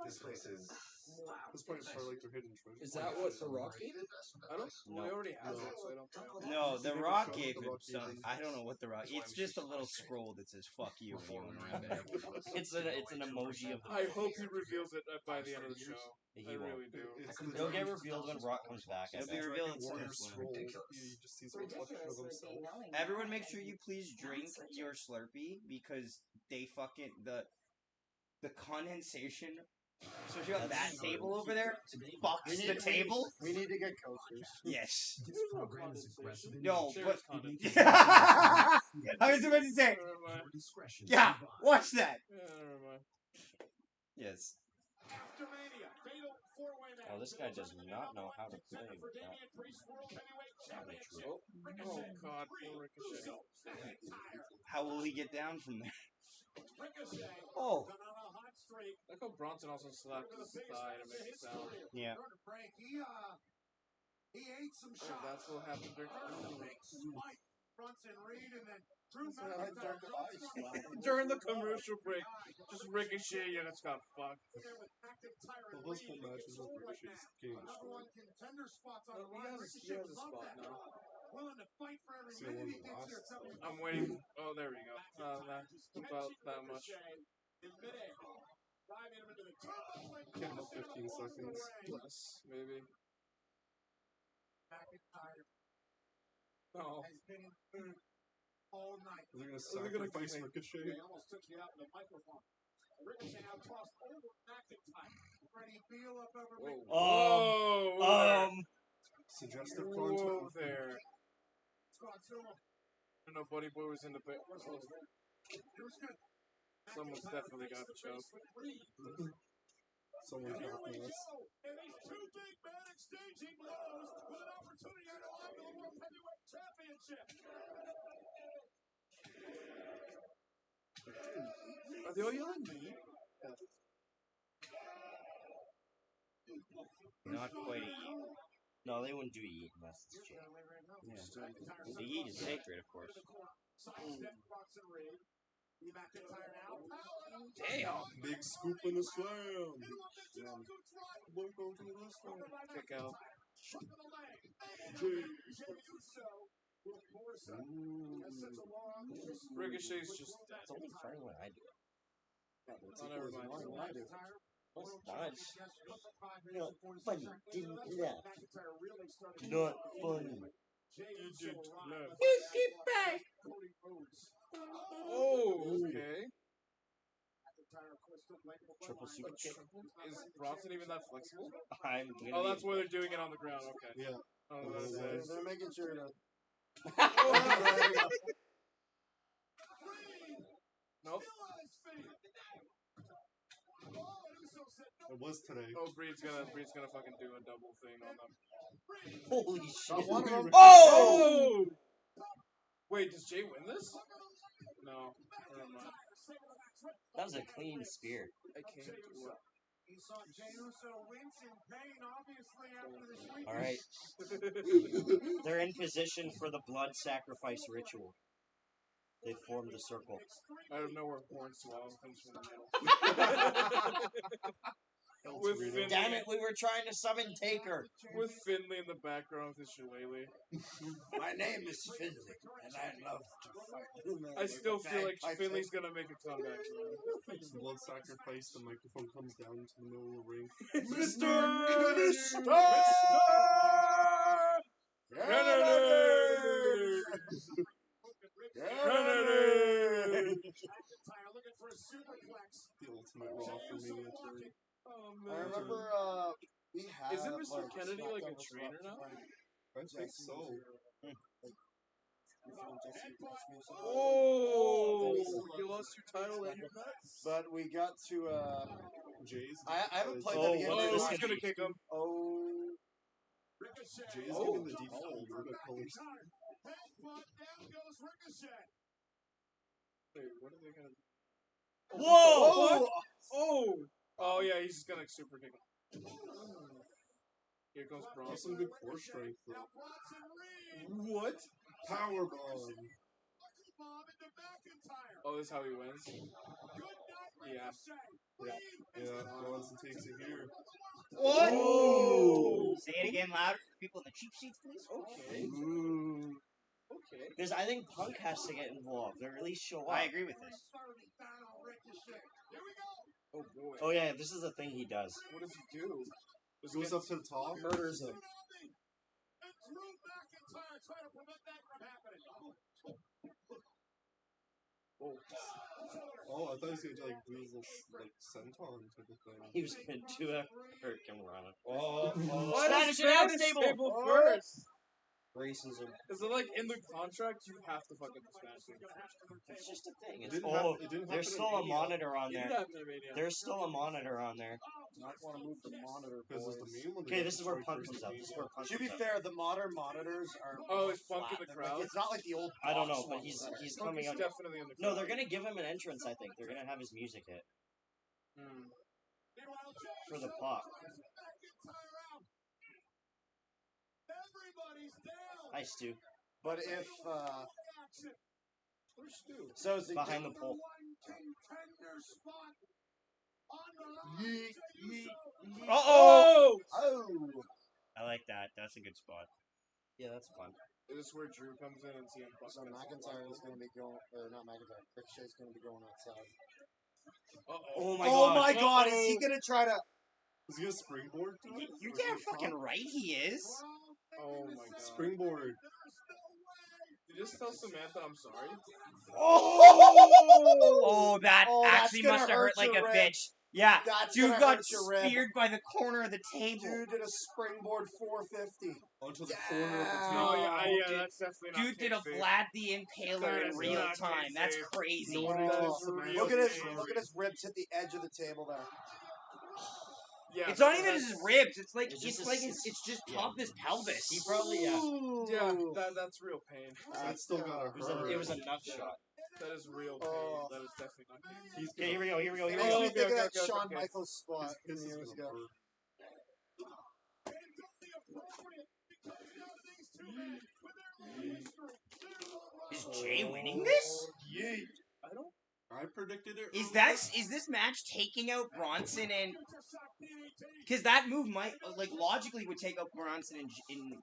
Speaker 3: That's
Speaker 7: This place is. This place is like their hidden treasure.
Speaker 1: Is that what The Rock gave it?
Speaker 3: I don't.
Speaker 10: No.
Speaker 3: We already have it, so I don't think.
Speaker 9: No, The Rock gave it some. I don't know what The Rock. It's just a little scroll that says "fuck you" when you went around there.
Speaker 10: It's an emoji of the.
Speaker 3: I hope he reveals it by the end of the show.
Speaker 10: He
Speaker 3: I
Speaker 10: won't.
Speaker 3: really do.
Speaker 10: It'll get revealed when Rock comes back. I
Speaker 9: It'll be
Speaker 10: bet.
Speaker 9: revealed in
Speaker 7: Warrior
Speaker 9: SummerSlam.
Speaker 7: scroll. He just sees a reflection of himself.
Speaker 9: Everyone, make sure you please drink your Slurpee because they fucking the condensation. Especially on that table over there, fucks the table.
Speaker 4: We need to get coasters.
Speaker 9: Yes.
Speaker 5: This program is aggressive in
Speaker 9: No,
Speaker 5: nature.
Speaker 9: but
Speaker 3: condensation.
Speaker 9: I was about to say,
Speaker 5: For discretion.
Speaker 9: yeah, watch that.
Speaker 3: Never mind.
Speaker 9: Yes.
Speaker 10: Oh, this guy does not know how to play with that.
Speaker 3: Oh God, no Ricochet.
Speaker 9: How will he get down from there?
Speaker 1: Oh.
Speaker 3: Like how Bronson also slapped his thigh to make it sound.
Speaker 9: Yeah.
Speaker 5: He ate some
Speaker 3: Oh, that's what happened during during the commercial break. Just Ricochet and it's got fucked.
Speaker 7: The blissful matches with Ricochet's game destroyed.
Speaker 3: He has a spot now.
Speaker 7: See, I won the last.
Speaker 3: I'm waiting. Oh, there we go. That's about that much.
Speaker 7: Get about 15 seconds.
Speaker 3: Less, maybe. Oh.
Speaker 7: Is he gonna sacrifice Ricochet?
Speaker 3: Whoa.
Speaker 7: Suggestive
Speaker 3: Whoa
Speaker 7: content.
Speaker 3: there. I know Buddy Boy was in the back. Someone's definitely got the choke.
Speaker 7: Someone's got this.
Speaker 3: Are they all yelling me?
Speaker 10: Not quite a yeet. No, they wouldn't do a yeet unless it's Jay.
Speaker 9: Yeah. The yeet is sacred, of course.
Speaker 3: Damn!
Speaker 7: Big scoop in the slam.
Speaker 3: Kick out. Ricochet's just dead.
Speaker 10: It's only funny when I do it.
Speaker 3: Oh, never mind.
Speaker 10: It's not. Not funny. Didn't laugh. Not funny.
Speaker 3: You did left.
Speaker 9: You get back.
Speaker 3: Oh, okay.
Speaker 10: Triple super kick.
Speaker 3: Is Bronson even that flexible?
Speaker 10: Oh,
Speaker 3: that's why they're doing it on the ground. Okay.
Speaker 7: Yeah.
Speaker 3: Oh, that's it.
Speaker 4: They're making sure to.
Speaker 3: Nope.
Speaker 7: It was today.
Speaker 3: Oh, Breed's gonna fucking do a double thing on them.
Speaker 10: Holy shit.
Speaker 4: Got one of them.
Speaker 3: Oh! Wait, does Jay win this? No. Never mind.
Speaker 10: That was a clean spear.
Speaker 3: I came to work.
Speaker 10: Alright. They're in position for the blood sacrifice ritual. They formed a circle.
Speaker 3: Out of nowhere, Hornswoggle comes from the middle.
Speaker 10: Damn it, we were trying to summon Taker.
Speaker 3: With Finley in the background with his shillelagh.
Speaker 4: My name is Finley, and I love to fight.
Speaker 3: I still feel like Finley's gonna make a comeback.
Speaker 7: Blood sacrifice, the microphone comes down to the middle of the ring.
Speaker 3: Mr. Kennedy!
Speaker 7: The ultimate Raw for Mania turn.
Speaker 3: Oh,
Speaker 4: I remember we had.
Speaker 3: Isn't Mr. Kennedy like a trainer now?
Speaker 7: I think so.
Speaker 3: Oh! You lost your title and your nuts?
Speaker 4: But we got to
Speaker 7: Jay's.
Speaker 4: I haven't played that again.
Speaker 3: Oh, he's gonna kick him.
Speaker 4: Oh.
Speaker 7: Jay's getting the default Yoda colors.
Speaker 3: Wait, what are they gonna do?
Speaker 10: Whoa!
Speaker 3: Oh! Oh, yeah, he's just gonna super kick him. Here comes
Speaker 7: That's
Speaker 3: Bronson.
Speaker 7: some good core strength, though.
Speaker 3: What?
Speaker 7: Powerbomb.
Speaker 3: Oh, this is how he wins? Yeah.
Speaker 7: Yeah, Bronson takes it here.
Speaker 9: What?
Speaker 3: Oh!
Speaker 9: Say it again louder for people in the cheap seats, please.
Speaker 3: Okay. Okay.
Speaker 10: Because I think Punk has to get involved, or at least show up.
Speaker 9: I agree with this.
Speaker 3: Oh, boy.
Speaker 10: Oh yeah, this is the thing he does.
Speaker 3: What does he do?
Speaker 7: Goes up to the top.
Speaker 4: Murders him.
Speaker 3: Oh.
Speaker 7: Oh, I thought he was gonna like do his little like senton type of thing.
Speaker 10: He was gonna do a Hurricane Rana.
Speaker 7: Oh,
Speaker 3: Why
Speaker 10: Spanish
Speaker 3: does Spanish
Speaker 10: table.
Speaker 3: table first?
Speaker 10: Racism.
Speaker 3: Is it like in the contract you have to fucking Spanish table?
Speaker 10: It's just a thing.
Speaker 7: It
Speaker 10: It's,
Speaker 7: didn't
Speaker 10: there's
Speaker 7: happen
Speaker 10: still
Speaker 7: in
Speaker 10: a monitor on
Speaker 3: It
Speaker 10: there.
Speaker 3: did happen in Mania.
Speaker 10: There's still a monitor on there.
Speaker 4: Might want to move the monitor.
Speaker 7: Because it's the
Speaker 4: boys.
Speaker 7: meme when they
Speaker 10: Okay,
Speaker 7: got
Speaker 10: this is where
Speaker 7: destroyed
Speaker 10: Punk
Speaker 7: first
Speaker 10: comes up.
Speaker 7: in
Speaker 10: This is
Speaker 7: Mania.
Speaker 10: where Punk
Speaker 4: To be
Speaker 10: comes up.
Speaker 4: fair, the modern monitors are.
Speaker 3: Oh, is Punk in
Speaker 4: flat.
Speaker 3: the crowd?
Speaker 4: It's not like the old.
Speaker 10: I don't know,
Speaker 4: box
Speaker 10: but
Speaker 4: ones.
Speaker 10: he's
Speaker 3: Punk
Speaker 10: coming
Speaker 3: is
Speaker 10: out.
Speaker 3: definitely in the crowd.
Speaker 10: No, they're gonna give him an entrance. I think they're gonna have his music hit
Speaker 3: Hmm.
Speaker 10: for the pop. Hi, Stu.
Speaker 4: But if
Speaker 3: Where's Stu?
Speaker 4: so, is it
Speaker 10: Behind the pole.
Speaker 3: Oh!
Speaker 4: Oh,
Speaker 9: I like that. That's a good spot.
Speaker 10: Yeah, that's fun.
Speaker 3: Is this where Drew comes in and CM Punk?
Speaker 4: so McIntyre is going to be going, or not McIntyre. Ricochet's going to be going outside.
Speaker 3: Uh-oh.
Speaker 10: Oh my god.
Speaker 4: Is he going to try to?
Speaker 7: Is he a springboard? to it?
Speaker 9: You're
Speaker 7: Or is he
Speaker 9: damn
Speaker 7: a
Speaker 9: fucking
Speaker 7: pop?
Speaker 9: right he is.
Speaker 3: Oh my god.
Speaker 7: Springboard.
Speaker 3: Did you just tell Samantha I'm sorry?
Speaker 9: Oh, that
Speaker 4: that's
Speaker 9: actually
Speaker 4: gonna
Speaker 9: must have hurt
Speaker 4: hurt
Speaker 9: like
Speaker 4: your
Speaker 9: a
Speaker 4: rib.
Speaker 9: bitch. Yeah,
Speaker 4: That's
Speaker 9: dude
Speaker 4: gonna
Speaker 9: got
Speaker 4: hurt your rib.
Speaker 9: speared by the corner of the table.
Speaker 4: Dude did a springboard 450.
Speaker 7: Onto the corner of the
Speaker 3: Oh,
Speaker 7: table.
Speaker 3: yeah, that's definitely not
Speaker 9: Dude did a
Speaker 3: kayfabe.
Speaker 9: Vlad the Impaler
Speaker 3: That
Speaker 9: in
Speaker 3: is
Speaker 9: real
Speaker 3: not
Speaker 9: time. That's
Speaker 3: kayfabe.
Speaker 9: crazy.
Speaker 7: Nobody
Speaker 3: That
Speaker 7: told
Speaker 3: is
Speaker 7: Samantha.
Speaker 3: real
Speaker 4: Look at his
Speaker 3: kayfabe.
Speaker 4: look at his ribs hit the edge of the table there.
Speaker 3: Yeah,
Speaker 9: It's not even
Speaker 3: that's-
Speaker 9: his ribs. It's like
Speaker 10: It's
Speaker 9: it's
Speaker 10: just
Speaker 9: like
Speaker 10: a-
Speaker 9: it's just
Speaker 10: yeah.
Speaker 9: top of his pelvis.
Speaker 10: He probably
Speaker 3: Yeah, that's real pain.
Speaker 7: That's still gotta hurt.
Speaker 10: It was a nut shot.
Speaker 3: That is real pain.
Speaker 4: Oh.
Speaker 3: That is definitely not pain.
Speaker 7: He's
Speaker 10: Okay, here we go. Here we go.
Speaker 4: It
Speaker 10: Here we
Speaker 4: makes
Speaker 10: go.
Speaker 4: me think of that
Speaker 3: okay,
Speaker 4: Shawn
Speaker 3: okay.
Speaker 4: Michaels spot
Speaker 7: His is
Speaker 4: years
Speaker 7: gonna
Speaker 4: ago.
Speaker 7: hurt.
Speaker 9: Is Jay winning this?
Speaker 7: Yeet.
Speaker 3: I don't.
Speaker 7: I predicted it.
Speaker 9: Is this match taking out Bronson and? Because that move might like logically would take out Bronson and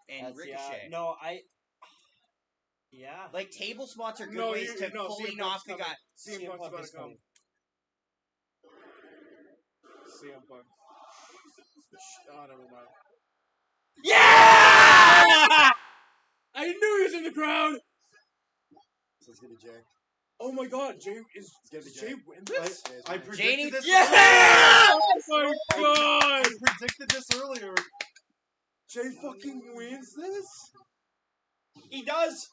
Speaker 10: That's-
Speaker 9: Ricochet.
Speaker 10: yeah, no, yeah.
Speaker 9: Like table spots are good
Speaker 3: No,
Speaker 9: ways to
Speaker 3: no,
Speaker 9: fully
Speaker 3: CM
Speaker 9: knock
Speaker 3: Punk's
Speaker 9: the
Speaker 3: coming.
Speaker 9: guy.
Speaker 3: CM Punk's about
Speaker 10: is
Speaker 3: to come.
Speaker 10: coming.
Speaker 3: CM Punk. Oh, never mind.
Speaker 9: Yeah!
Speaker 3: I knew he was in the crowd!
Speaker 4: So it's gonna be Jay.
Speaker 3: Oh my God, Jay win this?
Speaker 7: I predicted this.
Speaker 9: Yeah!
Speaker 3: Oh my God!
Speaker 7: I predicted this earlier.
Speaker 3: Jay fucking wins this?
Speaker 9: He does.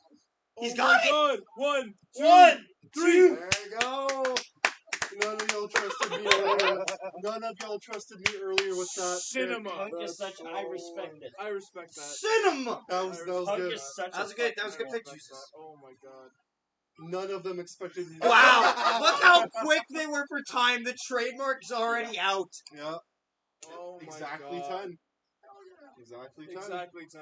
Speaker 9: He's
Speaker 3: Oh
Speaker 9: got
Speaker 3: my
Speaker 9: it.
Speaker 3: God! 1, 2,
Speaker 9: 1,
Speaker 3: 3.
Speaker 9: 2.
Speaker 4: There you go.
Speaker 7: None of y'all trusted me earlier. None of y'all trusted me earlier with that.
Speaker 3: Cinema.
Speaker 10: Punk is such. I respect it.
Speaker 3: I respect that.
Speaker 9: Cinema.
Speaker 7: That was
Speaker 10: Punk
Speaker 7: good.
Speaker 10: is such
Speaker 9: That was
Speaker 10: a
Speaker 9: good. That was
Speaker 10: fucking
Speaker 9: good pick,
Speaker 3: Respect
Speaker 9: Jesus.
Speaker 3: that. Oh my God.
Speaker 7: None of them expected me.
Speaker 9: Wow. Look how quick they were for time. The trademark's already out.
Speaker 7: Yeah.
Speaker 3: Oh my
Speaker 7: Exactly
Speaker 3: God.
Speaker 7: 10. Exactly 10.
Speaker 3: Exactly 10.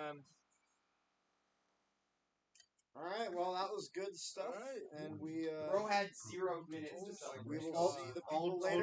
Speaker 4: All right, well, that was good stuff.
Speaker 3: All right.
Speaker 4: And we
Speaker 9: Bro had 0 minutes to celebrate.
Speaker 4: we will see the people later.